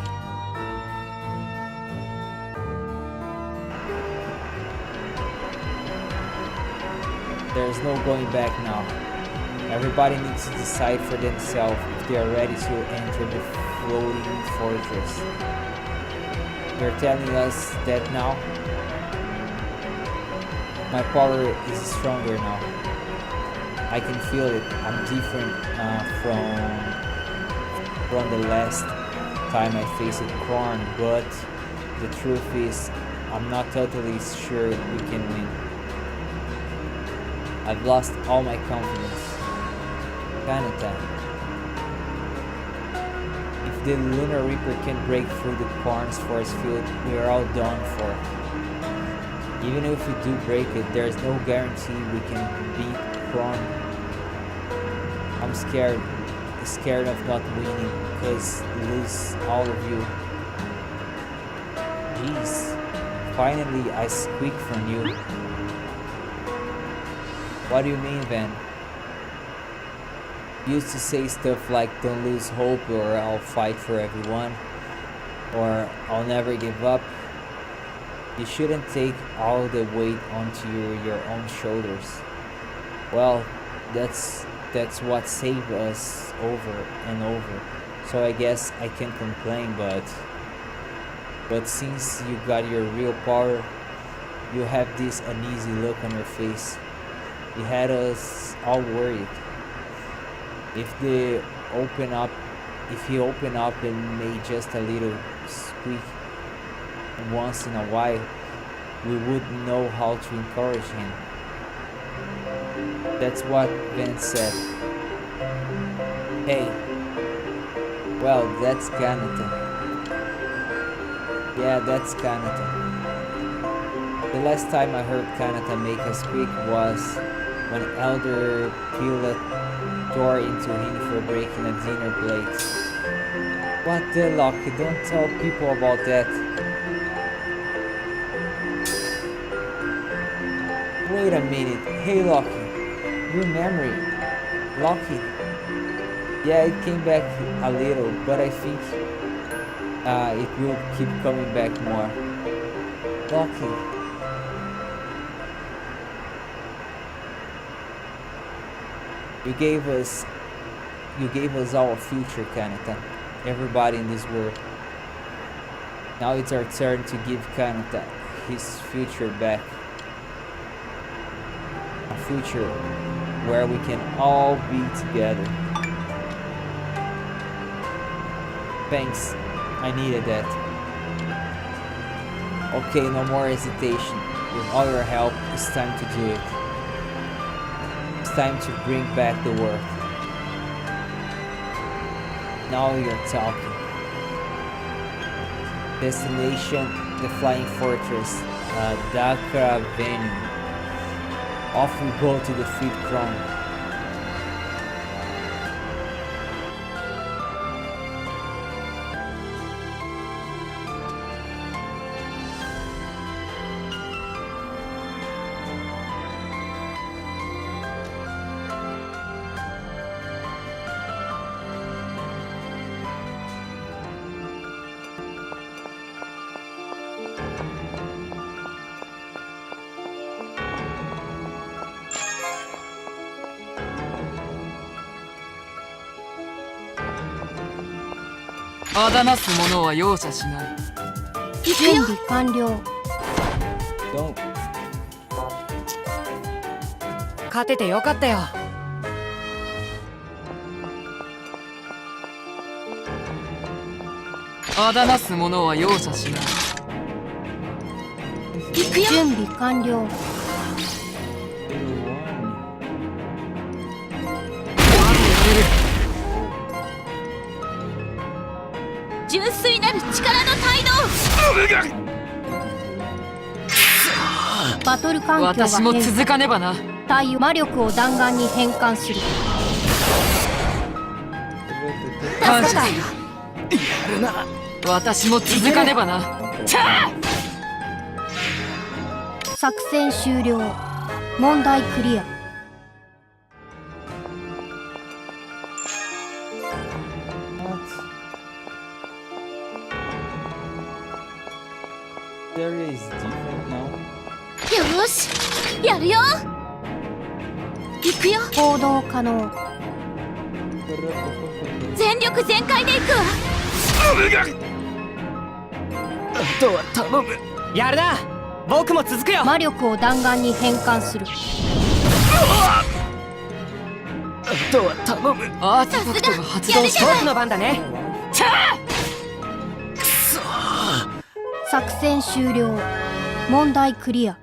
There's no going back now. Everybody needs to decide for themselves if they are ready to enter the floating fortress. They're telling us that now. My power is stronger now. I can feel it. I'm different from the last time I faced Korn, but the truth is, I'm not totally sure we can win. I've lost all my confidence. Kanata. If the Lunar Reaper can break through the Korn's force field, we are all done for. Even if we do break it, there's no guarantee we can beat Korn. I'm scared of not winning, because lose all of you. Jeez, finally I squeak from you. What do you mean, Van? You used to say stuff like don't lose hope, or I'll fight for everyone, or I'll never give up. You shouldn't take all the weight onto your own shoulders. Well, that's what saved us over and over. So I guess I can't complain, but since you got your real power, you have this uneasy look on your face. You had us all worried. If he open up and made just a little squeak once in a while, we wouldn't know how to encourage him. That's what Ben said. Hey, well, that's Kanata. Yeah, that's Kanata. The last time I heard Kanata make a squeak was when Elder Pila tore into him for breaking a dinner plate. What the luck? Don't tell people about that. Wait a minute. Hey, Lucky. New memory. Lucky. Yeah, it came back a little, but I think it will keep coming back more. Lucky. You gave us our future, Kanata. Everybody in this world. Now it's our turn to give Kanata his future back. A future where we can all be together. Thanks, I needed that. Okay, no more hesitation. With all your help, it's time to do it. It's time to bring back the world. Now you're talking. Destination, the Flying Fortress, Dakra Venue. Off we go to defeat Kron.準備完了。 Don't. 勝ててよかったよ。準備完了。 Wait 純粋なる力の態度。バトル環境が私も変化。続かねばな。対応魔力を弾丸に変換する。感謝やるな。私も続かねばな。作戦終了。問題クリア。Area is different now. よし、やるよ。行くよ。行動可能。全力全開で行くわ。あとは頼む。やるな。僕も続くよ。魔力を弾丸に変換する。あとは頼む。アーティファクトが発動した。僕の番だね。くそー。作戦終了。問題クリア。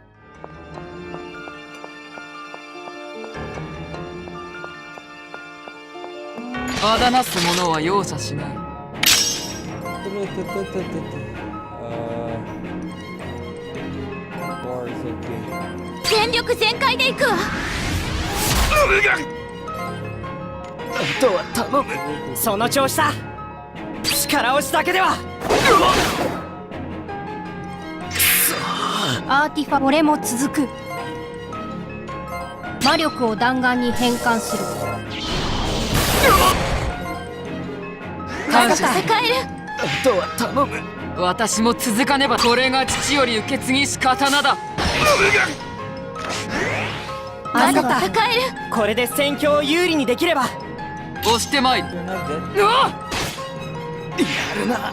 あだなす者は容赦しない。War is okay. 全力全開で行くわ。あとは頼む。その調子だ。力押しだけでは。アーティファ俺も続く。魔力を弾丸に変換する。感謝。戦える。あとは頼む。私も続かねば。これが父より受け継ぎし刀だ。まだありがとう。戦える。これで戦況を有利にできれば。押してまいる。 You're not dead. うわっ。やるな。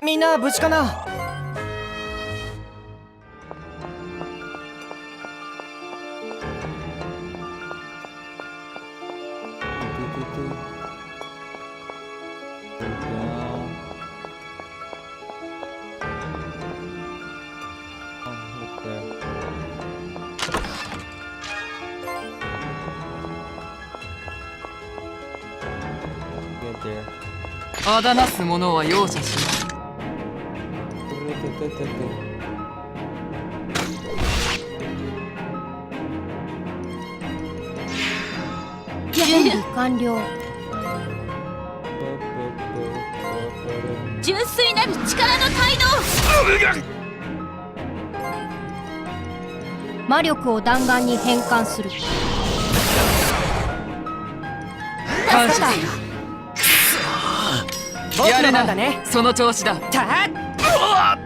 みんな無事かな。あだなす者は容赦しない。準備完了。純粋なる力の態度。魔力を弾丸に変換する。感謝。僕のやるな番だね。その調子だ。たっ。はっ。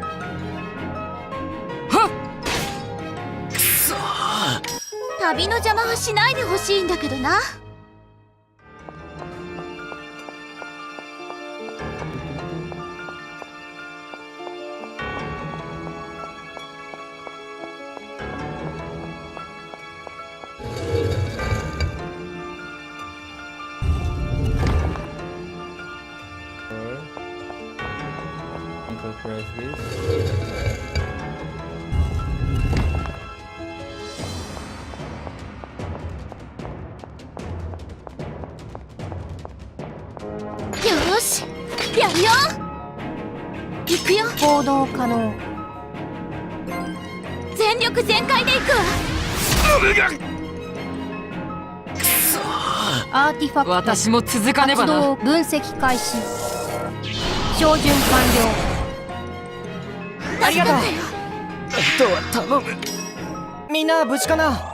旅の邪魔はしないでほしいんだけどな。Press this. よし、やるよ。行くよ。行動可能。全力全開で行くわ。アーティファクト私も続かねばな。活動分析開始。照準完ありがとう。助かったよ。あとは頼む。みんな無事かな。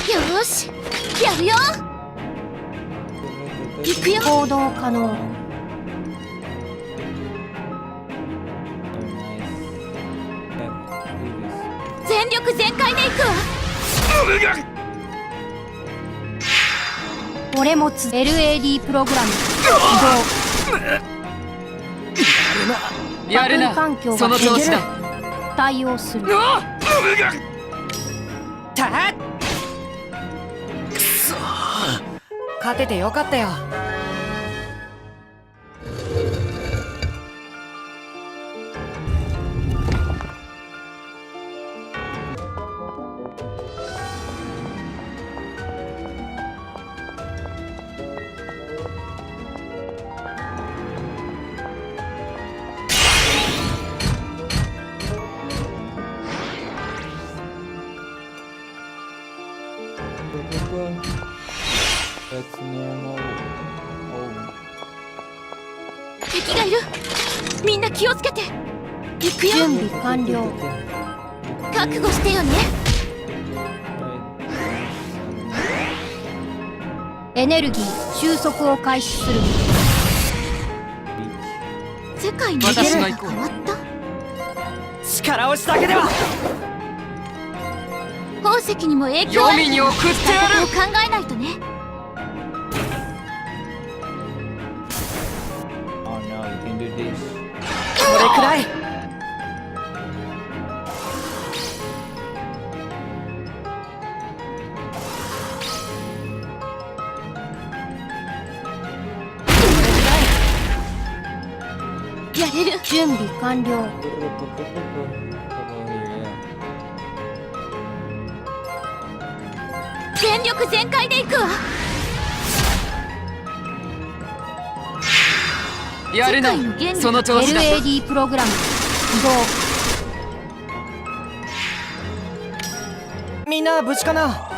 よし、やるよ。行くよ。了。行動可能。全力全開で行くわ。俺もLAD プログラム起動。やるなバトル環境がその調子だ。対応する。うわっ。たっ。くそー。勝ててよかったよ。みんな気をつけて。行くよ。準備完了。覚悟してよね。エネルギー収束を開始する。世界の私がが行こう変わった。力押しだけでは。宝石にも影響ある。黄泉に送ってやる。を考えないとね。Oh no, you can do this. これくらい。やれる。準備完了。全力全開で行くわ。やるな世界の原理その調子だ。 LAD プログラム起動。みんな無事かな。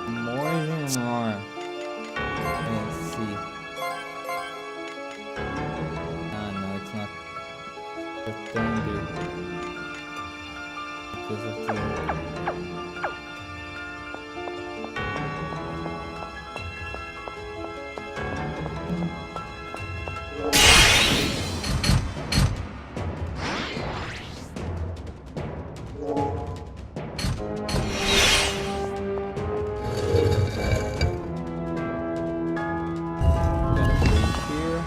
More and more. Let's see. Ah, no, it's not the thunder. Because of the. Gotta wait here.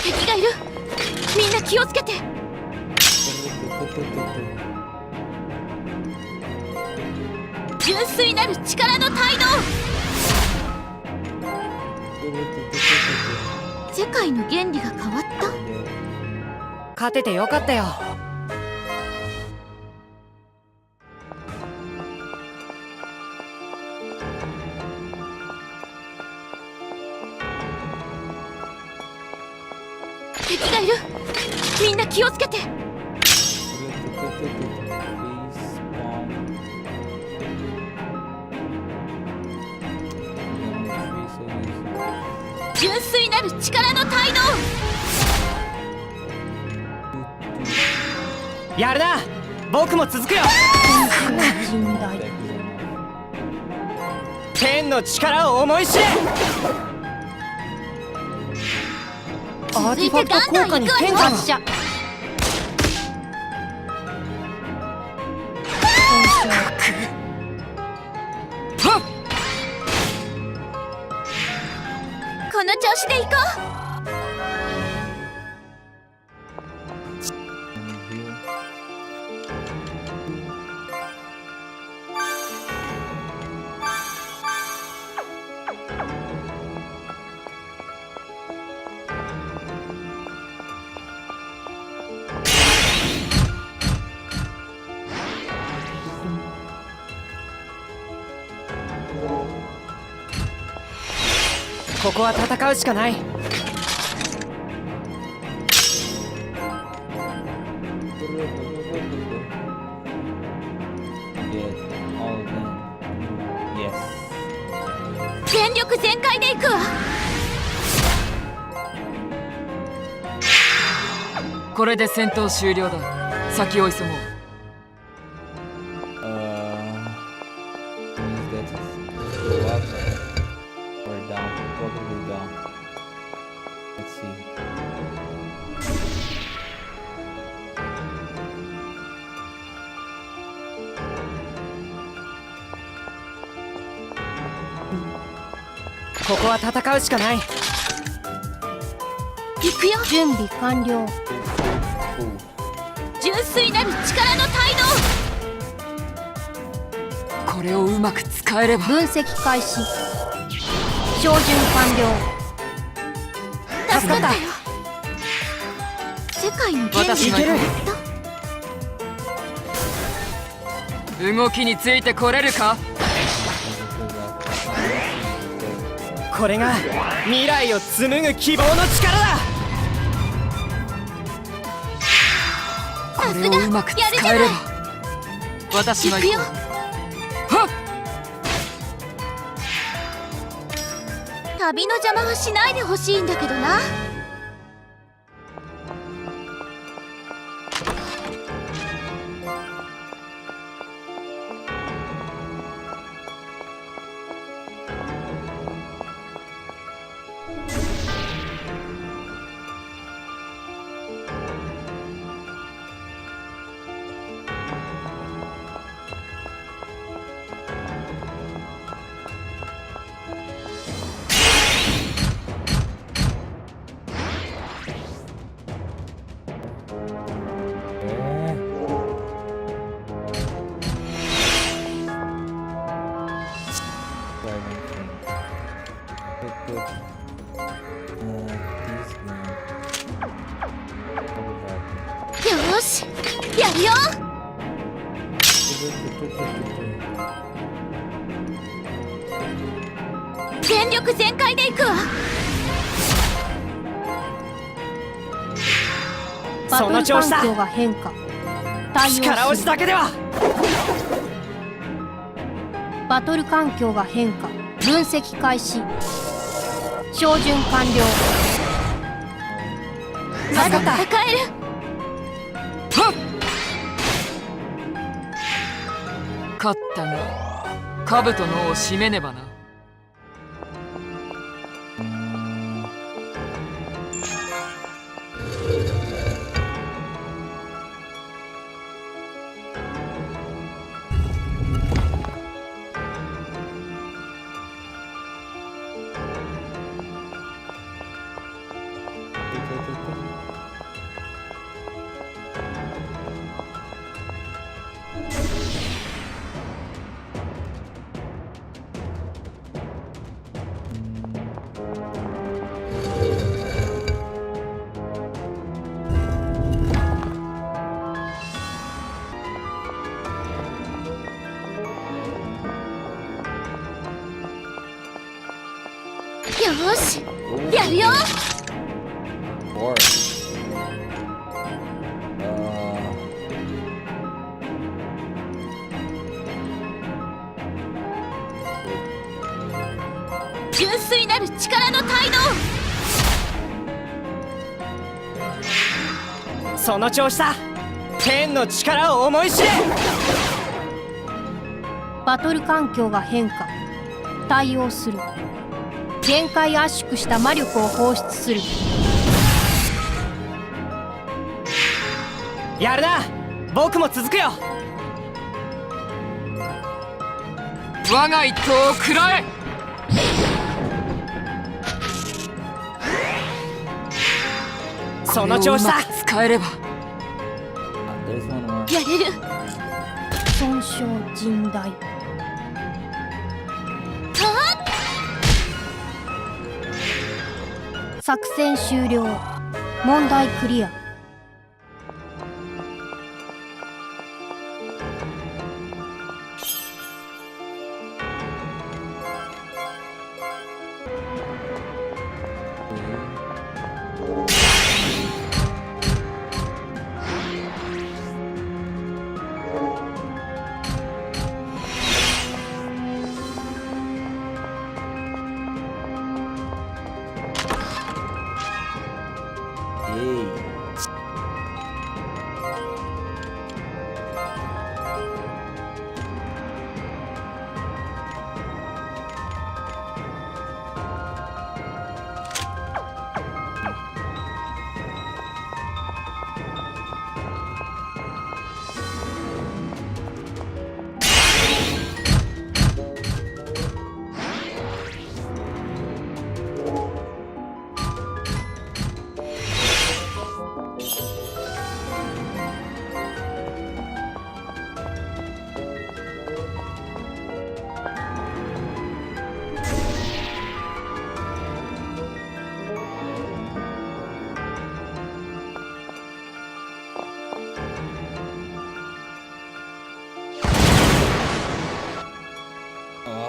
敵がいる。みんな気をつけて。純粋なる力の態度。世界の原理が変わった。勝ててよかったよ。敵がいる。みんな気をつけて。純粋なる力の態度。やるな。僕も続くよ。人大。天の力を思い知れ。アーティファクト効果に変化が。発射。はっこの調子で行こう。ここは戦うしかない。全力全開で行くわ。これで戦闘終了だ。先を急もう。ここは戦うしかない。行くよ。準備完了。純粋なる力の態これをうまく使えれば。分析開始。照準完了。度。助かったよ。世界の原理が私が変わっ動きについてこれるか。これが未来を紡ぐ希望の力だ。これをうまく使えれば。私が行こう。旅の邪魔はしないでほしいんだけどな。よし、やるよ。全力全開でいくわ。バトル環境が変化。対応する。力押しだけでは。バトル環境が変化。分析開始。照準完了。まだ戦える。勝ったが兜の尾を締めねばな。よし、やるよ。純粋なる力の態度。その調子だ。天の力を思い知れ。バトル環境が変化。対応する。限界圧縮した魔力を放出する。やるな。僕も続くよ。我が一刀を食らえ。その調子だ。使えればやれる。損傷甚大。作戦終了。問題クリア。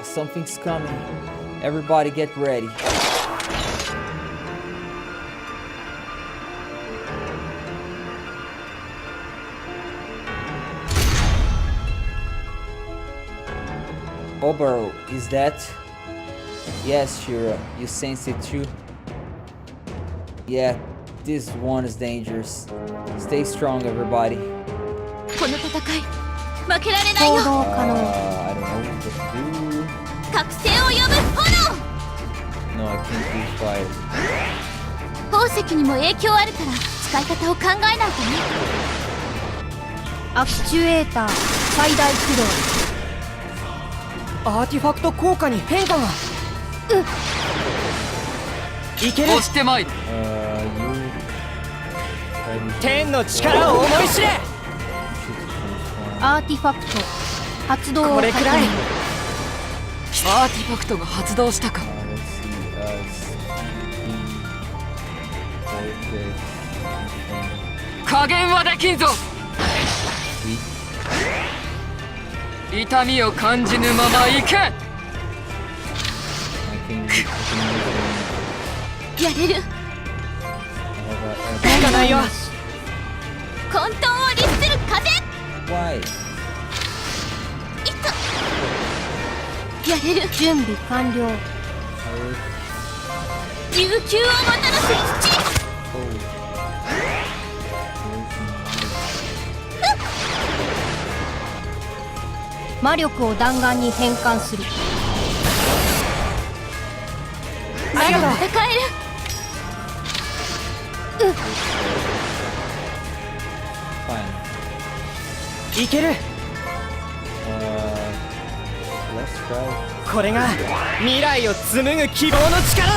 Something's coming. Everybody get ready. Obaro, is that? Yes, Shira, you sense it too. Yeah, this one is dangerous. Stay strong, everybody. この戦い負けられない行よ。動可能。 I don't know what to do. 覚醒を呼ぶ炎。 No, I can't do fire. 宝石にも影響あるから使い方を考えないとね。アクチュエーター最大駆動。アーティファクト効果に変化が。いける。押してまいる。 You. 天の力を思い知れ。アーティファクト発動をこれくらい。アーティファクトが発動したか。 加減はできんぞ。痛みを感じぬまま行け。やれる。変化ないよ。混沌を律する風。 Why? いった。やれる。準備完了。悠久をもたらす土。 魔力を弾丸に変換する。ありがとう。戦える。Fine. いける。 Let's try. これが未来を紡ぐ希望の力だ。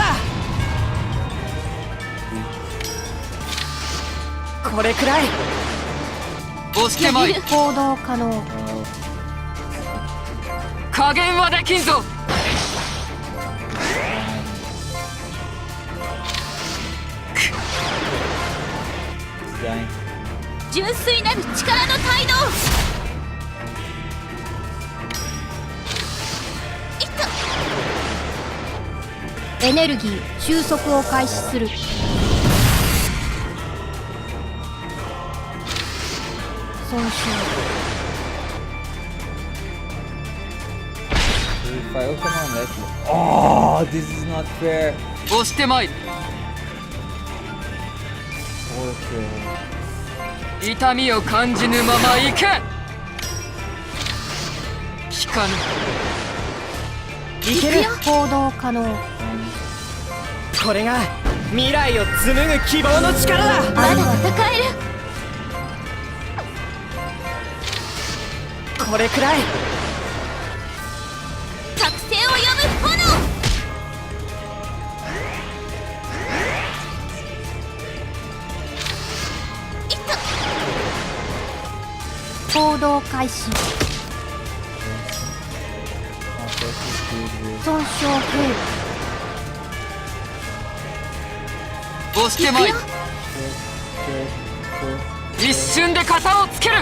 これくらい。押してまいる。行動可能。加減はできんぞ。 Dying. 純粋なる力の態度。いった。エネルギー収束を開始する。損傷。 If I open on that. Oh, this is not fair. 押してまいる。 Okay. 痛みを感じぬまま行け。効かぬ。いける。行動可能。これが未来を紡ぐ希望の力だ。まだ戦える。これくらい。覚醒を呼ぶ炎。いった。行動開始。損傷警押してまいる。一瞬で型をつける。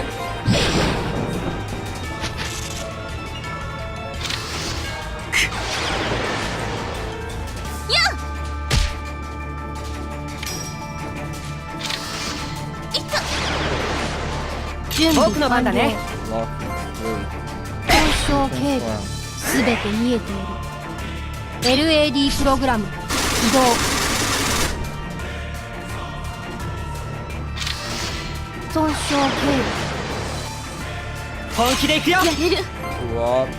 準備僕の番だね。 Lock. Wait. 損傷警備すべて見えている。LAD プログラム起動。損傷警本気でいくよ。やれる。 Lock.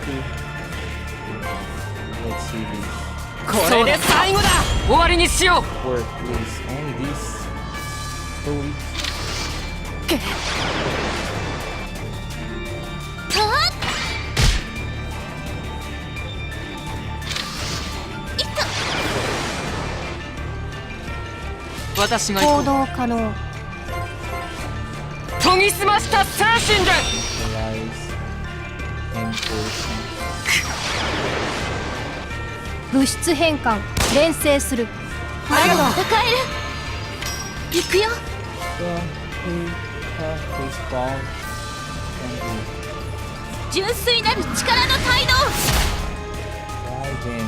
Let's see this. これで最後だ。終わりにしよう。 Work, please. Only this. So weak. はっ。いった。私が行こ行動可能。う。研ぎ澄ました精神で。 Rise. And potion. 物質変換連成する。まだ戦える。行くよ。 Please spawn. 純粋なる力の態度。 Why damn it?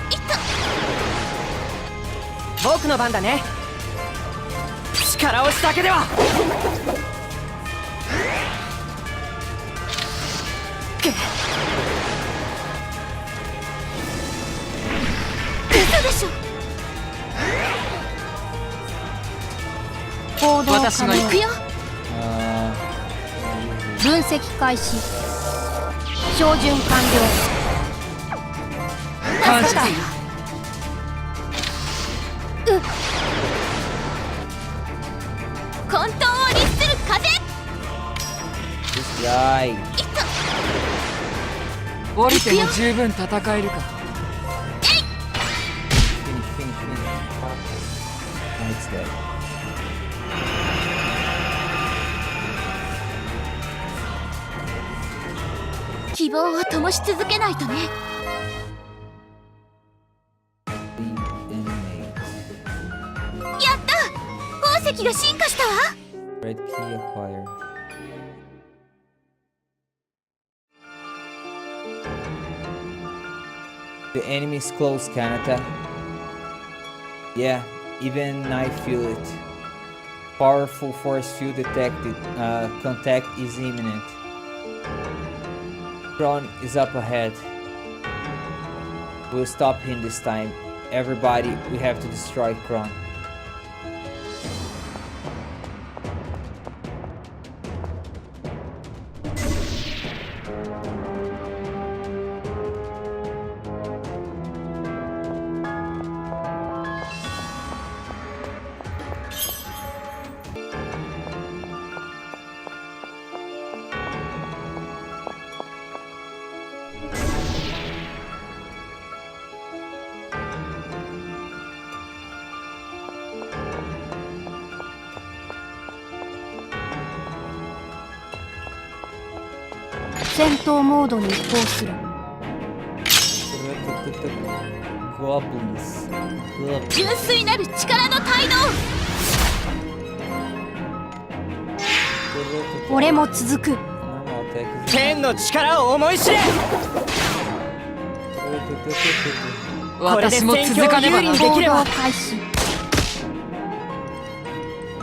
いった。僕の番だね。力押しだけでは。私が行く行くよ。分析開始。照準完感謝。混沌を律する風。 This guy. 降りても十分戦えるか。 Finish, finish, finish. Oh, it's dead. 希望を灯し続けないとね。 Leave inmate. やった、宝石が進化したわ。 Red key acquired. The enemy is close, Kanata. Yeah, even I feel it. Powerful force field detected. Contact is imminent. Kron is up ahead. We'll stop him this time. Everybody, we have to destroy Kron. l 戦闘モードに移行する。 Goblins. 純粋なる力の態度。俺も続く。 Normal attack is 剣の力を思い知れ。これで私も戦況続かねばな。を有利にでき行動れば。開始。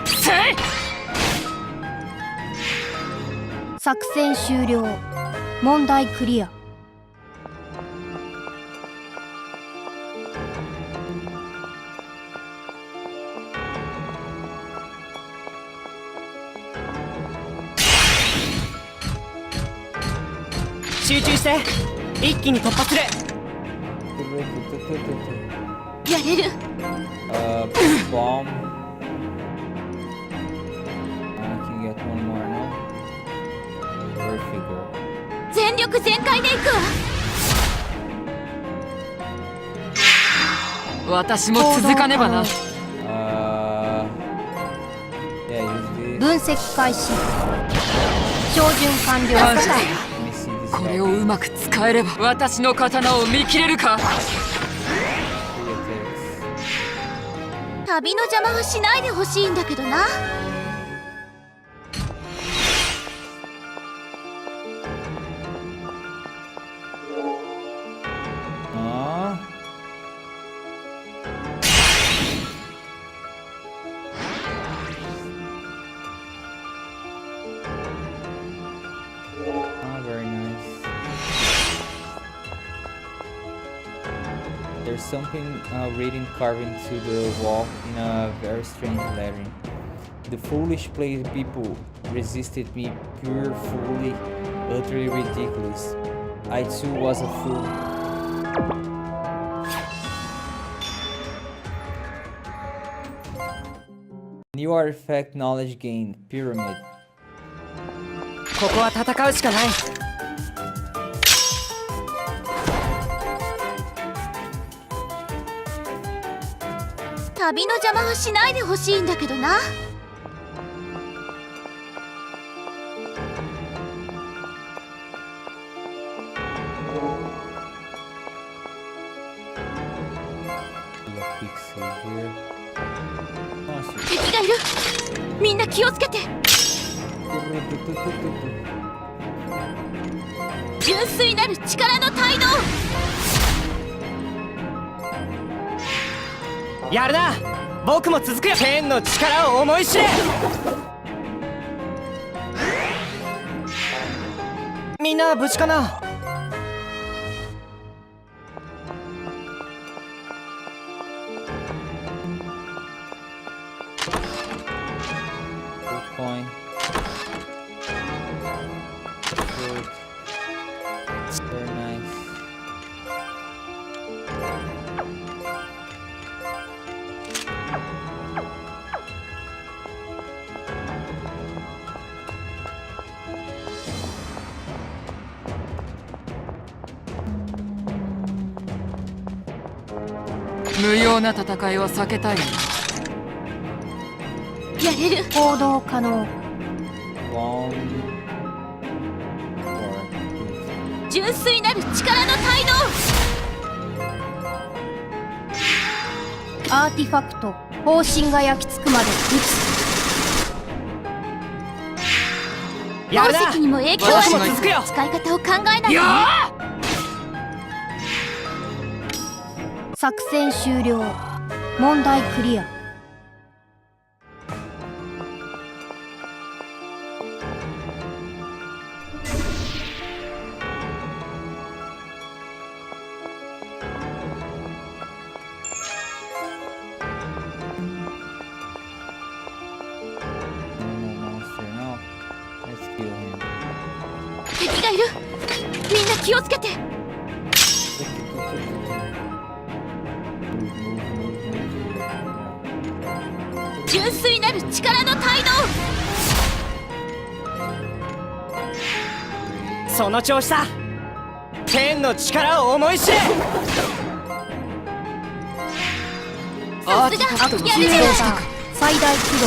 せい。作戦終了。問題クリア。集中して一気に突破する。やれる。 bomb. I can get one more now. Perfect girl. 全力全開で行くわ。私も続かねばな。 Yeah, use this. 分析開始。照準完了。感謝。 Let me see this こ guy. れをうまく使えれば私の刀を見切れるか。 Three attacks. 旅の邪魔はしないでほしいんだけどな。 Oh, very nice. There's something written carved into the wall in a very strange lettering. The foolish play people resisted me, pure, fully, utterly ridiculous. I too was a fool. New artifact knowledge gained. Pyramid. ここは戦うしかない。旅の邪魔はしないでほしいんだけどな。 Do a quick save here. Monster. 敵がいる。みんな気をつけて。純粋なる力の態度。やるな。僕も続くよ。剣の力を思い知れ。みんな無事かな。Very nice. 無用な戦いは避けたいな。やれる。行動可能。 Long. 純粋なる力の態アーティファクト方針が焼き付くまで撃度。やるな。宝石にも影響ある。私も続くよ。使い方を考えないとね。つ。作戦終了。問題クリア。敵がいる。みんな気をつけて。純粋なる力の態度。その調子だ。天の力を思い知れ。さすがアクチュエーやるじゃない。ター最大起動。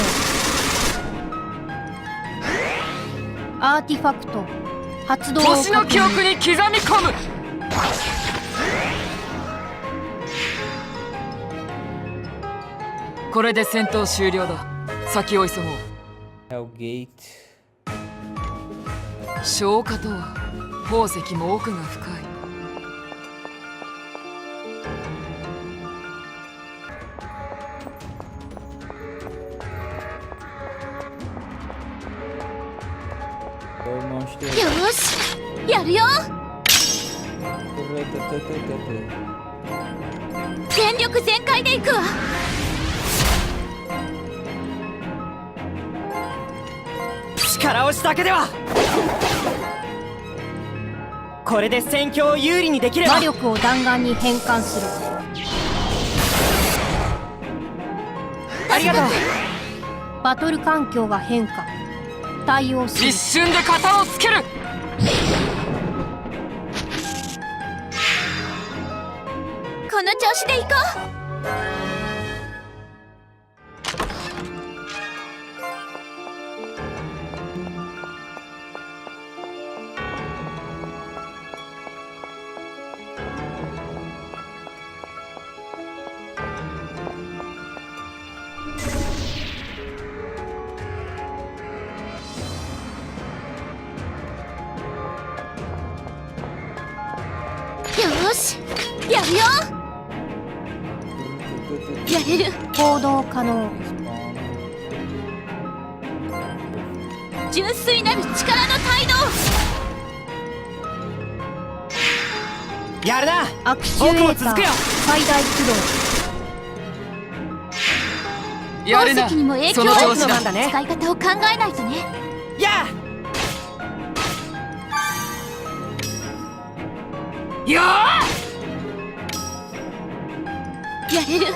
アーティファクト発動を星の記憶に刻み込む。これで戦闘終了だ。先を急ごう。 Hellgate. 消化とは宝石も奥が深い。よーし、やるよ。全力全開でいくわ。力押しだけでは。これで戦況を有利にできる。魔力を弾丸に変換する。ありがとう。バトル環境が変化。対応する。一瞬で型をつける。この調子でいこう。よーし、やるよ。やれる。行動可能。純粋なる力の態度。やるな。アクチュエーター僕も続くよ。最大起動。やるな。宝石にも影そ響ある。の調子だ。なんだね。使い方を考えないとね。ややあ。やれる。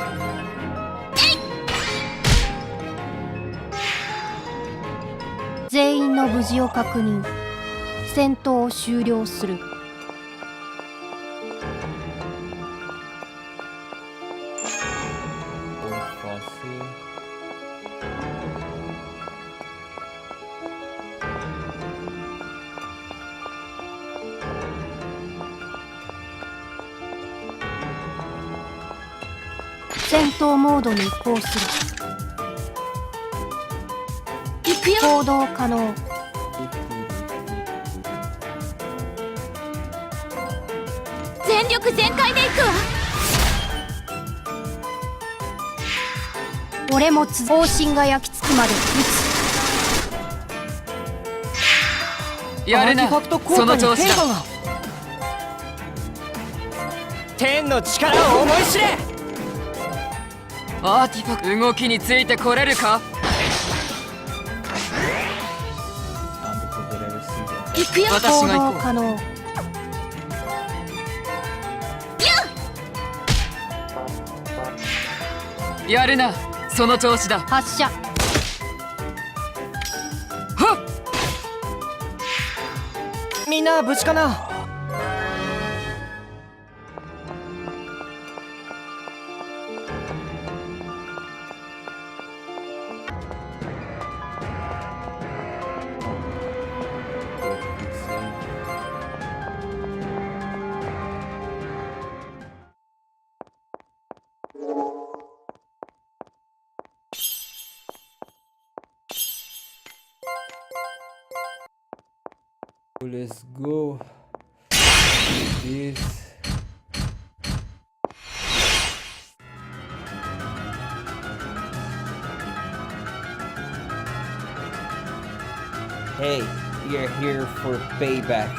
全員の無事を確認。戦闘を終了する。戦闘モードに移行する。行くよ。行動可能。全力全開でいくわ。俺も方針が焼き付くまでやるな。アーティファクト効そ果にの調子だ。変化が。天の力を思い知れ。アーティファクト動きについてこれるか。行くよ。行動私が行こう。可能。やるな、その調子だ。発射。はっ。みんな無事かな。Let's go. This. Hey, we are here for payback.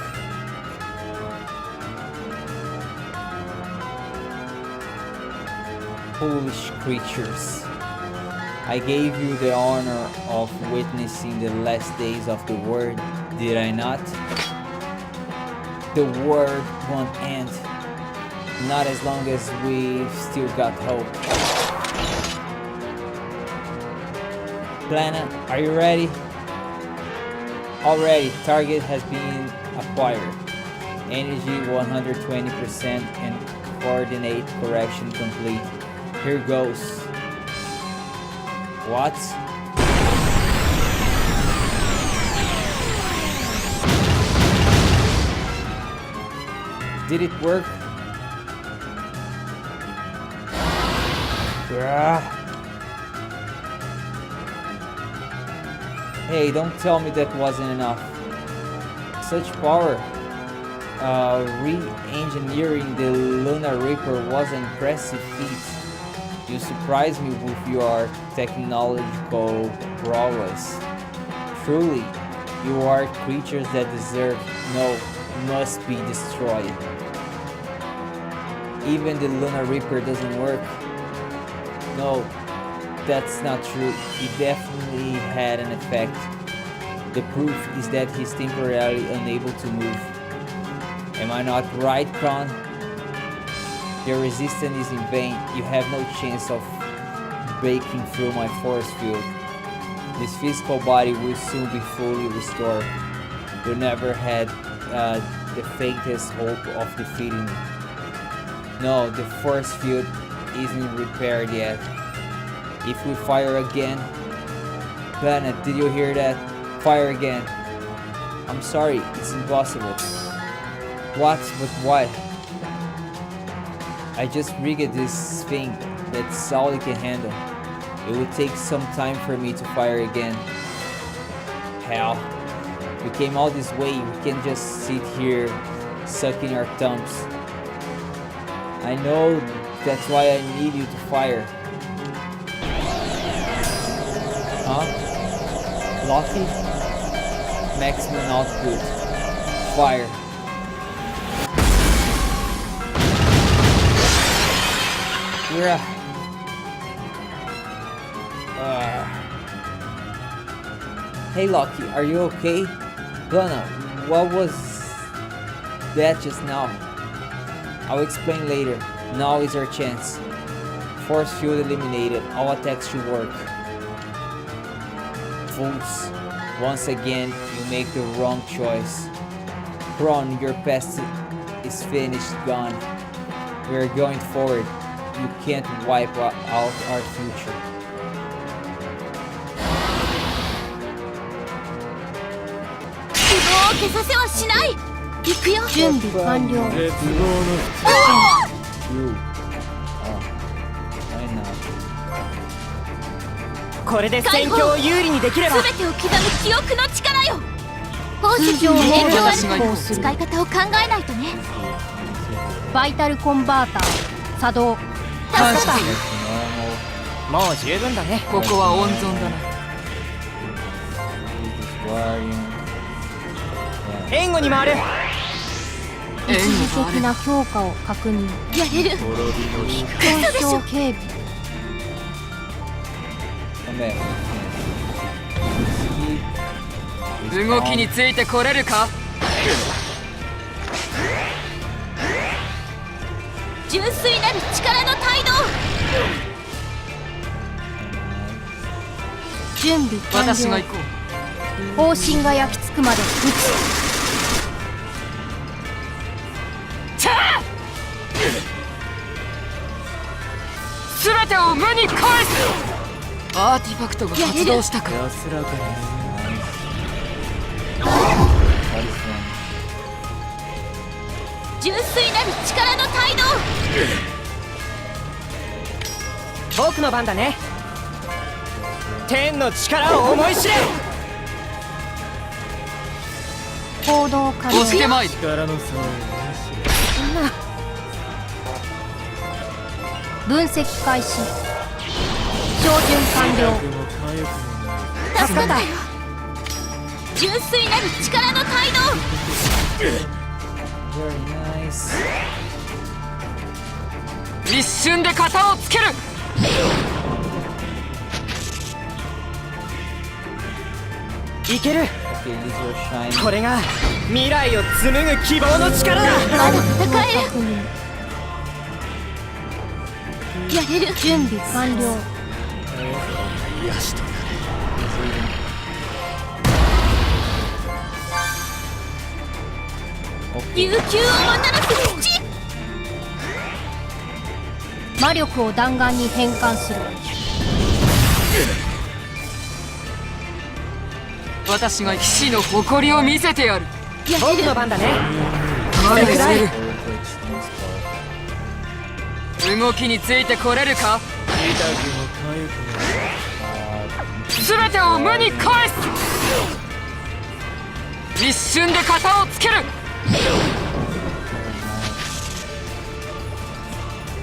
Foolish creatures. I gave you the honor of witnessing the last days of the world, did I not? The world won't end. Not as long as we've still got hope. Planet, are you ready? Already, target has been acquired. Energy 120% and coordinate correction complete. Here goes. What? Did it work? Hey, don't tell me that wasn't enough. Such power. Re-engineering the Lunar Reaper was an impressive feat. You surprised me with your technological prowess. Truly, you are creatures that deserve must be destroyed. Even the Lunar Reaper doesn't work. No, that's not true. He definitely had an effect. The proof is that he's temporarily unable to move. Am I not right, Kron? Your resistance is in vain. You have no chance of breaking through my force field. This physical body will soon be fully restored. You never had the faintest hope of defeating me. No, the force field isn't repaired yet. If we fire again... Planet, did you hear that? Fire again. I'm sorry, it's impossible. What? But why? I just rigged this thing. That's all it can handle. It would take some time for me to fire again. Hell. We came all this way, we can't just sit here sucking our thumbs. I know, that's why I need you to fire. Huh? Lucky? Maximum output. Fire. Yeah. Hey Lucky, are you okay? Lana, what was that just now? I'll explain later. Now is our chance. Force field eliminated. All attacks should work. Fools. Once again, you make the wrong choice. Kron, your past is finished, gone. We're going forward. You can't wipe out our future. 消させはしない。行くよ。準備完了。絶望の You. Why not? これで戦況を有利にできれば。全てを刻む記憶の力よ。宝石の通常影響ある発行する。使い方を考えないとね。バイタルコンバーター作動。感謝する。 Normal. もう十分だね。ここは温存だな。 Guardian. 援護に回る。一時的な強化を確認。やれる。損傷警備。Come back. 動きについてこれるか。純粋なる力の態度。準備完了。私が行こう。方針が焼き付くまで撃チャー全てを無に返す。アーティファクトが発動したか。安らかに What is one? 純粋なる力の態度。僕の番だね。天の力を思い知れ。つ。行動可能。押してまいる。力の差を思い知れ。分析開始。照準完了。もかゆくもない。助かった。純粋なる力の態度。 Very nice. 一瞬で型をつける。いける。 Okay, use your shine. これが未来を紡ぐ希望の力だ。まだ戦え確認。る。やれる。準備完了。癒しとな悠久をもたらす土。魔力を弾丸に変換する。私が騎士の誇りを見せてやる。やれる僕の。番だね。何くらいする。動きについてこれるか。痛くもかゆくもない。全てを無に返す。一瞬で型をつける。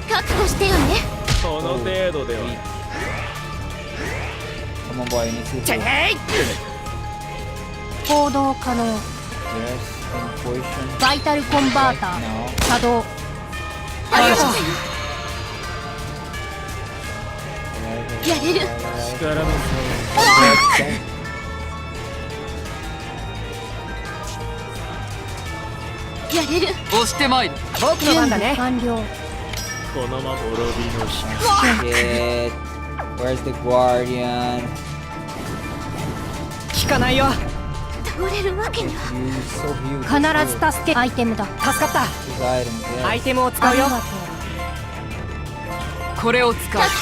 覚悟してよね。この程度では Come on, boy. You need to て heal. へい。行動可能。 Yes, in poison. バイタルコンバータ Now. ー作動。ありがとう。 Right, やれる。 力の差を Don't. やれる。押してまいる。僕の準備番だね。完了。このまま滅びの日 Shit. Where's the guardian? 聞かないよ。倒れるわけには。 You so healed. 必ず助けアイテムだ。助かった。 His items, ア yeah. イテムを使うよ。ありがとう。これを使う。助かった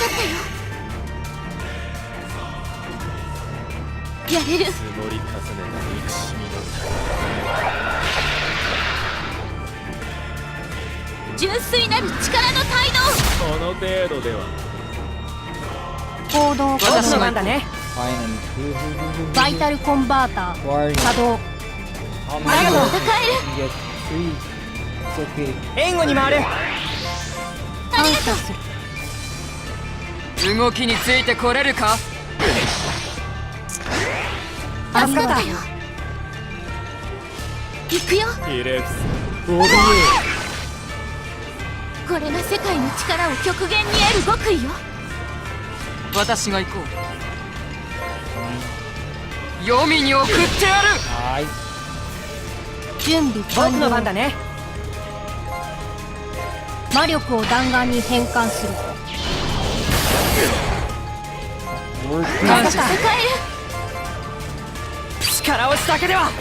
よ。やれる。積もり重ねた憎しみの純粋なる力の態この程度では行動可僕の能。番だね。 Finally. バイタルコンバーター Guardian. 作動。 Oh 度。 my まだ god. 戦える。 You get free. It's okay. 援護に回る。感謝する。動きについてこれるか。助かった。行くよ。ヒレクス。これが世界の力を極限に得る極意よ。私が行こう。黄泉に送ってやる。はい。準備僕完了。の番だね。魔力を弾丸に変換する。感謝戦え力押しだけでは。る。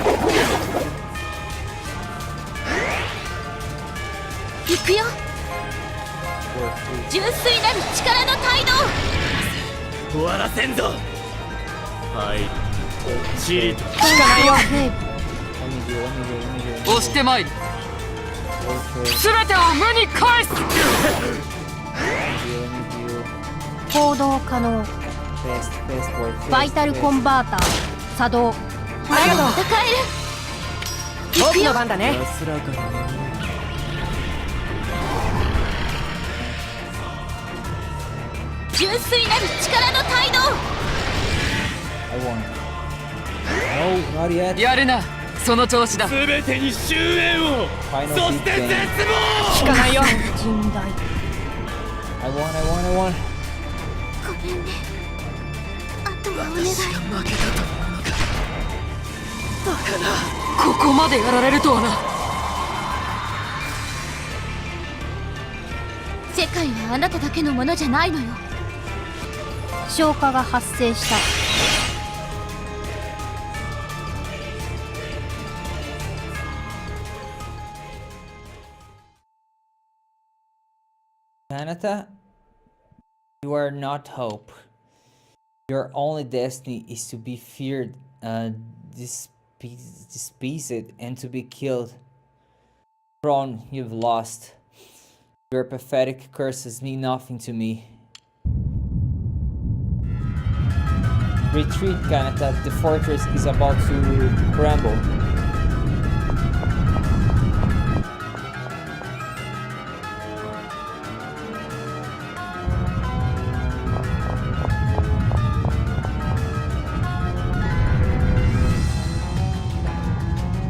行くよ。純粋なる力の態度。終わらせんぞ。はい。チリと。聞かないよ。 Let me do, let me do, let me do. 押してまいる。 Okay. 全てを無に返す。 Let me do. 行動可能。 Fast, fast, boy. Fast, バイタルコ fast. ンバーター作動。ありがとう。戦える。行く僕のよ。番だね。安らかに眠る純粋なる力の態度。 I won. No, not yet. やるな。その調子だ。全てに終焉を Final そ beat して game. 絶聞かないよ。甚大。 I won, I won, I won. ごめんね。あとはお願い。負けたというのか。バカな。ここまでやられるとはな。世界はあなただけのものじゃないのよ。消化が発生した。Kanata, you are not hope. Your only destiny is to be feared, despised, and to be killed. Throne, you've lost. Your pathetic curses mean nothing to me. Retreat, Kanata. The fortress is about to crumble.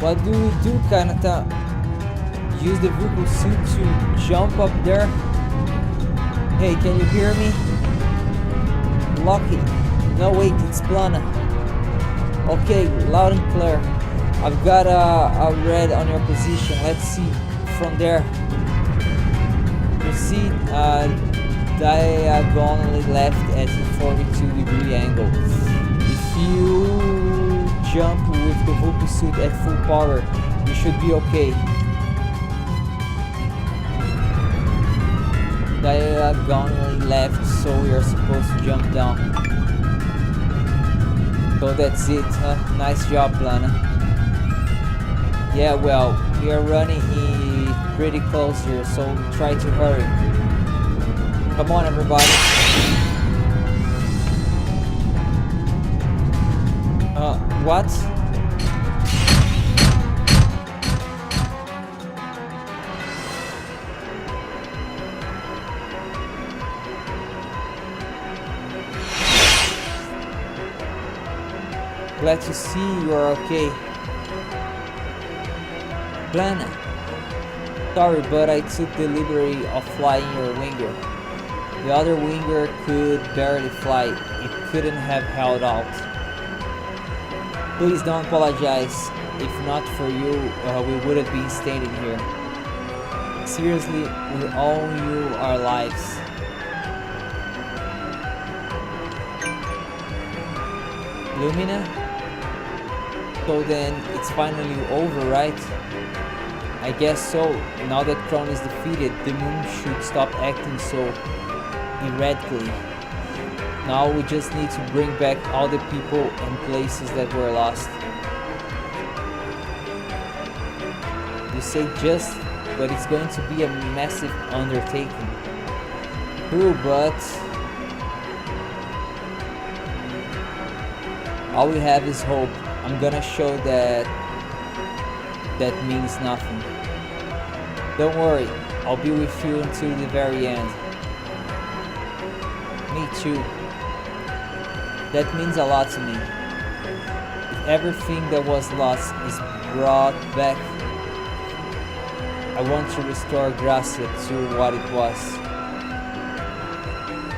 What do we do, Kanata? Use the vocal suit to jump up there? Hey, can you hear me? Lucky. No, wait, it's Plana. Okay, loud and clear. I've got a red on your position. Let's see. From there. Proceed diagonally left at a 42-degree angle. If you jump with the vocal suit at full power, you should be okay. Diagonally left, so we are supposed to jump down. So that's it, huh? Nice job, Plana. Yeah, well, we are running pretty close here, so try to hurry. Come on, everybody. What? Glad to see you are okay. Plana. Sorry, but I took the liberty of flying your winger. The other winger could barely fly. It couldn't have held out. Please don't apologize. If not for you, we wouldn't be standing here. Seriously, we owe you our lives. Lumina? So then, it's finally over, right? I guess so. Now that Kron is defeated, the moon should stop acting so erratically. Now we just need to bring back all the people and places that were lost. You say just, but it's going to be a massive undertaking. True, but all we have is hope. I'm gonna show that means nothing. Don't worry, I'll be with you until the very end. Me too. That means a lot to me. If everything that was lost is brought back, I want to restore Gracia to what it was.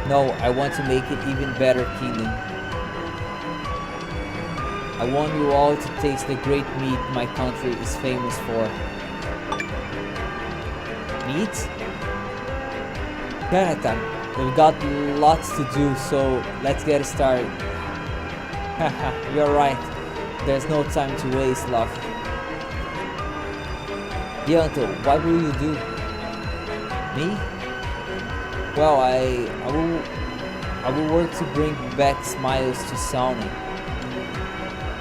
No, I want to make it even better kingdom. I want you all to taste the great meat my country is famous for. Meat? Kanata, we've got lots to do, so let's get started. Haha, you're right. There's no time to waste, love. Yanto, what will you do? Me? Well, I will work to bring back smiles to Sauna.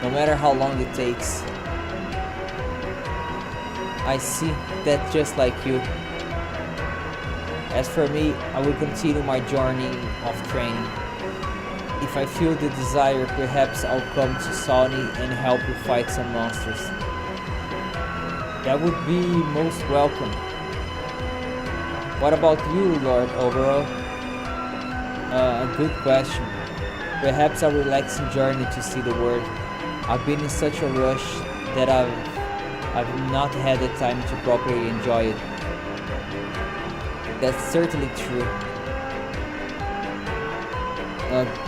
No matter how long it takes. I see, that's just like you. As for me, I will continue my journey of training. If I feel the desire, perhaps I'll come to Sauni and help you fight some monsters. That would be most welcome. What about you, Lord Obero? A good question. Perhaps a relaxing journey to see the world. I've been in such a rush that I've not had the time to properly enjoy it. That's certainly true.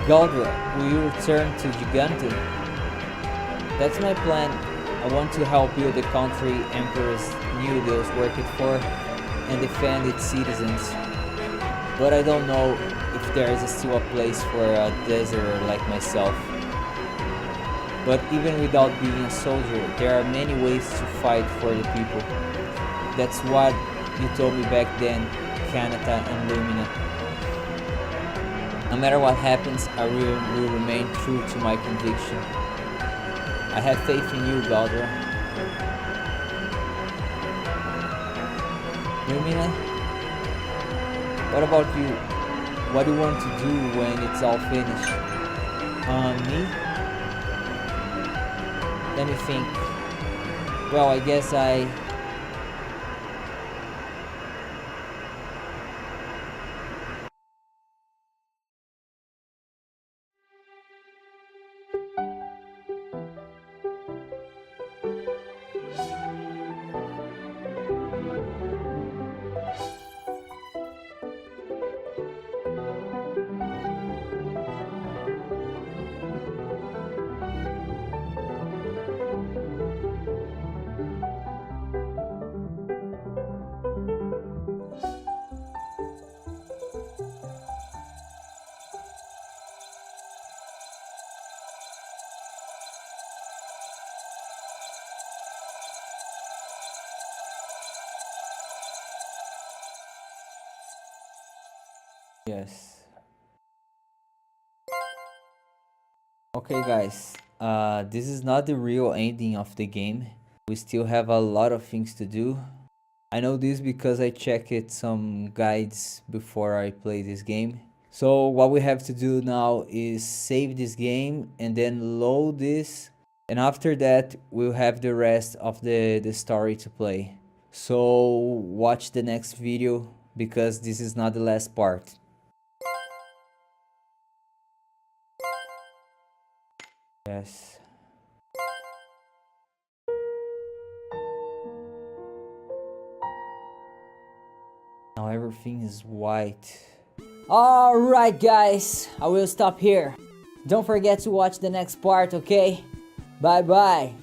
Galdra, will you return to Gigante? That's my plan. I want to help build the country Empress Newdale's working for and defend its citizens. But I don't know if there is still a place for a deserter like myself. But even without being a soldier, there are many ways to fight for the people. That's what you told me back then. Kanata and Lumina. No matter what happens, I will remain true to my conviction. I have faith in you, Galdra. Lumina, what about you? What do you want to do when it's all finished? Me? Let me think. Well, I guess yes. Okay guys, this is not the real ending of the game. We still have a lot of things to do. I know this because I checked some guides before I play this game. So what we have to do now is save this game and then load this. And after that, we'll have the rest of the story to play. So watch the next video because this is not the last part. Yes. Now everything is white. Alright guys, I will stop here. Don't forget to watch the next part, okay? Bye bye.